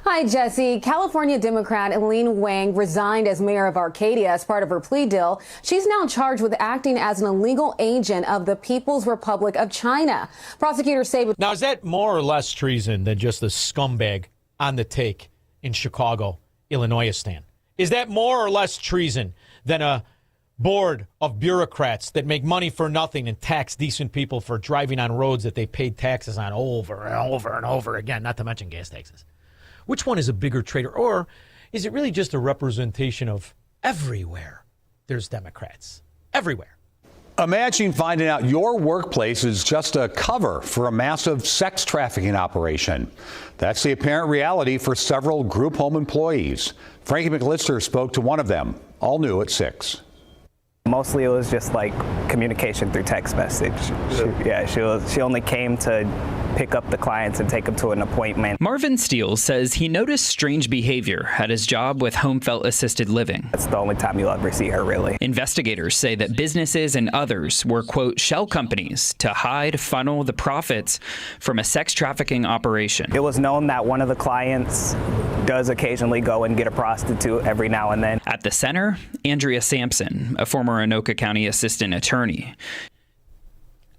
Hi, Jesse. California Democrat Eileen Wang resigned as mayor of Arcadia as part of her plea deal. She's now charged with acting as an illegal agent of the People's Republic of China. Prosecutors say... Now, is that more or less treason than just a scumbag on the take in Chicago, Illinois, Stan? Is that more or less treason than a board of bureaucrats that make money for nothing and tax decent people for driving on roads that they paid taxes on over and over and over again, not to mention gas taxes? Which one is a bigger traitor? Or is it really just a representation of everywhere there's Democrats? Everywhere. Imagine finding out your workplace is just a cover for a massive sex trafficking operation. That's the apparent reality for several group home employees. Frankie McLister spoke to one of them. All new at 6. Mostly it was just like communication through text message. She only came to pick up the clients and take them to an appointment. Marvin Steele says he noticed strange behavior at his job with Homefelt Assisted Living. That's the only time you'll ever see her, really. Investigators say that businesses and others were, quote, shell companies to funnel the profits from a sex trafficking operation. It was known that one of the clients does occasionally go and get a prostitute every now and then. At the center, Andrea Sampson, a former Anoka County assistant attorney.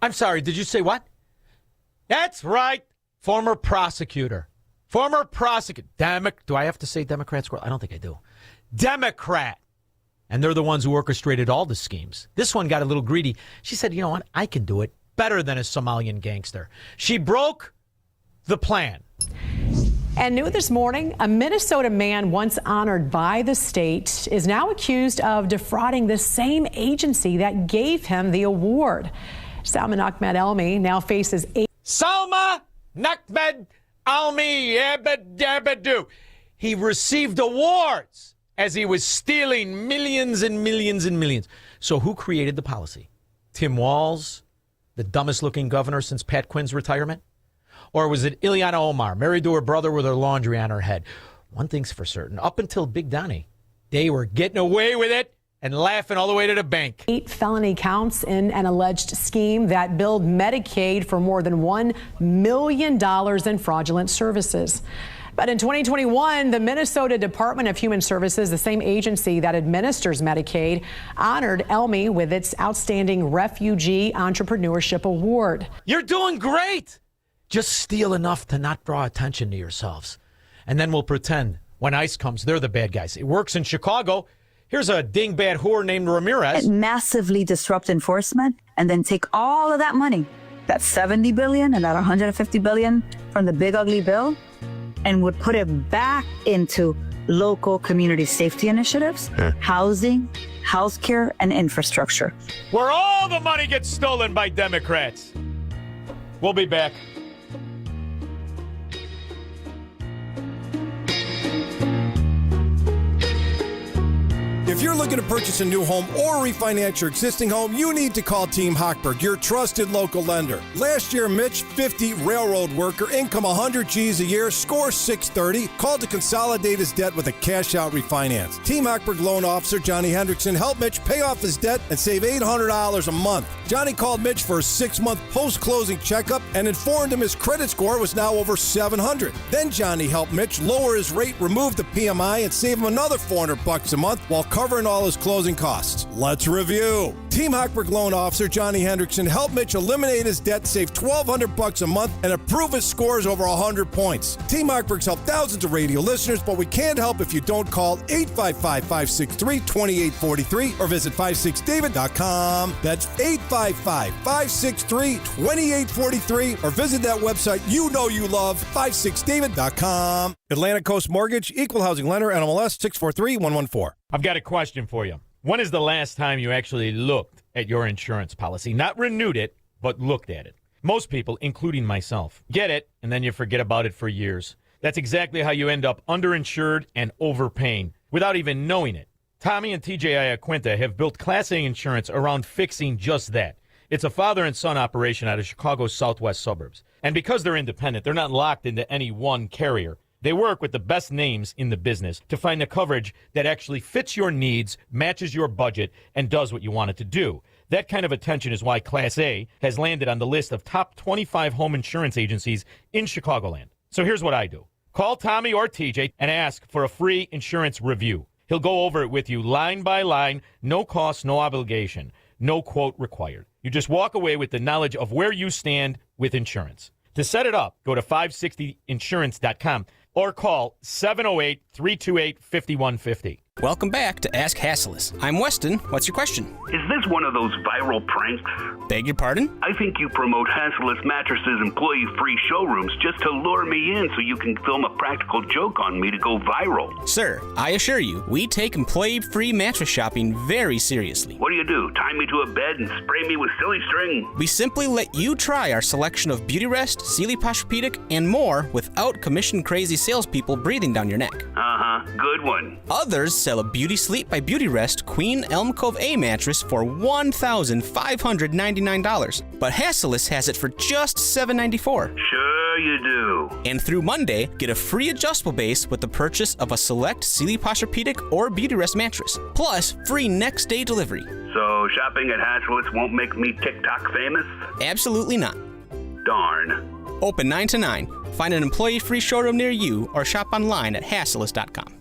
I'm sorry, did you say what? That's right. Former prosecutor. Former prosecutor. Do I have to say Democrat squirrel? I don't think I do. Democrat. And they're the ones who orchestrated all the schemes. This one got a little greedy. She said, you know what? I can do it better than a Somalian gangster. She broke the plan. And new this morning, a Minnesota man once honored by the state is now accused of defrauding the same agency that gave him the award. Salman Ahmed Elmi now faces Salma Ahmed Elmi Yabadabadu. He received awards as he was stealing millions and millions and millions. So who created the policy? Tim Walz, the dumbest looking governor since Pat Quinn's retirement? Or was it Ilyana Omar, married to her brother with her laundry on her head? One thing's for certain. Up until Big Donnie, they were getting away with it and laughing all the way to the bank. 8 felony counts in an alleged scheme that billed Medicaid for more than $1 million in fraudulent services. But in 2021, the Minnesota Department of Human Services, the same agency that administers Medicaid, honored Elmi with its Outstanding Refugee Entrepreneurship Award. You're doing great. Just steal enough to not draw attention to yourselves. And then we'll pretend when ICE comes, they're the bad guys. It works in Chicago. Here's a dingbat whore named Ramirez. Massively disrupt enforcement and then take all of that money, that $70 billion and that $150 billion from the big ugly bill, and would put it back into local community safety initiatives, housing, healthcare, and infrastructure. Where all the money gets stolen by Democrats. We'll be back. If you're looking to purchase a new home or refinance your existing home, you need to call Team Hochberg, your trusted local lender. Last year, Mitch, 50, railroad worker, income 100 G's a year, score 630, called to consolidate his debt with a cash-out refinance. Team Hochberg loan officer Johnny Hendrickson helped Mitch pay off his debt and save $800 a month. Johnny called Mitch for a 6-month post-closing checkup and informed him his credit score was now over 700. Then Johnny helped Mitch lower his rate, remove the PMI, and save him another $400 a month while covering all his closing costs. Let's review. Team Hochberg loan officer Johnny Hendrickson helped Mitch eliminate his debt, save $1,200 a month, and improve his scores over 100 points. Team Hochberg's helped thousands of radio listeners, but we can't help if you don't call 855-563-2843 or visit 56david.com. That's 855-563-2843 or visit that website you know you love, 56david.com. Atlantic Coast Mortgage, Equal Housing Lender, NMLS 643114. I've got a question for you. When is the last time you actually looked at your insurance policy? Not renewed it, but looked at it. Most people, including myself, get it, and then you forget about it for years. That's exactly how you end up underinsured and overpaying without even knowing it. Tommy and TJ Iaquinta have built Class A insurance around fixing just that. It's a father and son operation out of Chicago's southwest suburbs. And because they're independent, they're not locked into any one carrier. They work with the best names in the business to find the coverage that actually fits your needs, matches your budget, and does what you want it to do. That kind of attention is why Class A has landed on the list of top 25 home insurance agencies in Chicagoland. So here's what I do. Call Tommy or TJ and ask for a free insurance review. He'll go over it with you line by line, no cost, no obligation, no quote required. You just walk away with the knowledge of where you stand with insurance. To set it up, go to 560insurance.com. or call 708-328-5150. Welcome back to Ask Hasslis. I'm Weston. What's your question? Is this one of those viral pranks? Beg your pardon? I think you promote Hasslis Mattresses employee-free showrooms just to lure me in so you can film a practical joke on me to go viral. Sir, I assure you, we take employee-free mattress shopping very seriously. What do? Tie me to a bed and spray me with silly string? We simply let you try our selection of Beauty Rest, Sealy Posturepedic, and more without commission-crazy salespeople breathing down your neck. Good one. Others sell a Beauty Sleep by Beauty Rest Queen Elm Cove A mattress for $1,599, but Hasslis has it for just $794. Sure you do. And through Monday, get a free adjustable base with the purchase of a select Sealy Posturepedic or Beauty Rest mattress, plus free next-day delivery. So shopping at Hasslis won't make me TikTok famous? Absolutely not. Darn. Open 9 to 9. Find an employee-free showroom near you or shop online at Hasslis.com.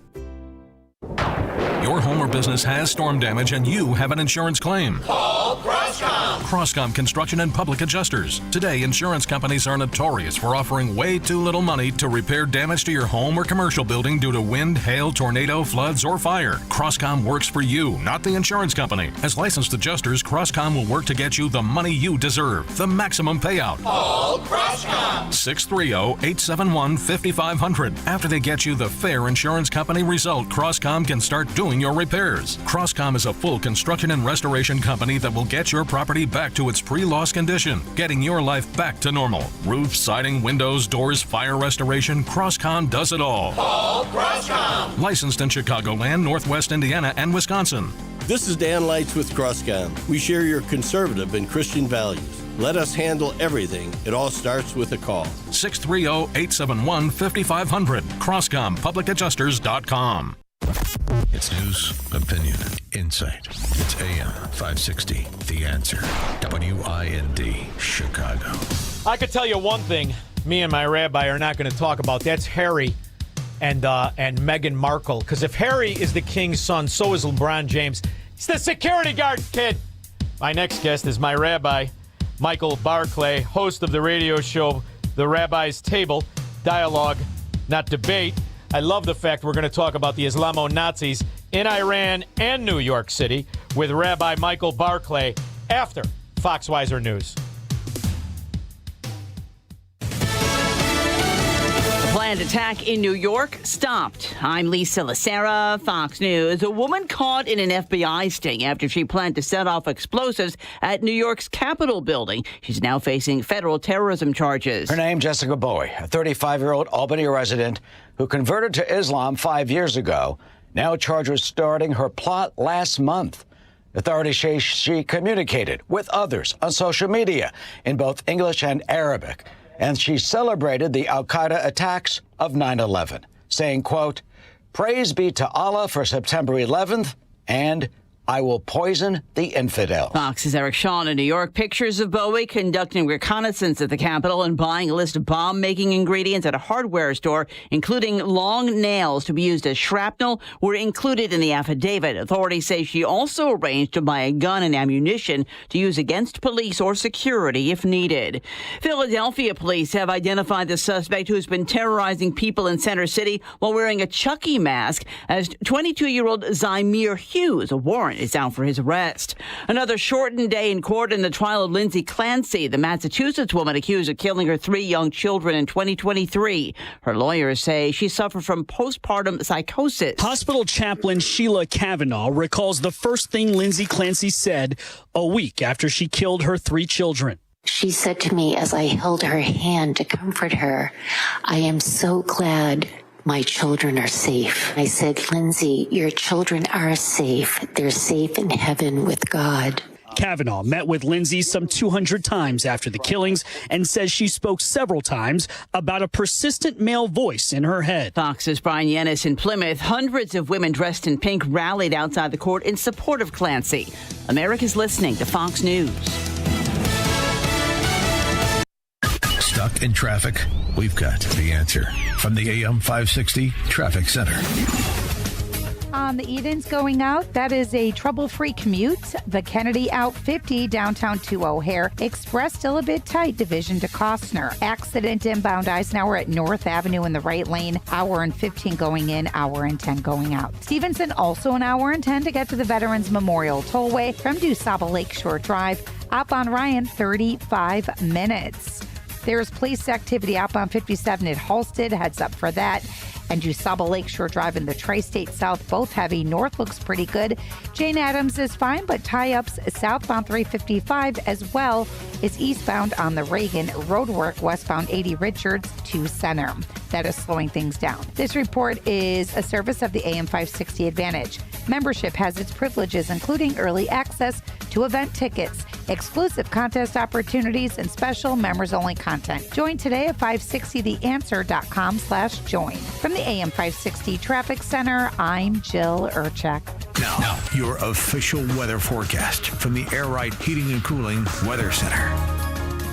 Your home or business has storm damage and you have an insurance claim. Call Crosscom. Crosscom Construction and Public Adjusters. Today, insurance companies are notorious for offering way too little money to repair damage to your home or commercial building due to wind, hail, tornado, floods, or fire. Crosscom works for you, not the insurance company. As licensed adjusters, Crosscom will work to get you the money you deserve, the maximum payout. Call Crosscom. 630-871-5500. After they get you the fair insurance company result, Crosscom can start doing your repairs. Crosscom is a full construction and restoration company that will get your property back to its pre-loss condition, getting your life back to normal. Roof, siding, windows, doors, fire restoration, Crosscom does it all. Call Crosscom. Licensed in Chicagoland, Northwest Indiana, and Wisconsin. This is Dan Lights with Crosscom. We share your conservative and Christian values. Let us handle everything. It all starts with a call. 630-871-5500. CrosscomPublicAdjusters.com. It's news, opinion, insight. It's AM 560, The Answer. WIND, Chicago. I could tell you one thing me and my rabbi are not going to talk about. That's Harry and Meghan Markle. Because if Harry is the king's son, so is LeBron James. He's the security guard kid. My next guest is my rabbi, Michael Barclay, host of the radio show The Rabbi's Table, dialogue, not debate. I love the fact we're going to talk about the Islamo-Nazis in Iran and New York City with Rabbi Michael Barclay after Fox Weiser News. Planned attack in New York stopped. I'm Lisa Lacera, Fox News. A woman caught in an FBI sting after she planned to set off explosives at New York's Capitol building. She's now facing federal terrorism charges. Her name, Jessica Bowie, a 35-year-old Albany resident who converted to Islam 5 years ago, now charged with starting her plot last month. Authorities say she communicated with others on social media in both English and Arabic. And she celebrated the al-Qaeda attacks of 9/11, saying, quote, "Praise be to Allah for September 11th, and I will poison the infidel." Fox's Eric Shaun in New York. Pictures of Bowie conducting reconnaissance at the Capitol and buying a list of bomb-making ingredients at a hardware store, including long nails to be used as shrapnel, were included in the affidavit. Authorities say she also arranged to buy a gun and ammunition to use against police or security if needed. Philadelphia police have identified the suspect who's been terrorizing people in Center City while wearing a Chucky mask as 22-year-old Zymir Hughes. A warrant is out for his arrest. Another shortened day in court in the trial of Lindsay Clancy, the Massachusetts woman accused of killing her 3 young children in 2023. Her lawyers say she suffered from postpartum psychosis. Hospital chaplain Sheila Kavanaugh recalls the first thing Lindsay Clancy said a week after she killed her 3 children. She said to me as I held her hand to comfort her, "I am so glad my children are safe." I said, "Lindsay, your children are safe. They're safe in heaven with God." Kavanaugh met with Lindsay some 200 times after the killings and says she spoke several times about a persistent male voice in her head. Fox's Brian Yennis in Plymouth. Hundreds of women dressed in pink rallied outside the court in support of Clancy. America's listening to Fox News. Stuck in traffic? We've got the answer from the AM 560 Traffic Center. On the Edens going out, that is a trouble-free commute. The Kennedy out 50 downtown to O'Hare. Express still a bit tight, division to Costner. Accident inbound Eisenhower at North Avenue in the right lane. Hour and 15 going in, hour and 10 going out. Stevenson also an hour and 10 to get to the Veterans Memorial Tollway from DuSable Lakeshore Drive. Up on Ryan, 35 minutes. There's police activity out on 57 at Halsted. Heads up for that. And DuSable Lakeshore Drive in the Tri-State South, both heavy. North looks pretty good. Jane Addams is fine, but tie-ups southbound 355 as well as eastbound on the Reagan. Roadwork westbound 80 Richards to Center. That is slowing things down. This report is a service of the AM 560 Advantage. Membership has its privileges, including early access to event tickets, exclusive contest opportunities, and special members-only content. Join today at 560theanswer.com/join. From the AM 560 Traffic Center, I'm Jill Urchak. Now, your official weather forecast from the Air Right Heating and Cooling Weather Center.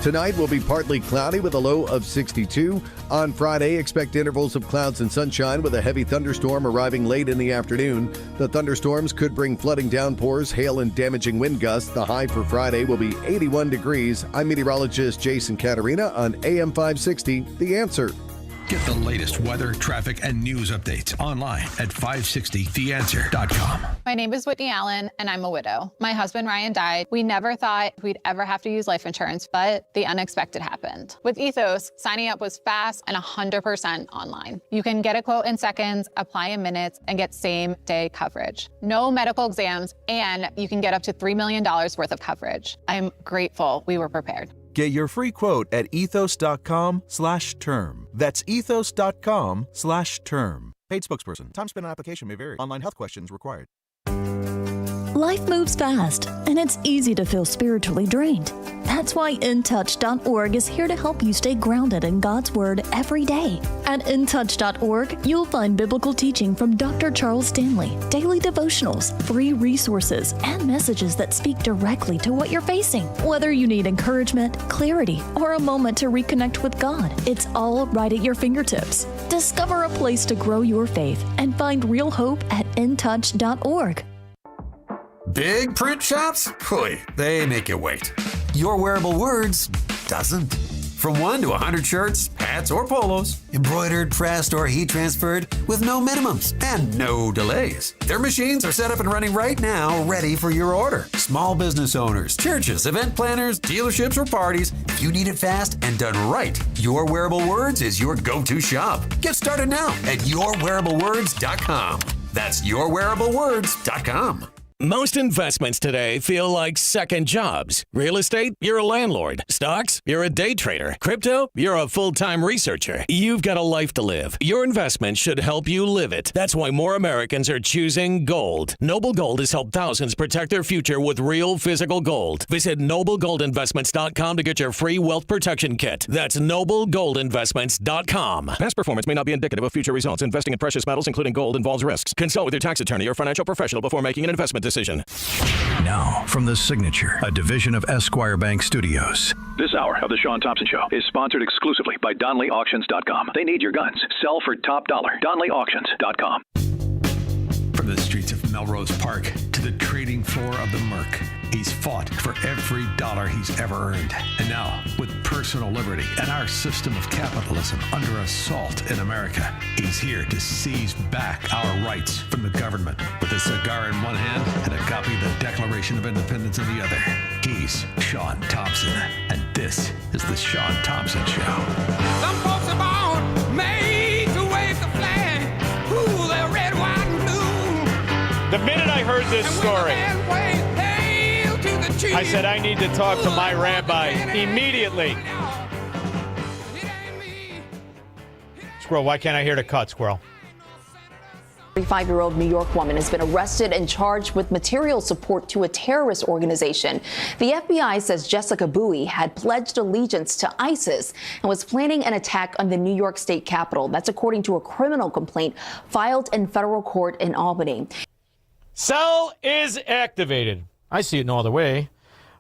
Tonight will be partly cloudy with a low of 62. On Friday, expect intervals of clouds and sunshine with a heavy thunderstorm arriving late in the afternoon. The thunderstorms could bring flooding downpours, hail, and damaging wind gusts. The high for Friday will be 81 degrees. I'm meteorologist Jason Caterina on AM 560, The Answer. Get the latest weather, traffic, and news updates online at 560theanswer.com. My name is Whitney Allen, and I'm a widow. My husband, Ryan, died. We never thought we'd ever have to use life insurance, but the unexpected happened. With Ethos, signing up was fast and 100% online. You can get a quote in seconds, apply in minutes, and get same-day coverage. No medical exams, and you can get up to $3 million worth of coverage. I'm grateful we were prepared. Get your free quote at ethos.com/term. That's ethos.com/term. Paid spokesperson. Time spent on application may vary. Online health questions required. Life moves fast, and it's easy to feel spiritually drained. That's why InTouch.org is here to help you stay grounded in God's Word every day. At InTouch.org, you'll find biblical teaching from Dr. Charles Stanley, daily devotionals, free resources, and messages that speak directly to what you're facing. Whether you need encouragement, clarity, or a moment to reconnect with God, it's all right at your fingertips. Discover a place to grow your faith and find real hope at InTouch.org. Big print shops? Boy, they make you wait. Your Wearable Words doesn't. From 1 to 100 shirts, hats, or polos, embroidered, pressed, or heat transferred with no minimums and no delays. Their machines are set up and running right now, ready for your order. Small business owners, churches, event planners, dealerships, or parties, if you need it fast and done right, Your Wearable Words is your go-to shop. Get started now at yourwearablewords.com. That's yourwearablewords.com. Most investments today feel like second jobs. Real estate, you're a landlord. Stocks, you're a day trader. Crypto, you're a full-time researcher. You've got a life to live. Your investment should help you live it. That's why more Americans are choosing gold. Noble Gold has helped thousands protect their future with real physical gold. Visit noblegoldinvestments.com to get your free wealth protection kit. That's noblegoldinvestments.com. Past performance may not be indicative of future results. Investing in precious metals, including gold, involves risks. Consult with your tax attorney or financial professional before making an investment decision. Now, from the Signature, a division of Esquire Bank Studios. This hour of the Shaun Thompson Show is sponsored exclusively by DonleyAuctions.com. They need your guns. Sell for top dollar. DonleyAuctions.com. From the streets of Melrose Park to the trading floor of the Merc, he's fought for every dollar he's ever earned. And now, with personal liberty and our system of capitalism under assault in America, he's here to seize back our rights from the government. With a cigar in one hand and a copy of the Declaration of Independence in the other, he's Shaun Thompson. And this is the Shaun Thompson Show. Some folks are born made to wave the flag. Ooh, they're red, white, and blue. The minute I heard this story, I said, I need to talk to my rabbi immediately. Squirrel, why can't I hear the cut, Squirrel? 35-year-old New York woman has been arrested and charged with material support to a terrorist organization. The FBI says Jessica Bowie had pledged allegiance to ISIS and was planning an attack on the New York State Capitol. That's according to a criminal complaint filed in federal court in Albany. Cell is activated. I see it no other way.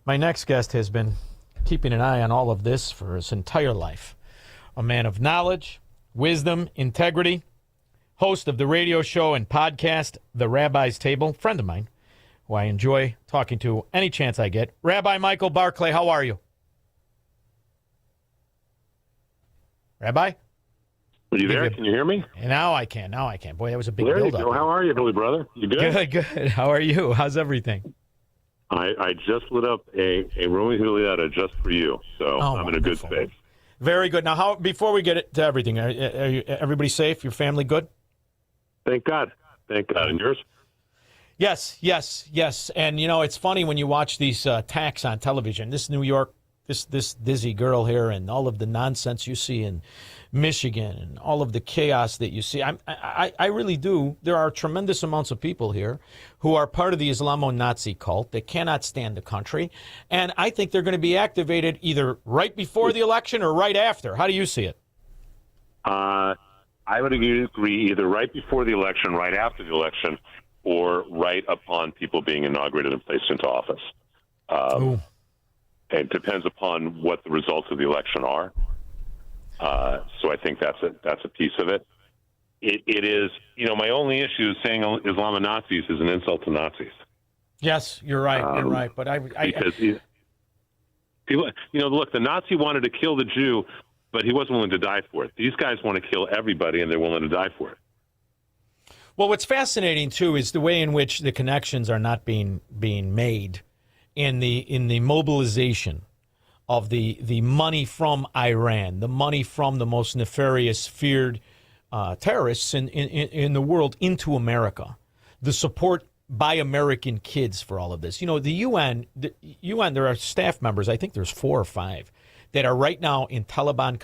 My next guest has been keeping an eye on all of this for his entire life. A man of knowledge, wisdom, integrity, host of the radio show and podcast, The Rabbi's Table, friend of mine, who I enjoy talking to any chance I get. Rabbi Michael Barclay, how are you? Rabbi? Are you there? Can you hear me? Now I can. Boy, that was a big There you build-up. go. How are you, Billy brother? You good? Good. How are you? How's everything? I just lit up a Romeo and Julieta just for you, so I'm in a good space. Very good. Now, before we get to everything, are everybody safe? Your family good? Thank God. And yours? Yes. And, it's funny when you watch these attacks on television. This New York, this dizzy girl here and all of the nonsense you see in Michigan and all of the chaos that you see. I really do. There are tremendous amounts of people here who are part of the Islamo-Nazi cult that cannot stand the country. And I think they're going to be activated either right before the election or right after. How do you see it? I would agree either right before the election, right after the election, or right upon people being inaugurated and placed into office. It depends upon what the results of the election are. So I think that's a piece of it. It is, my only issue is saying Islamo-Nazis is an insult to Nazis. Yes, you're right. You're right. But because people, look, the Nazi wanted to kill the Jew, but he wasn't willing to die for it. These guys want to kill everybody, and they're willing to die for it. Well, what's fascinating too is the way in which the connections are not being made in the mobilization of the money from Iran, the money from the most nefarious, feared terrorists in the world into America, the support by American kids for all of this. The UN, there are staff members, I think there's 4 or 5, that are right now in Taliban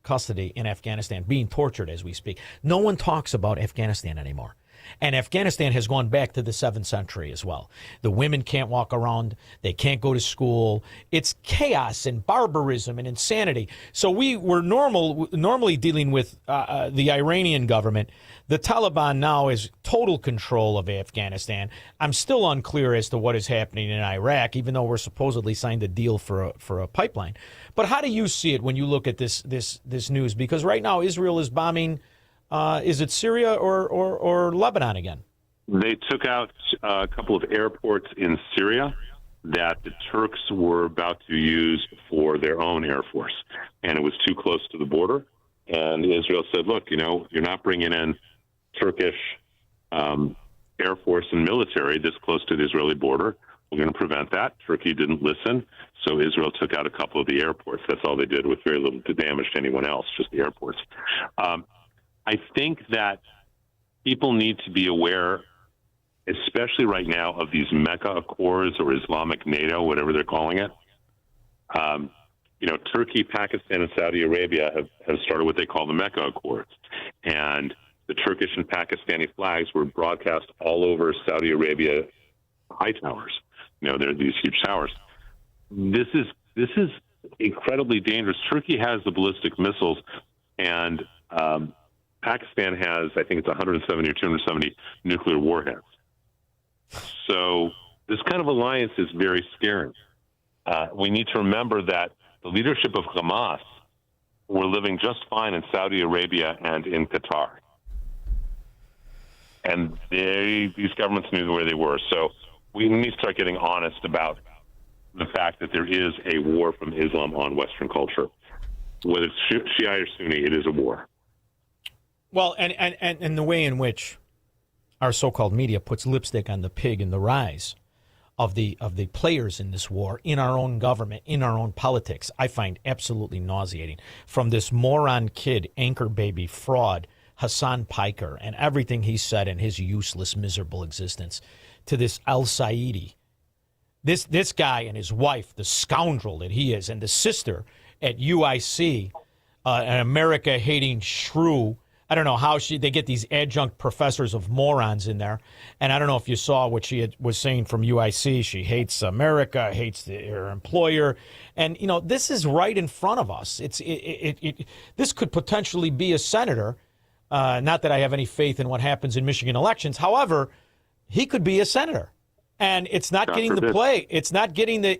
custody in Afghanistan, being tortured as we speak. No one talks about Afghanistan anymore. And Afghanistan has gone back to the 7th century as well. The women can't walk around. They can't go to school. It's chaos and barbarism and insanity. So we were normally dealing with the Iranian government. The Taliban now is total control of Afghanistan. I'm still unclear as to what is happening in Iraq, even though we're supposedly signed a deal for a pipeline. But how do you see it when you look at this news? Because right now Israel is bombing. Is it Syria or Lebanon again? They took out a couple of airports in Syria that the Turks were about to use for their own air force, and it was too close to the border. And Israel said, look, you're not bringing in Turkish air force and military this close to the Israeli border. We're going to prevent that. Turkey didn't listen, so Israel took out a couple of the airports. That's all they did, with very little damage to anyone else, just the airports. I think that people need to be aware, especially right now, of these Mecca Accords or Islamic NATO, whatever they're calling it. Turkey, Pakistan, and Saudi Arabia have started what they call the Mecca Accords. And the Turkish and Pakistani flags were broadcast all over Saudi Arabia high towers. There are these huge towers. This is incredibly dangerous. Turkey has the ballistic missiles, and Pakistan has, I think it's 170 or 270 nuclear warheads. So this kind of alliance is very scary. We need to remember that the leadership of Hamas were living just fine in Saudi Arabia and in Qatar. And these governments knew where they were. So we need to start getting honest about the fact that there is a war from Islam on Western culture. Whether it's Shia or Sunni, it is a war. Well, and the way in which our so-called media puts lipstick on the pig and the rise of the players in this war, in our own government, in our own politics, I find absolutely nauseating. From this moron kid, anchor baby fraud, Hassan Piker, and everything he said in his useless, miserable existence, to this al-Saidi, this guy and his wife, the scoundrel that he is, and the sister at UIC, an America-hating shrew. I don't know how they get these adjunct professors of morons in there. And I don't know if you saw what she was saying from UIC. She hates America, hates her employer. And, this is right in front of us. This could potentially be a senator. Not that I have any faith in what happens in Michigan elections. However, he could be a senator. And it's not God getting the forbid. play. It's not getting the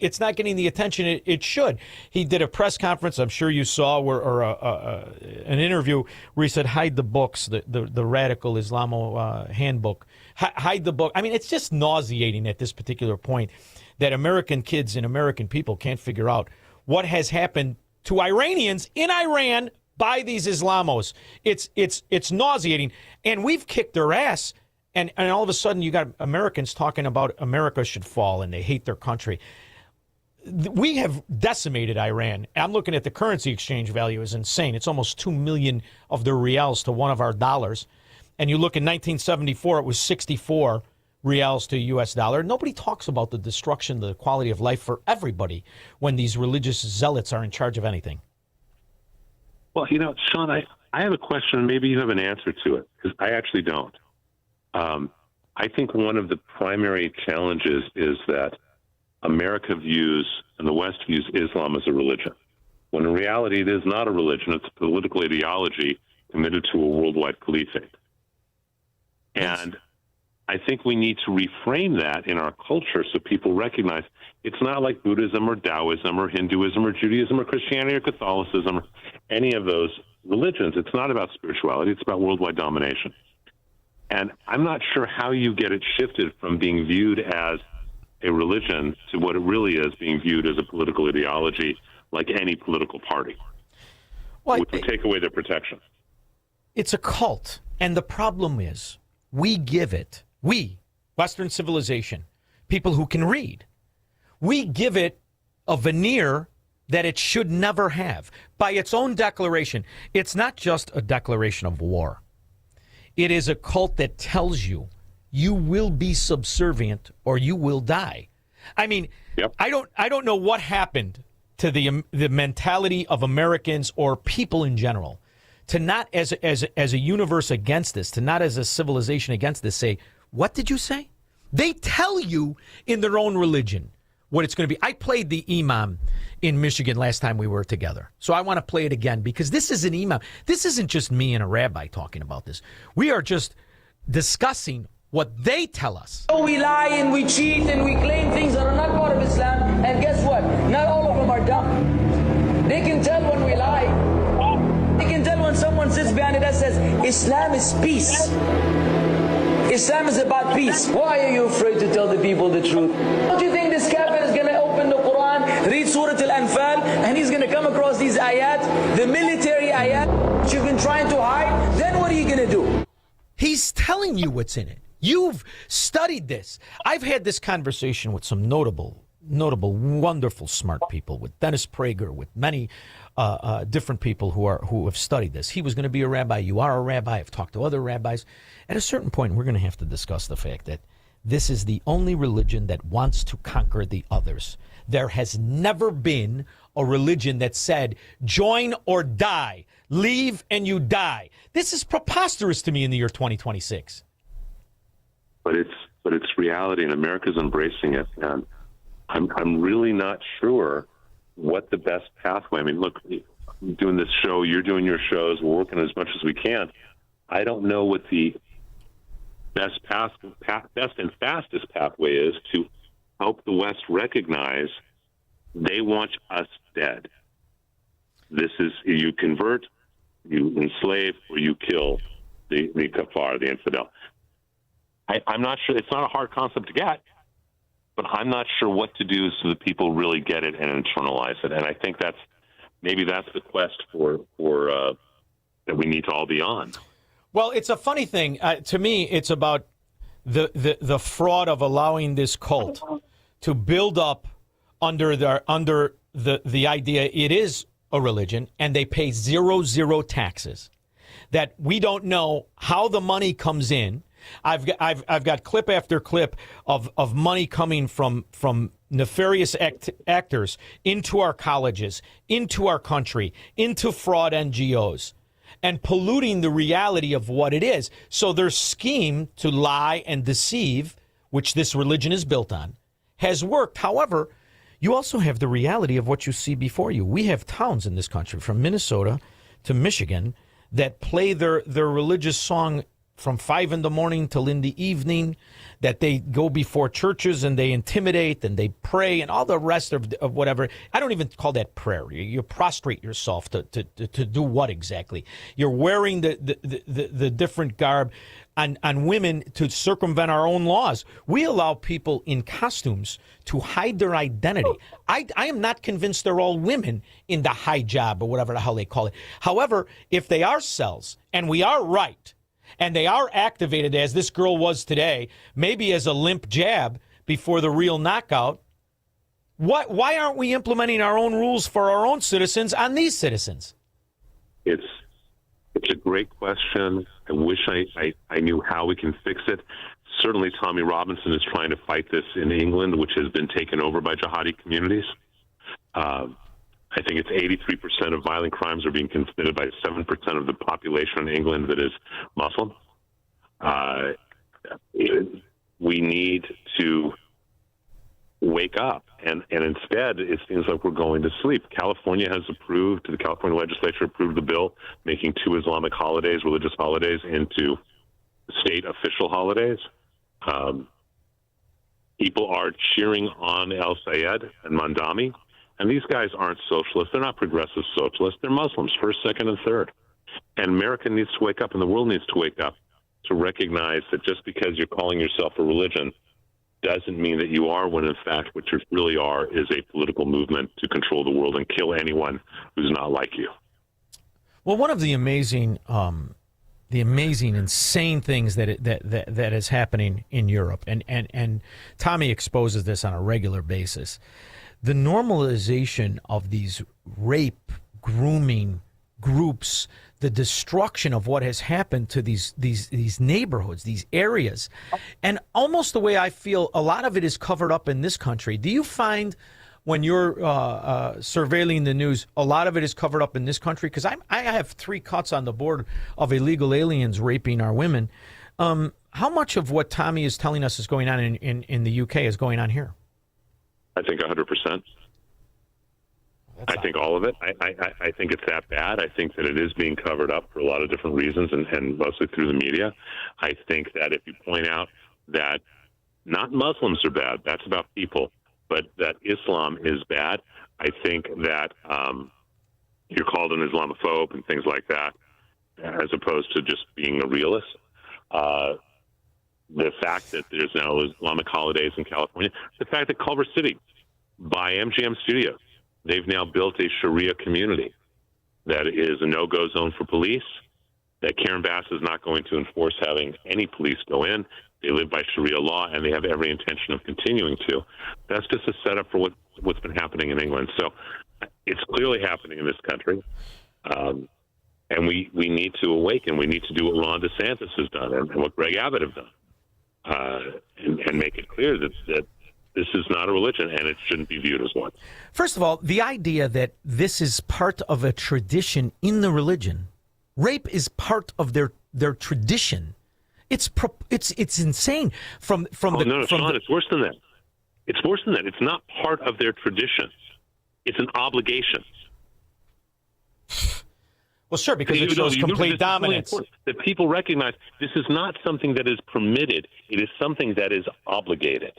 attention it should. He did a press conference, I'm sure you saw, an interview where he said, "Hide the books, the radical Islamo handbook. Hide the book." I mean, it's just nauseating at this particular point that American kids and American people can't figure out what has happened to Iranians in Iran by these Islamos. It's nauseating, and we've kicked their ass. And all of a sudden, you got Americans talking about America should fall and they hate their country. We have decimated Iran. I'm looking at the currency exchange value is insane. It's almost 2 million of their reals to one of our dollars. And you look in 1974, it was 64 reals to a U.S. dollar. Nobody talks about the destruction, the quality of life for everybody when these religious zealots are in charge of anything. Well, Shaun, I have a question. Maybe you have an answer to it, because I actually don't. I think one of the primary challenges is that America views and the West views Islam as a religion, when in reality it is not a religion. It's a political ideology committed to a worldwide caliphate. And I think we need to reframe that in our culture so people recognize it's not like Buddhism or Taoism or Hinduism or Judaism or Christianity or Catholicism or any of those religions. It's not about spirituality. It's about worldwide domination. And I'm not sure how you get it shifted from being viewed as a religion to what it really is, being viewed as a political ideology like any political party, which would take away their protection. It's a cult. And the problem is we, Western civilization, people who can read, we give it a veneer that it should never have. By its own declaration, it's not just a declaration of war. It is a cult that tells you you will be subservient or you will die. I mean, I don't know what happened to the mentality of Americans or people in general to not as a universe against this, to not as a civilization against this say, what did you say? They tell you in their own religion what it's going to be. I played the imam in Michigan last time we were together. So I want to play it again because this is an imam. This isn't just me and a rabbi talking about this. We are just discussing what they tell us. We lie and we cheat and we claim things that are not part of Islam. And guess what? Not all of them are dumb. They can tell when we lie. They can tell when someone sits behind it that says, Islam is peace. Islam is about peace. Why are you afraid to tell the people the truth? Don't you think this kafir is going to open the Quran, read Surah Al-Anfal, and he's going to come across these ayat, the military ayat, which you've been trying to hide? Then what are you going to do? He's telling you what's in it. You've studied this. I've had this conversation with some notable, wonderful, smart people, with Dennis Prager, with many different people who have studied this. He was going to be a rabbi. You are a rabbi. I've talked to other rabbis. At a certain point, we're going to have to discuss the fact that this is the only religion that wants to conquer the others. There has never been a religion that said, join or die, leave and you die. This is preposterous to me in the year 2026. But it's reality, and America's embracing it. And I'm really not sure what the best pathway. I mean, look, I'm doing this show, you're doing your shows, we're working as much as we can. I don't know what the best and fastest pathway is to help the West recognize they want us dead. This is, you convert, you enslave, or you kill the kafar, the infidel. I'm not sure. It's not a hard concept to get, but I'm not sure what to do so that people really get it and internalize it. And I think that's the quest for that we need to all be on. Well, it's a funny thing. To me, it's about the fraud of allowing this cult to build up under the idea it is a religion, and they pay zero taxes. That we don't know how the money comes in. I've got clip after clip of money coming from nefarious actors into our colleges, into our country, into fraud NGOs, and polluting the reality of what it is. So their scheme to lie and deceive, which this religion is built on, has worked. However, you also have the reality of what you see before you. We have towns in this country, from Minnesota to Michigan, that play their religious song from 5 in the morning till in the evening, that they go before churches and they intimidate and they pray and all the rest of whatever. I don't even call that prayer. You prostrate yourself to do what exactly? You're wearing the different garb on women to circumvent our own laws. We allow people in costumes to hide their identity. I am not convinced they're all women in the hijab or whatever the hell they call it. However, if they are cells and we are right, and they are activated as this girl was today, maybe as a limp jab before the real knockout, why aren't we implementing our own rules for our own citizens on these citizens? It's a great question. I wish I knew how we can fix it. Certainly Tommy Robinson is trying to fight this in England, which has been taken over by jihadi communities. I think it's 83% of violent crimes are being committed by 7% of the population in England that is Muslim. We need to wake up, and instead it seems like we're going to sleep. The California legislature approved the bill making 2 Islamic holidays, religious holidays, into state official holidays. People are cheering on El Sayed and Mandami. And these guys aren't socialists. They're not progressive socialists. They're Muslims, first, second, and third. And America needs to wake up, and the world needs to wake up to recognize that just because you're calling yourself a religion doesn't mean that you are, when in fact what you really are is a political movement to control the world and kill anyone who's not like you. Well, one of the amazing, insane things that is happening in Europe, and Tommy exposes this on a regular basis, the normalization of these rape, grooming groups, the destruction of what has happened to these neighborhoods, these areas. And almost the way I feel a lot of it is covered up in this country. Do you find when you're surveilling the news, a lot of it is covered up in this country? Because I have 3 cuts on the board of illegal aliens raping our women. How much of what Tommy is telling us is going on in the UK is going on here? I think 100%. I think all of it. I think it's that bad. I think that it is being covered up for a lot of different reasons and mostly through the media. I think that if you point out that not Muslims are bad, that's about people, but that Islam is bad, I think that you're called an Islamophobe and things like that, as opposed to just being a realist. The fact that there's now Islamic holidays in California, the fact that Culver City, by MGM Studios, they've now built a Sharia community that is a no-go zone for police, that Karen Bass is not going to enforce having any police go in. They live by Sharia law, and they have every intention of continuing to. That's just a setup for what's been happening in England. So it's clearly happening in this country. And we need to awaken. We need to do what Ron DeSantis has done and what Greg Abbott have done. And make it clear that this is not a religion and it shouldn't be viewed as one. First of all, the idea that this is part of a tradition in the religion, rape is part of their tradition. It's insane. Shaun, it's worse than that. It's worse than that. It's not part of their tradition. It's an obligation. Well, sure, because it shows complete dominance. That people recognize this is not something that is permitted. It is something that is obligated.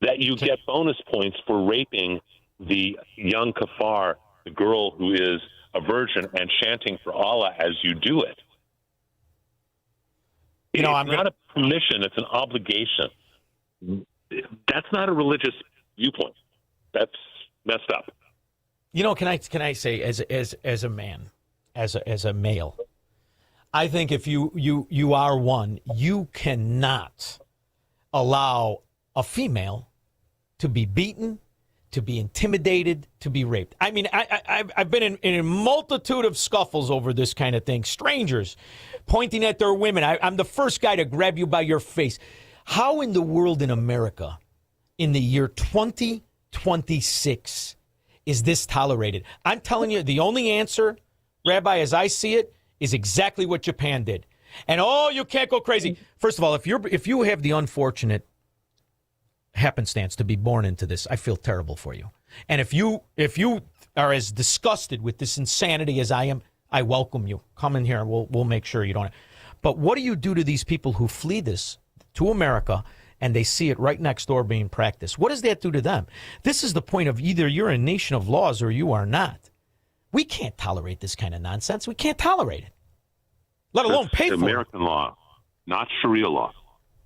That you get bonus points for raping the young kafar, the girl who is a virgin, and chanting for Allah as you do it. It's not a permission. It's an obligation. That's not a religious viewpoint. That's messed up. Can I say as a man, as a male, I think if you are one, you cannot allow a female to be beaten, to be intimidated, to be raped. I mean, I've been in a multitude of scuffles over this kind of thing. Strangers pointing at their women. I'm the first guy to grab you by your face. How in the world in America, in the year 2026, is this tolerated? I'm telling you, the only answer, Rabbi, as I see it, is exactly what Japan did. And you can't go crazy. First of all, if you have the unfortunate happenstance to be born into this, I feel terrible for you. And if you are as disgusted with this insanity as I am, I welcome you. Come in here. We'll make sure you don't. But what do you do to these people who flee this to America and they see it right next door being practiced? What does that do to them? This is the point of either you're a nation of laws or you are not. We can't tolerate this kind of nonsense. We can't tolerate it, let alone pay for it. American law, not Sharia law,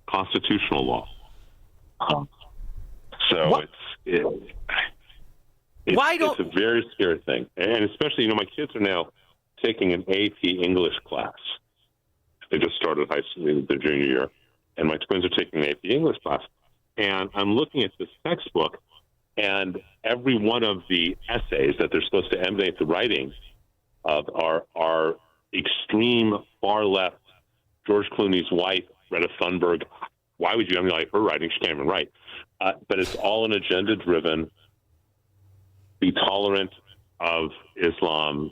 constitutional law. So it's a very scary thing. And especially, my kids are now taking an AP English class. They just started high school, their junior year. And my twins are taking an AP English class. And I'm looking at this textbook, and every one of the essays that they're supposed to emanate the writing of are extreme far left. George Clooney's wife, Greta Thunberg. Why would you emulate her writing? She can't even write. But it's all an agenda-driven, be tolerant of Islam,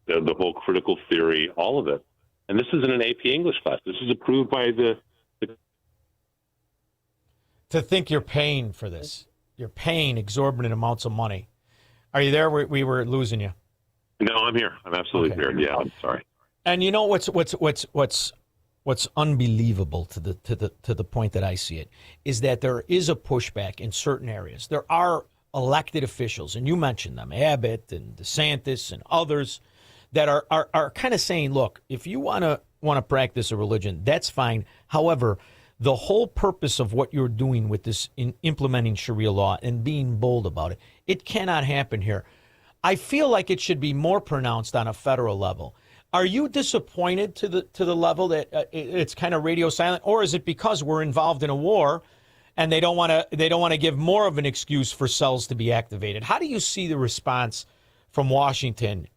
the whole critical theory, all of it. And this isn't an AP English class. This is approved by the... To think you're paying for this. You're paying exorbitant amounts of money. Are you there? We were losing you. No, I'm here. I'm absolutely here. Yeah, I'm sorry. And you know what's unbelievable to the point that I see it is that there is a pushback in certain areas. There are elected officials, and you mentioned them, Abbott and DeSantis and others, that are kind of saying, look, if you want to practice a religion, that's fine. However, the whole purpose of what you're doing with this in implementing Sharia law and being bold about it, it cannot happen here. I feel like it should be more pronounced on a federal level. Are you disappointed to the level that it's kind of radio silent, or is it because we're involved in a war and they don't want to give more of an excuse for cells to be activated? How do you see the response from Washington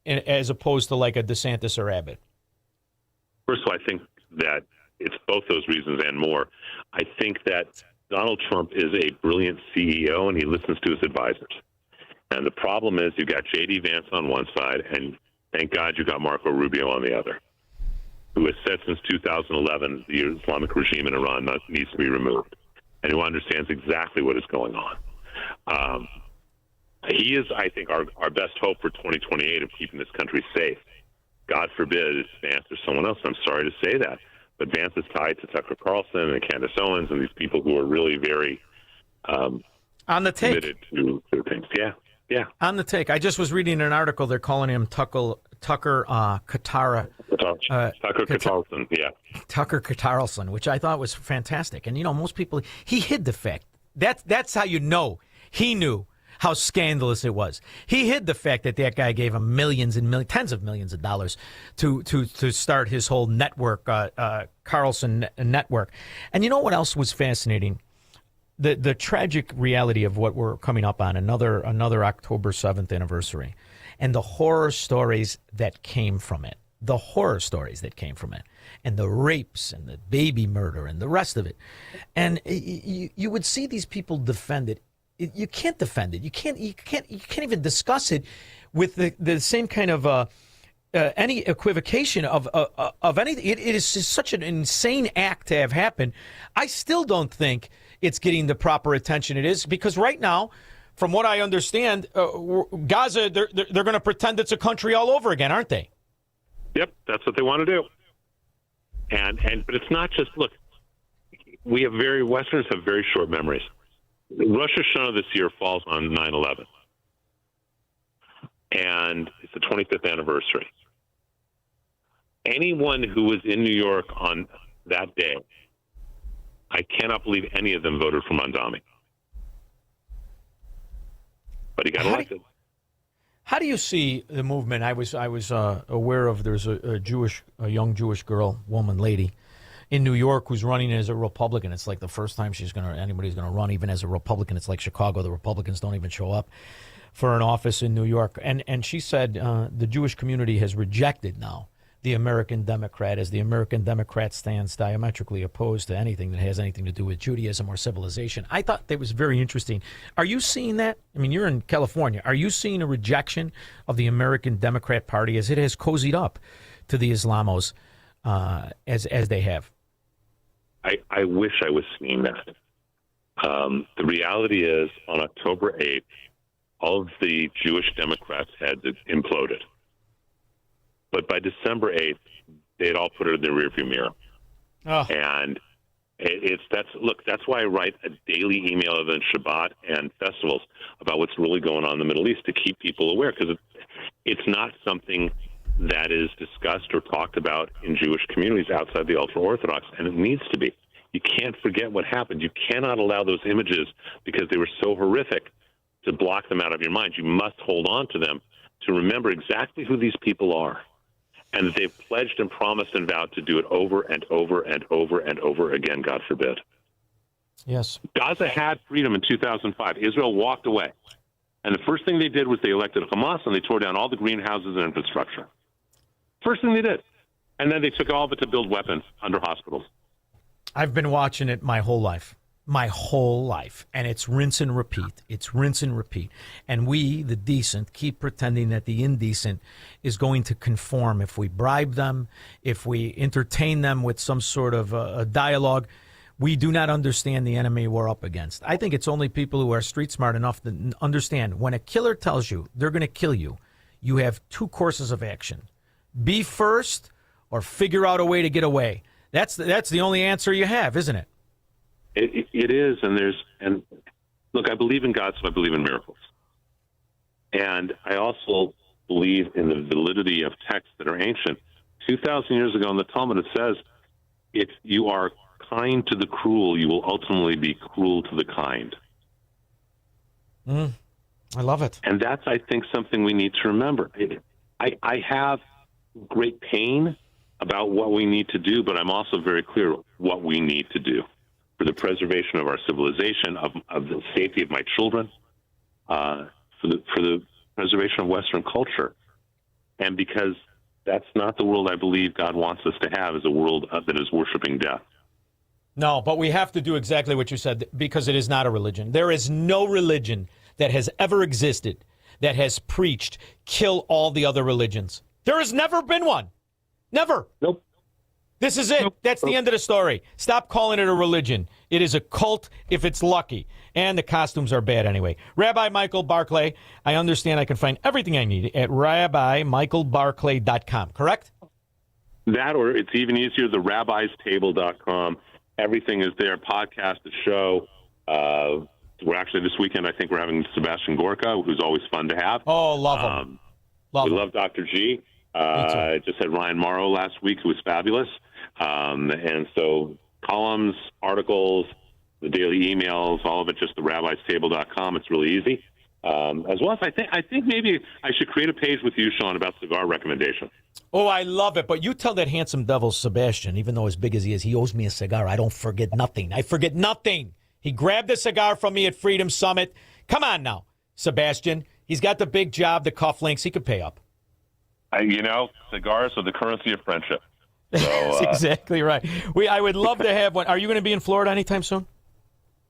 as opposed to like a DeSantis or Abbott? First of all, I think that it's both those reasons and more. I think that Donald Trump is a brilliant CEO and he listens to his advisors. And the problem is you've got J.D. Vance on one side, and thank God you got Marco Rubio on the other, who has said since 2011 the Islamic regime in Iran needs to be removed, and who understands exactly what is going on. He is, I think, our best hope for 2028 of keeping this country safe. God forbid it's Vance or someone else. I'm sorry to say that. But Vance is tied to Tucker Carlson and Candace Owens and these people who are really very on the take. Committed to things. Yeah. On the take. I just was reading an article. They're calling him Tucker Carlson. Yeah. Tucker Carlson, which I thought was fantastic. And, most people, he hid the fact. That's how you know he knew how scandalous it was. He hid the fact that guy gave him millions and millions, tens of millions of dollars to start his whole network, Carlson network. And you know what else was fascinating? The tragic reality of what we're coming up on, another October 7th anniversary, and the horror stories that came from it. And the rapes and the baby murder and the rest of it. And you would see these people defend it. You can't defend it. You can't even discuss it with the same kind of any equivocation of anything. It is just such an insane act to have happened. I still don't think it's getting the proper attention it is, because right now, from what I understand, Gaza, they're going to pretend it's a country all over again, aren't they? Yep, that's what they want to do. But it's not just, look, Westerners have very short memories. Rosh Hashanah this year falls on 9/11, and it's the 25th anniversary. Anyone who was in New York on that day, I cannot believe any of them voted for Mondami. But he got elected. How do you see the movement? I was aware of there's a young Jewish woman, lady, in New York who's running as a Republican. It's like the first time anybody's going to run, even as a Republican. It's like Chicago. The Republicans don't even show up for an office in New York. And she said the Jewish community has rejected now the American Democrat, as the American Democrat stands diametrically opposed to anything that has anything to do with Judaism or civilization. I thought that was very interesting. Are you seeing that? I mean, you're in California. Are you seeing a rejection of the American Democrat Party as it has cozied up to the Islamos as they have? I wish I was seeing that. The reality is, on October 8th, all of the Jewish Democrats had imploded. But by December 8th, they'd all put it in the rearview mirror. Oh. And that's why I write a daily email other than Shabbat and festivals about what's really going on in the Middle East to keep people aware, because it's not something that is discussed or talked about in Jewish communities outside the ultra-Orthodox, and it needs to be. You can't forget what happened. You cannot allow those images, because they were so horrific, to block them out of your mind. You must hold on to them to remember exactly who these people are, and that they've pledged and promised and vowed to do it over and over and over and over again, God forbid. Yes. Gaza had freedom in 2005. Israel walked away. And the first thing they did was they elected Hamas, and they tore down all the greenhouses and infrastructure. First thing they did. And then they took all of it to build weapons under hospitals. I've been watching it my whole life. And it's rinse and repeat. And we, the decent, keep pretending that the indecent is going to conform if we bribe them, if we entertain them with some sort of a dialogue. We do not understand the enemy we're up against. I think it's only people who are street smart enough to understand when a killer tells you they're going to kill you, you have two courses of action. Be first or figure out a way to get away. That's the only answer you have, isn't it? It is, and look, I believe in God, so I believe in miracles. And I also believe in the validity of texts that are ancient. 2,000 years ago in the Talmud, it says, if you are kind to the cruel, you will ultimately be cruel to the kind. I love it. And that's, I think, something we need to remember. I have great pain about what we need to do, but I'm also very clear what we need to do for the preservation of our civilization, of the safety of my children, for the preservation of Western culture. And because that's not the world I believe God wants us to have, is a world that is worshiping death. No, but we have to do exactly what you said, because it is not a religion. There is no religion that has ever existed that has preached, kill all the other religions. There has never been one. Never. Nope. This is it. That's the end of the story. Stop calling it a religion. It is a cult if it's lucky. And the costumes are bad anyway. Rabbi Michael Barclay, I understand I can find everything I need at rabbimichaelbarclay.com, correct? That, or it's even easier, the rabbi'stable.com. Everything is there. Podcast, the show. We're actually, this weekend, I think we're having Sebastian Gorka, who's always fun to have. Oh, love him. We love Dr. G. I just had Ryan Morrow last week, who was fabulous. And so columns, articles, the daily emails, all of it, just the rabbi'stable.com. It's really easy. As well as I think maybe I should create a page with you, Shaun, about cigar recommendations. Oh, I love it. But you tell that handsome devil, Sebastian, even though as big as he is, he owes me a cigar. I don't forget nothing. I forget nothing. He grabbed a cigar from me at Freedom Summit. Come on now, Sebastian. He's got the big job, the cufflinks. He could pay up. Cigars are the currency of friendship. So, That's exactly right. I would love to have one. Are you going to be in Florida anytime soon?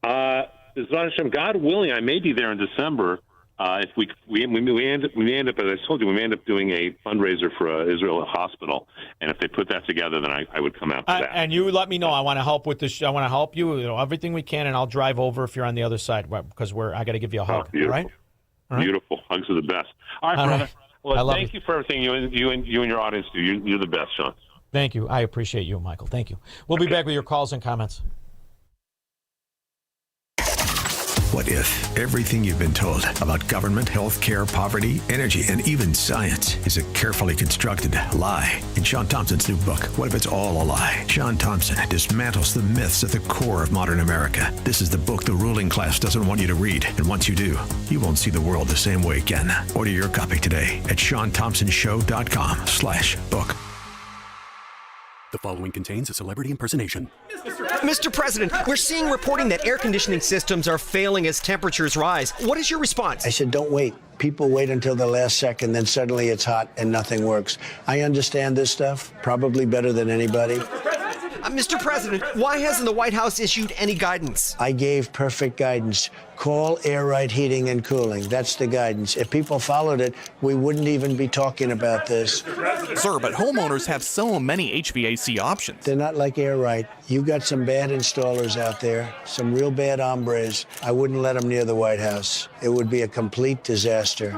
God willing, I may be there in December. If we may end up, as I told you, we may end up doing a fundraiser for Israel Hospital, and if they put that together, then I would come out for that. And you let me know. I want to help with this. I want to help you, everything we can, and I'll drive over if you're on the other side, because I got to give you a hug. All right? Beautiful. Hugs are the best. All right, brother. Right. Well, thank you for everything you and your audience do. You're the best, Shaun. Thank you. I appreciate you, Michael. Thank you. We'll be back with your calls and comments. What if everything you've been told about government, healthcare, poverty, energy, and even science is a carefully constructed lie? In Shaun Thompson's new book, What If It's All a Lie? Shaun Thompson dismantles the myths at the core of modern America. This is the book the ruling class doesn't want you to read. And once you do, you won't see the world the same way again. Order your copy today at ShaunThompsonShow.com/book. The following contains a celebrity impersonation. Mr. President, we're seeing reporting that air conditioning systems are failing as temperatures rise. What is your response? I said, don't wait. People wait until the last second, then suddenly it's hot and nothing works. I understand this stuff, probably better than anybody. Mr. President, why hasn't the White House issued any guidance? I gave perfect guidance. Call Air Right Heating and Cooling. That's the guidance. If people followed it, we wouldn't even be talking about this. Sir, but homeowners have so many HVAC options. They're not like Air Right. You got some bad installers out there, some real bad hombres. I wouldn't let them near the White House. It would be a complete disaster.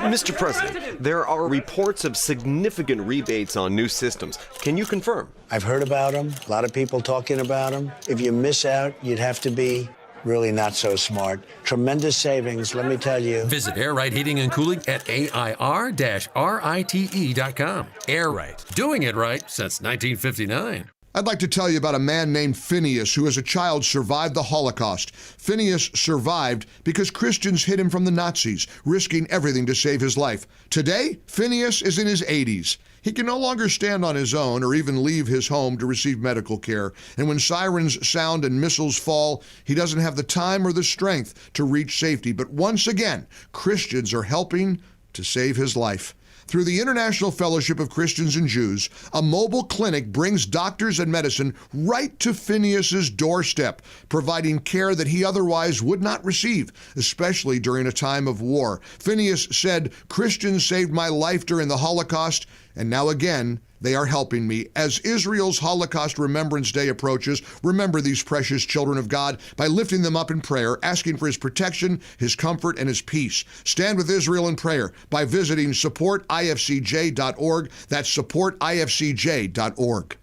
Mr. President, there are reports of significant rebates on new systems. Can you confirm? I've heard about them. A lot of people talking about them. If you miss out, you'd have to be really not so smart. Tremendous savings, let me tell you. Visit Air Right Heating and Cooling at AIR-RITE.com. Air Right. Doing it right since 1959. I'd like to tell you about a man named Phineas who as a child survived the Holocaust. Phineas survived because Christians hid him from the Nazis, risking everything to save his life. Today, Phineas is in his 80s. He can no longer stand on his own or even leave his home to receive medical care. And when sirens sound and missiles fall, he doesn't have the time or the strength to reach safety. But once again, Christians are helping to save his life. Through the International Fellowship of Christians and Jews, a mobile clinic brings doctors and medicine right to Phineas's doorstep, providing care that he otherwise would not receive, especially during a time of war. Phineas said, "Christians saved my life during the Holocaust, and now again, they are helping me." As Israel's Holocaust Remembrance Day approaches, remember these precious children of God by lifting them up in prayer, asking for his protection, his comfort, and his peace. Stand with Israel in prayer by visiting supportifcj.org. That's supportifcj.org.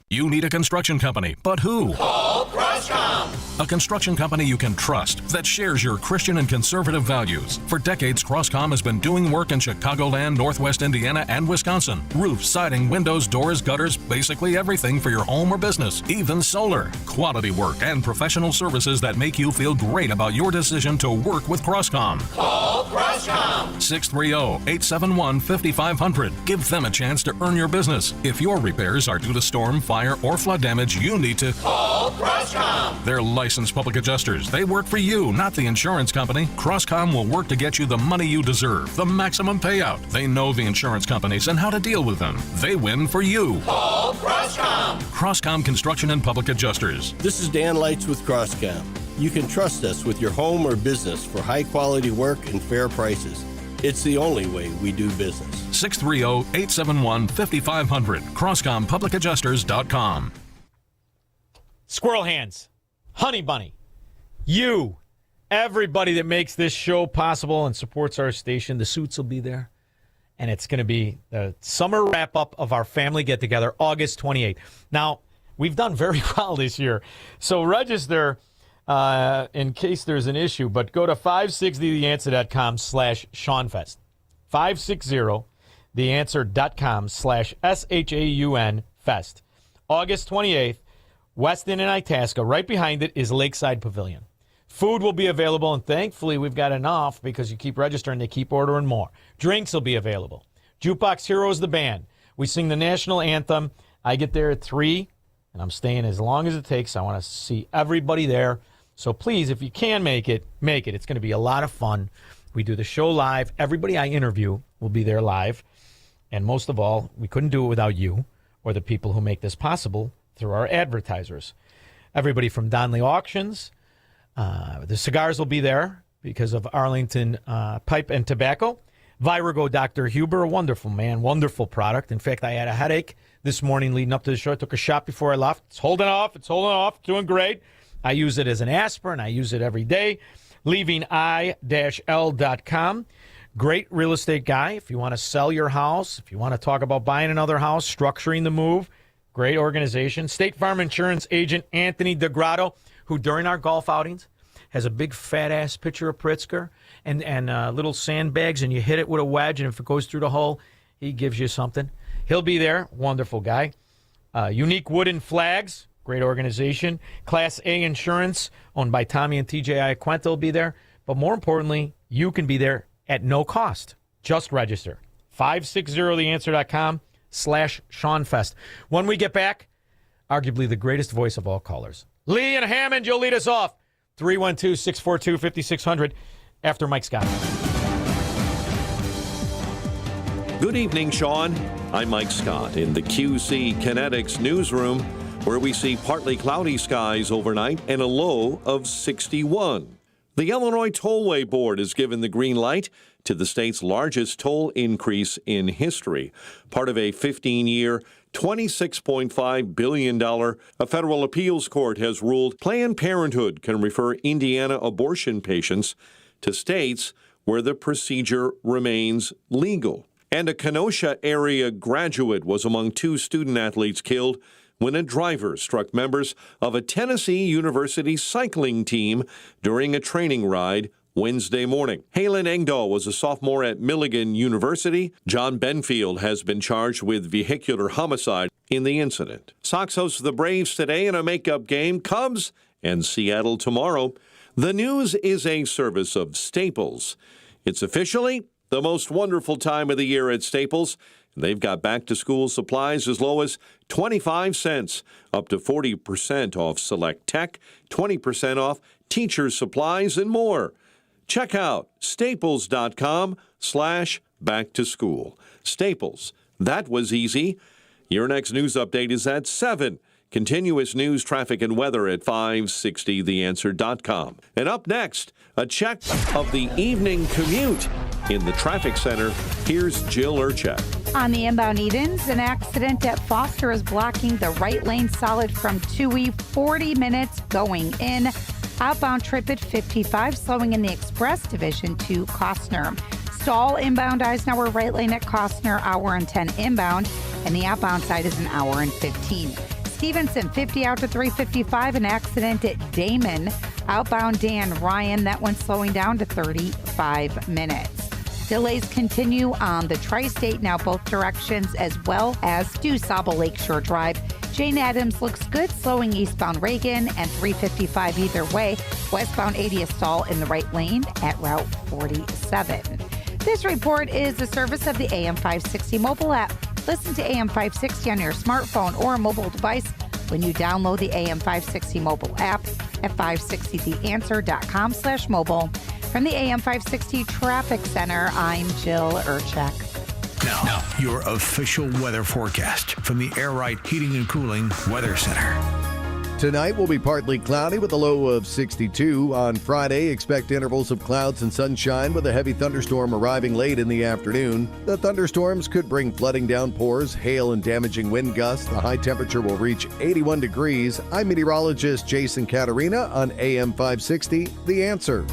You need a construction company, but who? Call Croscom. A construction company you can trust that shares your Christian and conservative values. For decades, Croscom has been doing work in Chicagoland, Northwest Indiana, and Wisconsin. Roofs, siding, windows, doors, gutters, basically everything for your home or business, even solar. Quality work and professional services that make you feel great about your decision to work with Croscom. Call Croscom. 630-871-5500. Give them a chance to earn your business. If your repairs are due to storm, fire, or flood damage, you need to call Croscom. They're licensed public adjusters. They work for you, not the insurance company. Croscom will work to get you the money you deserve, the maximum payout. They know the insurance companies and how to deal with them. They win for you. Call Croscom. Croscom Construction and Public Adjusters. This is Dan Lights with Croscom. You can trust us with your home or business for high quality work and fair prices. It's the only way we do business. 630-871-5500. CroscomPublicAdjusters.com. Squirrel Hands, Honey Bunny, you, everybody that makes this show possible and supports our station. The suits will be there. And it's going to be the summer wrap-up of our family get-together, August 28th. Now, we've done very well this year. So register in case there's an issue. But go to 560theanswer.com/ShaunFest. 560theanswer.com/SHAUNFest. August 28th, Weston and Itasca. Right behind it is Lakeside Pavilion. Food will be available, and thankfully we've got enough because you keep registering, they keep ordering more. Drinks will be available. Jukebox Heroes, the band. We sing the national anthem. I get there at 3, and I'm staying as long as it takes. I want to see everybody there. So please, if you can make it, make it. It's going to be a lot of fun. We do the show live. Everybody I interview will be there live. And most of all, we couldn't do it without you or the people who make this possible through our advertisers. Everybody from Donley Auctions. The cigars will be there because of Arlington Pipe and Tobacco. Virago Dr. Huber, a wonderful man, wonderful product. In fact, I had a headache this morning leading up to the show. I took a shot before I left. It's holding off. Doing great. I use it as an aspirin. I use it every day. LeavingI-L.com. Great real estate guy. If you want to sell your house, if you want to talk about buying another house, structuring the move, great organization. State Farm Insurance agent Anthony DeGrotto, who during our golf outings has a big fat-ass pitcher of Pritzker and little sandbags, and you hit it with a wedge, and if it goes through the hole, he gives you something. He'll be there. Wonderful guy. Unique Wooden Flags. Great organization. Class A Insurance, owned by Tommy and TJ Iaquenta, will be there. But more importantly, you can be there at no cost. Just register. 560theanswer.com/ShaunFest. When we get back, arguably the greatest voice of all callers, Lee and Hammond, you'll lead us off. 312-642-5600 after Mike Scott. Good evening, Shaun. I'm Mike Scott in the QC Kinetics newsroom, where we see partly cloudy skies overnight and a low of 61. The Illinois Tollway Board has given the green light to the state's largest toll increase in history, part of a 15-year, $26.5 billion. A federal appeals court has ruled Planned Parenthood can refer Indiana abortion patients to states where the procedure remains legal. And a Kenosha area graduate was among 2 student athletes killed when a driver struck members of a Tennessee University cycling team during a training ride Wednesday morning. Halen Engdahl was a sophomore at Milligan University. John Benfield has been charged with vehicular homicide in the incident. Sox host the Braves today in a makeup game. Cubs and Seattle tomorrow. The News is a service of Staples. It's officially the most wonderful time of the year at Staples. They've got back-to-school supplies as low as 25 cents, up to 40% off select tech, 20% off teacher supplies, and more. Check out staples.com/back-to-school. Staples, that was easy. Your next news update is at 7. Continuous news, traffic, and weather at 560theanswer.com. And up next, a check of the evening commute. In the traffic center, here's Jill Urchak. On the inbound Edens, an accident at Foster is blocking the right lane solid from 2E, 40 minutes going in. Outbound trip at 55, slowing in the express division to Costner. Stall inbound Eisenhower right lane at Costner, hour and 10 inbound, and the outbound side is an hour and 15. Stevenson, 50 out to 355, an accident at Damon. Outbound Dan Ryan, that one slowing down to 35 minutes. Delays continue on the Tri-State, now both directions, as well as DuSable Lakeshore Drive. Jane Addams looks good, slowing eastbound Reagan and 355 either way. Westbound 80 stall in the right lane at Route 47. This report is a service of the AM 560 mobile app. Listen to AM 560 on your smartphone or mobile device when you download the AM 560 mobile app at 560theanswer.com/mobile. From the AM 560 Traffic Center, I'm Jill Urchak. Now, your official weather forecast from the Air Right Heating and Cooling Weather Center. Tonight will be partly cloudy with a low of 62. On Friday, expect intervals of clouds and sunshine with a heavy thunderstorm arriving late in the afternoon. The thunderstorms could bring flooding downpours, hail, and damaging wind gusts. The high temperature will reach 81 degrees. I'm meteorologist Jason Caterina on AM 560, The Answer.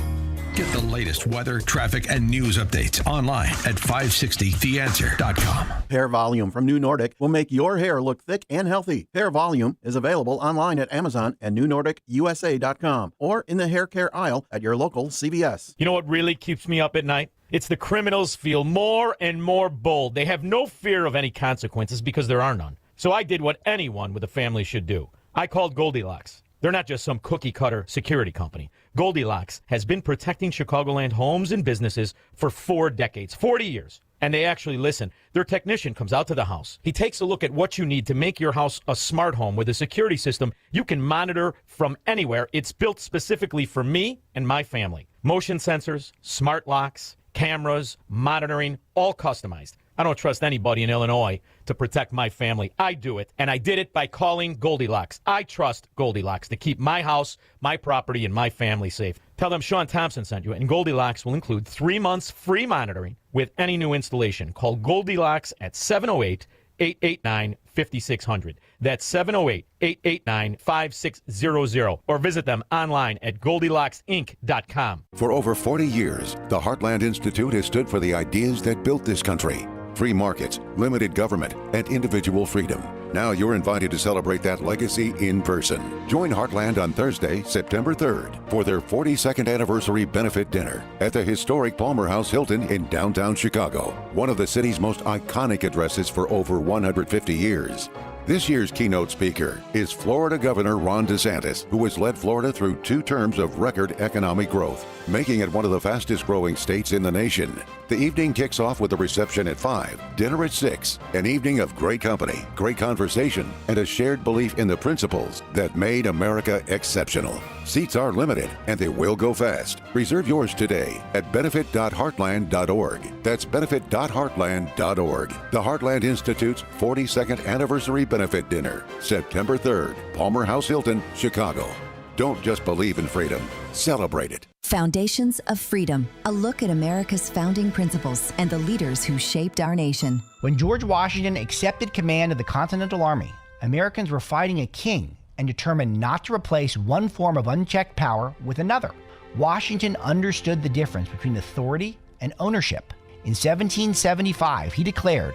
Get the latest weather, traffic, and news updates online at 560theanswer.com. Hair Volume from New Nordic will make your hair look thick and healthy. Hair Volume is available online at Amazon and NewNordicUSA.com or in the hair care aisle at your local CVS. You know what really keeps me up at night? It's the criminals feel more and more bold. They have no fear of any consequences because there are none. So I did what anyone with a family should do. I called Goldilocks. They're not just some cookie-cutter security company. Goldilocks has been protecting Chicagoland homes and businesses for 4 decades, 40 years. And they actually listen. Their technician comes out to the house. He takes a look at what you need to make your house a smart home with a security system you can monitor from anywhere. It's built specifically for me and my family. Motion sensors, smart locks, cameras, monitoring, all customized. I don't trust anybody in Illinois to protect my family. I do it, and I did it by calling Goldilocks. I trust Goldilocks to keep my house, my property, and my family safe. Tell them Shaun Thompson sent you, and Goldilocks will include 3 months free monitoring with any new installation. Call Goldilocks at 708-889-5600. That's 708-889-5600. Or visit them online at GoldilocksInc.com. For over 40 years, the Heartland Institute has stood for the ideas that built this country. Free markets, limited government, and individual freedom. Now you're invited to celebrate that legacy in person. Join Heartland on Thursday, September 3rd for their 42nd anniversary benefit dinner at the historic Palmer House Hilton in downtown Chicago, one of the city's most iconic addresses for over 150 years. This year's keynote speaker is Florida Governor Ron DeSantis, who has led Florida through 2 terms of record economic growth, making it one of the fastest growing states in the nation. The evening kicks off with a reception at 5, dinner at 6, an evening of great company, great conversation, and a shared belief in the principles that made America exceptional. Seats are limited, and they will go fast. Reserve yours today at benefit.heartland.org. That's benefit.heartland.org. The Heartland Institute's 42nd anniversary benefit dinner, September 3rd, Palmer House Hilton, Chicago. Don't just believe in freedom, celebrate it. Foundations of Freedom, a look at America's founding principles and the leaders who shaped our nation. When George Washington accepted command of the Continental Army, Americans were fighting a king and determined not to replace one form of unchecked power with another. Washington understood the difference between authority and ownership. In 1775, he declared,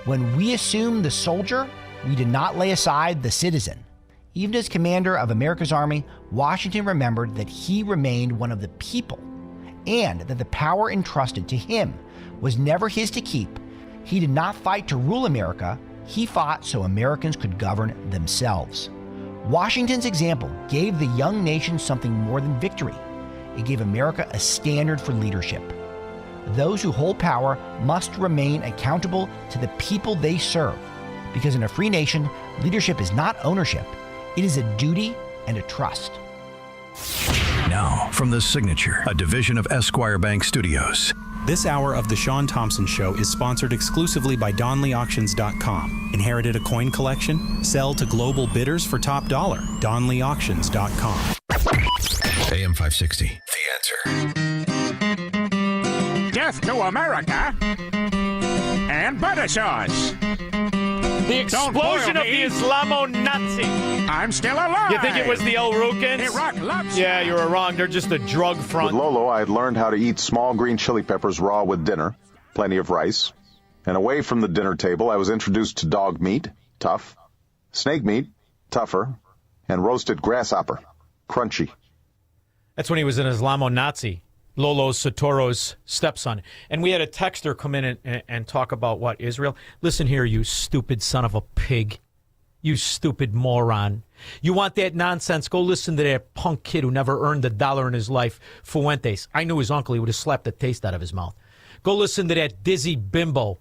"When we assumed the soldier, we did not lay aside the citizen." Even as commander of America's army, Washington remembered that he remained one of the people and that the power entrusted to him was never his to keep. He did not fight to rule America. He fought so Americans could govern themselves. Washington's example gave the young nation something more than victory. It gave America a standard for leadership. Those who hold power must remain accountable to the people they serve, because in a free nation, leadership is not ownership. It is a duty and a trust. Now, from The Signature, a division of Esquire Bank Studios. This hour of The Shaun Thompson Show is sponsored exclusively by DonleyAuctions.com. Inherited a coin collection? Sell to global bidders for top dollar. DonleyAuctions.com. AM 560, The Answer. Death to America and butter sauce. The explosion of the Islamo-Nazi. I'm still alive. You think it was the El Rukans? Iraq loves Yeah, you were wrong. They're just a drug front. With Lolo, I had learned how to eat small green chili peppers raw with dinner, plenty of rice. And away from the dinner table, I was introduced to dog meat, tough, snake meat, tougher, and roasted grasshopper, crunchy. That's when he was an Islamo-Nazi, Lolo Sotoro's stepson. And we had a texter come in and talk about what, Israel? Listen here, you stupid son of a pig. You stupid moron. You want that nonsense? Go listen to that punk kid who never earned $1 in his life, Fuentes. I knew his uncle. He would have slapped the taste out of his mouth. Go listen to that dizzy bimbo,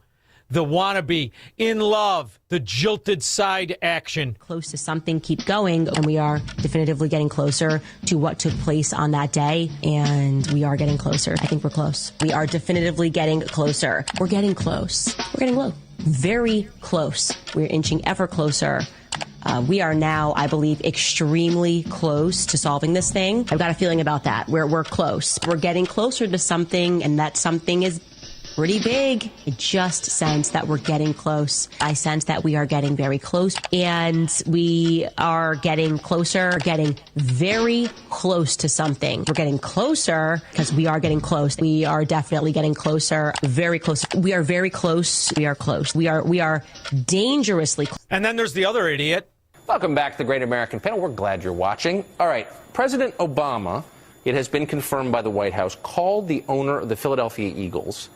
the wannabe, in love, the jilted side action. Close to something, keep going. And we are definitively getting closer to what took place on that day. And we are getting closer. I think we're close. We are definitively getting closer. We're getting close. We're getting low. Very close. We're inching ever closer. We are now, I believe, extremely close to solving this thing. I've got a feeling about that. We're close. We're getting closer to something, and that something is pretty big. I just sense that we're getting close. I sense that we are getting very close, and we are getting closer, getting very close to something. We're getting closer because we are getting close. We are definitely getting closer, very close. We are very close. We are close. We are dangerously close. And then there's the other idiot. Welcome back to the Great American Panel. We're glad you're watching. All right, President Obama, it has been confirmed by the White House, called the owner of the Philadelphia Eagles,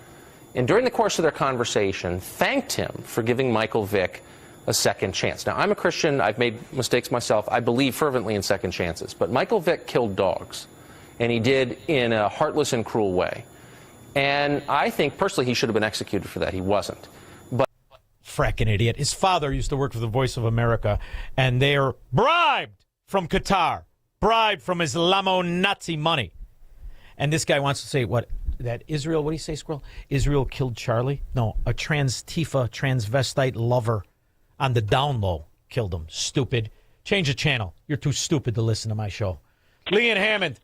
and during the course of their conversation, thanked him for giving Michael Vick a second chance. Now, I'm a Christian. I've made mistakes myself. I believe fervently in second chances. But Michael Vick killed dogs, and he did in a heartless and cruel way. And I think, personally, he should have been executed for that. He wasn't. But Fracking idiot. His father used to work for the Voice of America, and they're bribed from Qatar, bribed from Islamo-Nazi money. And this guy wants to say, what? That Israel, what do you say, Squirrel? Israel killed Charlie? No, a transvestite lover on the down low killed him. Stupid. Change the channel. You're too stupid to listen to my show. Lee and Hammond.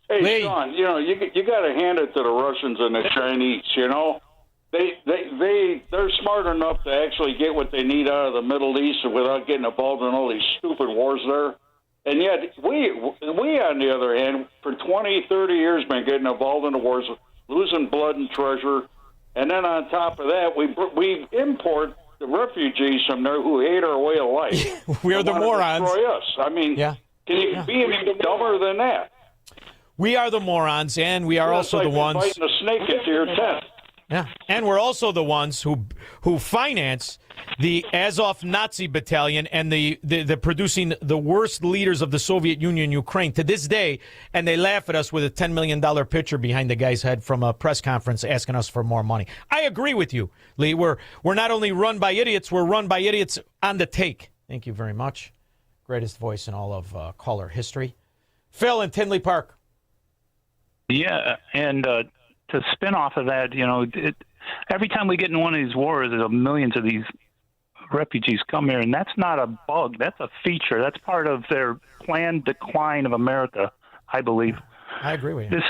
Hey, Lee. Shaun, you got to hand it to the Russians and the Chinese, They're smart enough to actually get what they need out of the Middle East without getting involved in all these stupid wars there. And yet, we, on the other hand, for 20, 30 years, been getting involved in the wars, losing blood and treasure. And then on top of that, we import the refugees from there who hate our way of life. We are the morons. Destroy us. I mean, can you be any dumber than that? We are the morons, and we are also the ones fighting a snake into your tent. Yeah, and we're also the ones who finance the Azov Nazi battalion and the producing the worst leaders of the Soviet Union, Ukraine, to this day, and they laugh at us with a $10 million picture behind the guy's head from a press conference asking us for more money. I agree with you, Lee. We're not only run by idiots, we're run by idiots on the take. Thank you very much. Greatest voice in all of caller history. Phil in Tinley Park. Yeah, and to spin off of that, every time we get in one of these wars, there's millions of these refugees come here, and that's not a bug. That's a feature. That's part of their planned decline of America, I believe. I agree with you. This,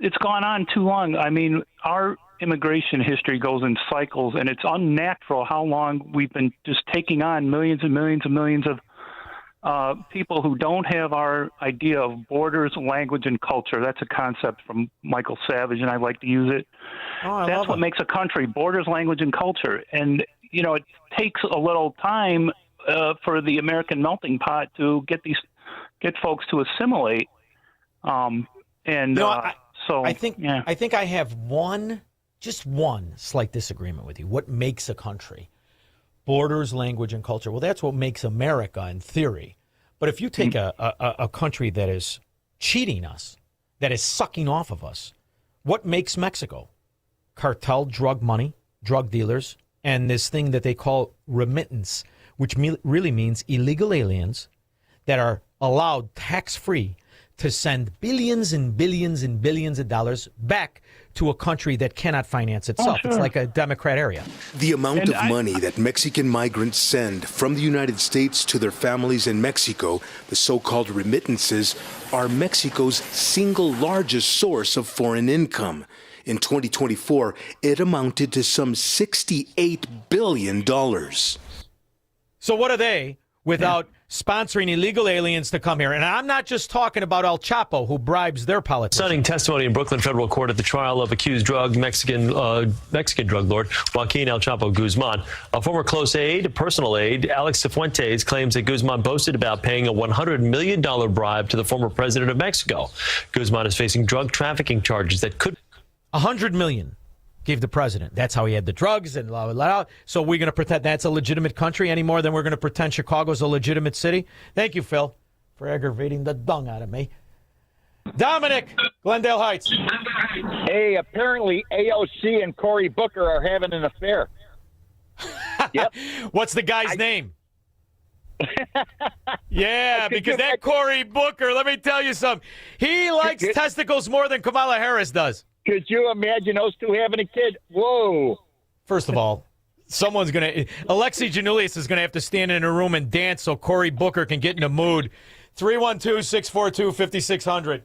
it's gone on too long. I mean, our immigration history goes in cycles, and it's unnatural how long we've been just taking on millions and millions and millions people who don't have our idea of borders, language, and culture. That's a concept from Michael Savage, and I like to use it. That's what makes a country: borders, language, and culture. And it takes a little time for the American melting pot to get folks to assimilate. So I think I have just one slight disagreement with you. What makes a country? Borders, language, and culture. Well, that's what makes America in theory. But if you take a country that is cheating us, that is sucking off of us, what makes Mexico? Cartel drug money, drug dealers, and this thing that they call remittance, which really means illegal aliens that are allowed tax-free to send billions and billions and billions of dollars back to a country that cannot finance itself. It's like a Democrat area. The amount of money that Mexican migrants send from the United States to their families in Mexico, the so-called remittances, are Mexico's single largest source of foreign income. In 2024, it amounted to some $68 billion. So what are they without sponsoring illegal aliens to come here? And I'm not just talking about El Chapo, who bribes their politicians. Stunning testimony in Brooklyn federal court at the trial of accused Mexican drug lord Joaquin El Chapo Guzman. A former close aide, personal aide, Alex Cifuentes, claims that Guzman boasted about paying a $100 million bribe to the former president of Mexico. Guzman is facing drug trafficking charges that could... $100 million gave the president. That's how he had the drugs and blah, blah, blah. So we're going to pretend that's a legitimate country any more than we're going to pretend Chicago's a legitimate city? Thank you, Phil, for aggravating the dung out of me. Dominic, Glendale Heights. Hey, apparently AOC and Cory Booker are having an affair. Yep. What's the guy's name? Yeah, because that Cory Booker, let me tell you something. He likes testicles more than Kamala Harris does. Could you imagine those two having a kid? Whoa. First of all, Alexi Giannoulias is going to have to stand in a room and dance so Cory Booker can get in the mood. 312-642-5600.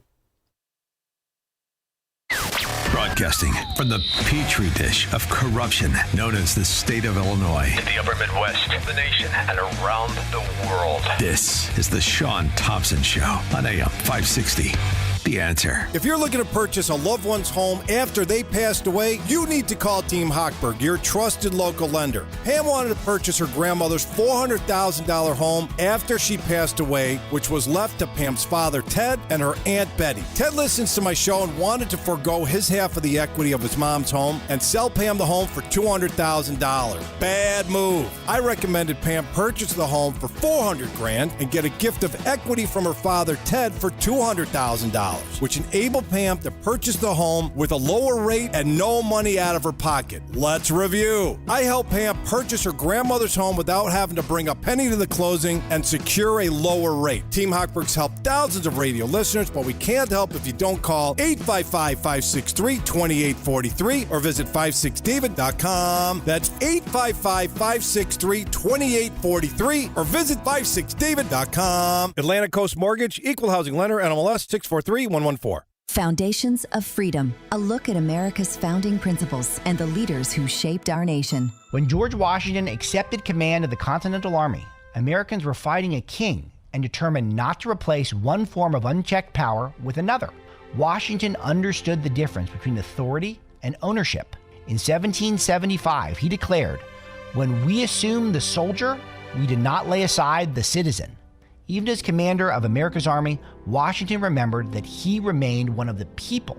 Broadcasting from the petri dish of corruption known as the state of Illinois. In the upper Midwest, the nation, and around the world. This is the Shaun Thompson Show on AM 560. The Answer. If you're looking to purchase a loved one's home after they passed away, you need to call Team Hochberg, your trusted local lender. Pam wanted to purchase her grandmother's $400,000 home after she passed away, which was left to Pam's father, Ted, and her Aunt Betty. Ted listens to my show and wanted to forego his half of the equity of his mom's home and sell Pam the home for $200,000. Bad move. I recommended Pam purchase the home for $400,000 and get a gift of equity from her father, Ted, for $200,000. Which enabled Pam to purchase the home with a lower rate and no money out of her pocket. Let's review. I helped Pam purchase her grandmother's home without having to bring a penny to the closing and secure a lower rate. Team Hochberg's helped thousands of radio listeners, but we can't help if you don't call 855-563-2843 or visit 56david.com. That's 855-563-2843 or visit 56david.com. Atlantic Coast Mortgage, Equal Housing Lender, NMLS 643-114. Foundations of Freedom, a look at America's founding principles and the leaders who shaped our nation. When George Washington accepted command of the Continental Army, Americans were fighting a king and determined not to replace one form of unchecked power with another. Washington understood the difference between authority and ownership. In 1775, he declared, "When we assumed the soldier, we did not lay aside the citizen." Even as commander of America's army, Washington remembered that he remained one of the people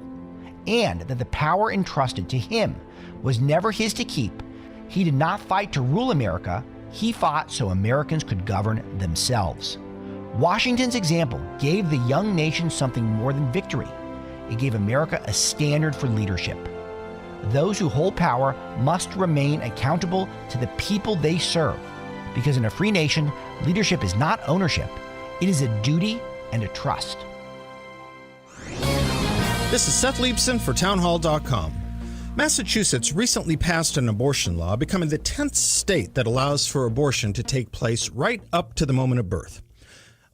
and that the power entrusted to him was never his to keep. He did not fight to rule America. He fought so Americans could govern themselves. Washington's example gave the young nation something more than victory. It gave America a standard for leadership. Those who hold power must remain accountable to the people they serve, because in a free nation, leadership is not ownership. It is a duty and a trust. This is Seth Leibson for Townhall.com. Massachusetts recently passed an abortion law, becoming the 10th state that allows for abortion to take place right up to the moment of birth.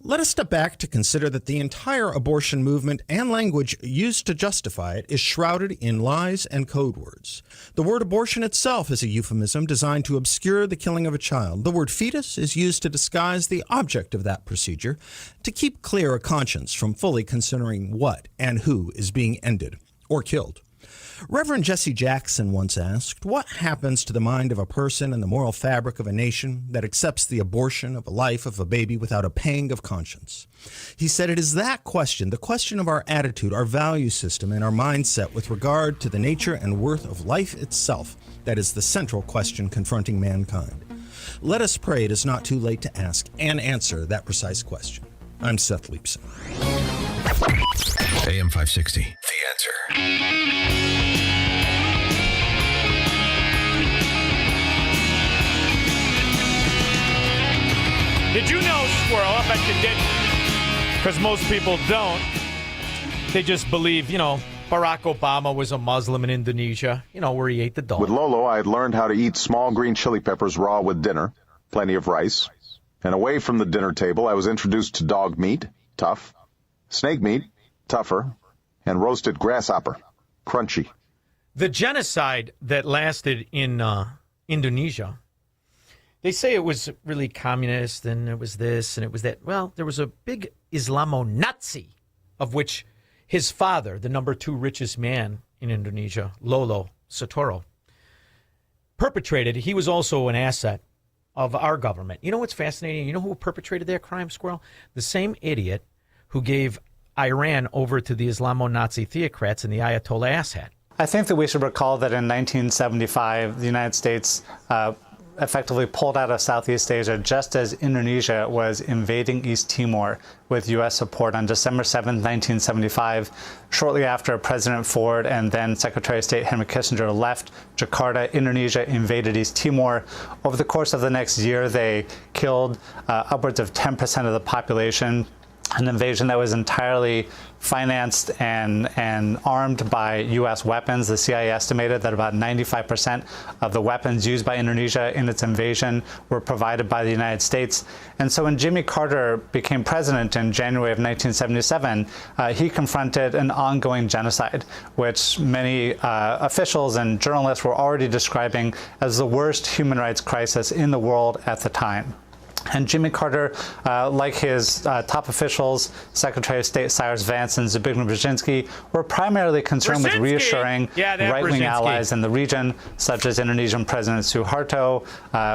Let us step back to consider that the entire abortion movement and language used to justify it is shrouded in lies and code words. The word abortion itself is a euphemism designed to obscure the killing of a child. The word fetus is used to disguise the object of that procedure, to keep clear a conscience from fully considering what and who is being ended or killed. Reverend Jesse Jackson once asked, what happens to the mind of a person and the moral fabric of a nation that accepts the abortion of a life of a baby without a pang of conscience? He said it is that question, the question of our attitude, our value system, and our mindset with regard to the nature and worth of life itself, that is the central question confronting mankind. Let us pray it is not too late to ask and answer that precise question. I'm Seth Leibson. AM 560, The Answer. Did you know, Squirrel? I bet you didn't. Because most people don't. They just believe, Barack Obama was a Muslim in Indonesia, where he ate the dog. With Lolo, I had learned how to eat small green chili peppers raw with dinner, plenty of rice. And away from the dinner table, I was introduced to dog meat, tough, snake meat, tougher, and roasted grasshopper, crunchy. The genocide that lasted in Indonesia, they say it was really communist and it was this and it was that. Well, there was a big Islamo-Nazi, of which his father, the number 2 richest man in Indonesia, Lolo Soetoro, perpetrated. He was also an asset of our government. You know what's fascinating? You know who perpetrated that crime, Squirrel? The same idiot who gave Iran over to the Islamo-Nazi theocrats and the Ayatollah asshat. I think that we should recall that in 1975, the United States effectively pulled out of Southeast Asia just as Indonesia was invading East Timor with U.S. support on December 7, 1975, shortly after President Ford and then Secretary of State Henry Kissinger left Jakarta. Indonesia invaded East Timor. Over the course of the next year, they killed upwards of 10% of the population, an invasion that was entirely financed and armed by U.S. weapons. The CIA estimated that about 95% of the weapons used by Indonesia in its invasion were provided by the United States. And so when Jimmy Carter became president in January of 1977, he confronted an ongoing genocide, which many officials and journalists were already describing as the worst human rights crisis in the world at the time. And Jimmy Carter, like his top officials, Secretary of State Cyrus Vance and Zbigniew Brzezinski, were primarily concerned with reassuring right-wing allies in the region, such as Indonesian President Suharto,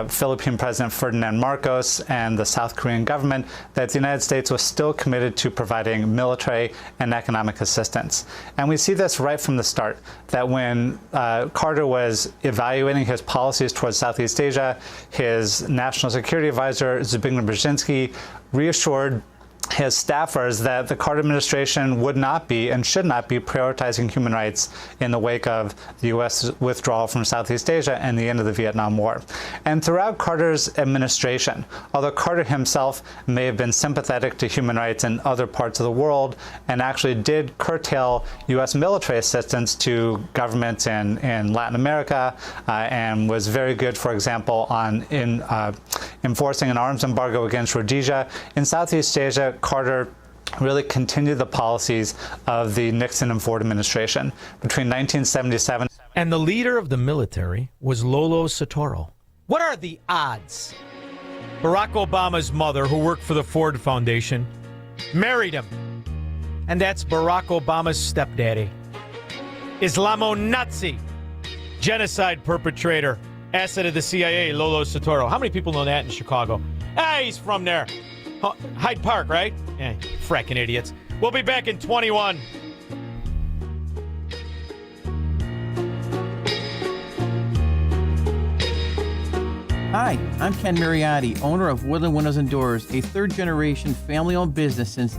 Philippine President Ferdinand Marcos, and the South Korean government, that the United States was still committed to providing military and economic assistance. And we see this right from the start, that when Carter was evaluating his policies towards Southeast Asia, his national security advisor, Zbigniew Brzezinski, reassured his staffers that the Carter administration would not be and should not be prioritizing human rights in the wake of the U.S. withdrawal from Southeast Asia and the end of the Vietnam War. And throughout Carter's administration, although Carter himself may have been sympathetic to human rights in other parts of the world and actually did curtail U.S. military assistance to governments in Latin America and was very good, for example, on enforcing an arms embargo against Rhodesia, in Southeast Asia, Carter really continued the policies of the Nixon and Ford administration between 1977. And the leader of the military was Lolo Soetoro. What are the odds? Barack Obama's mother, who worked for the Ford Foundation, married him. And that's Barack Obama's stepdaddy. Islamo-Nazi, genocide perpetrator, asset of the CIA, Lolo Soetoro. How many people know that in Chicago? He's from there. Hyde Park, right? Yeah, fracking idiots. We'll be back in 21. Hi, I'm Ken Mariotti, owner of Woodland Windows and Doors, a third-generation family-owned business since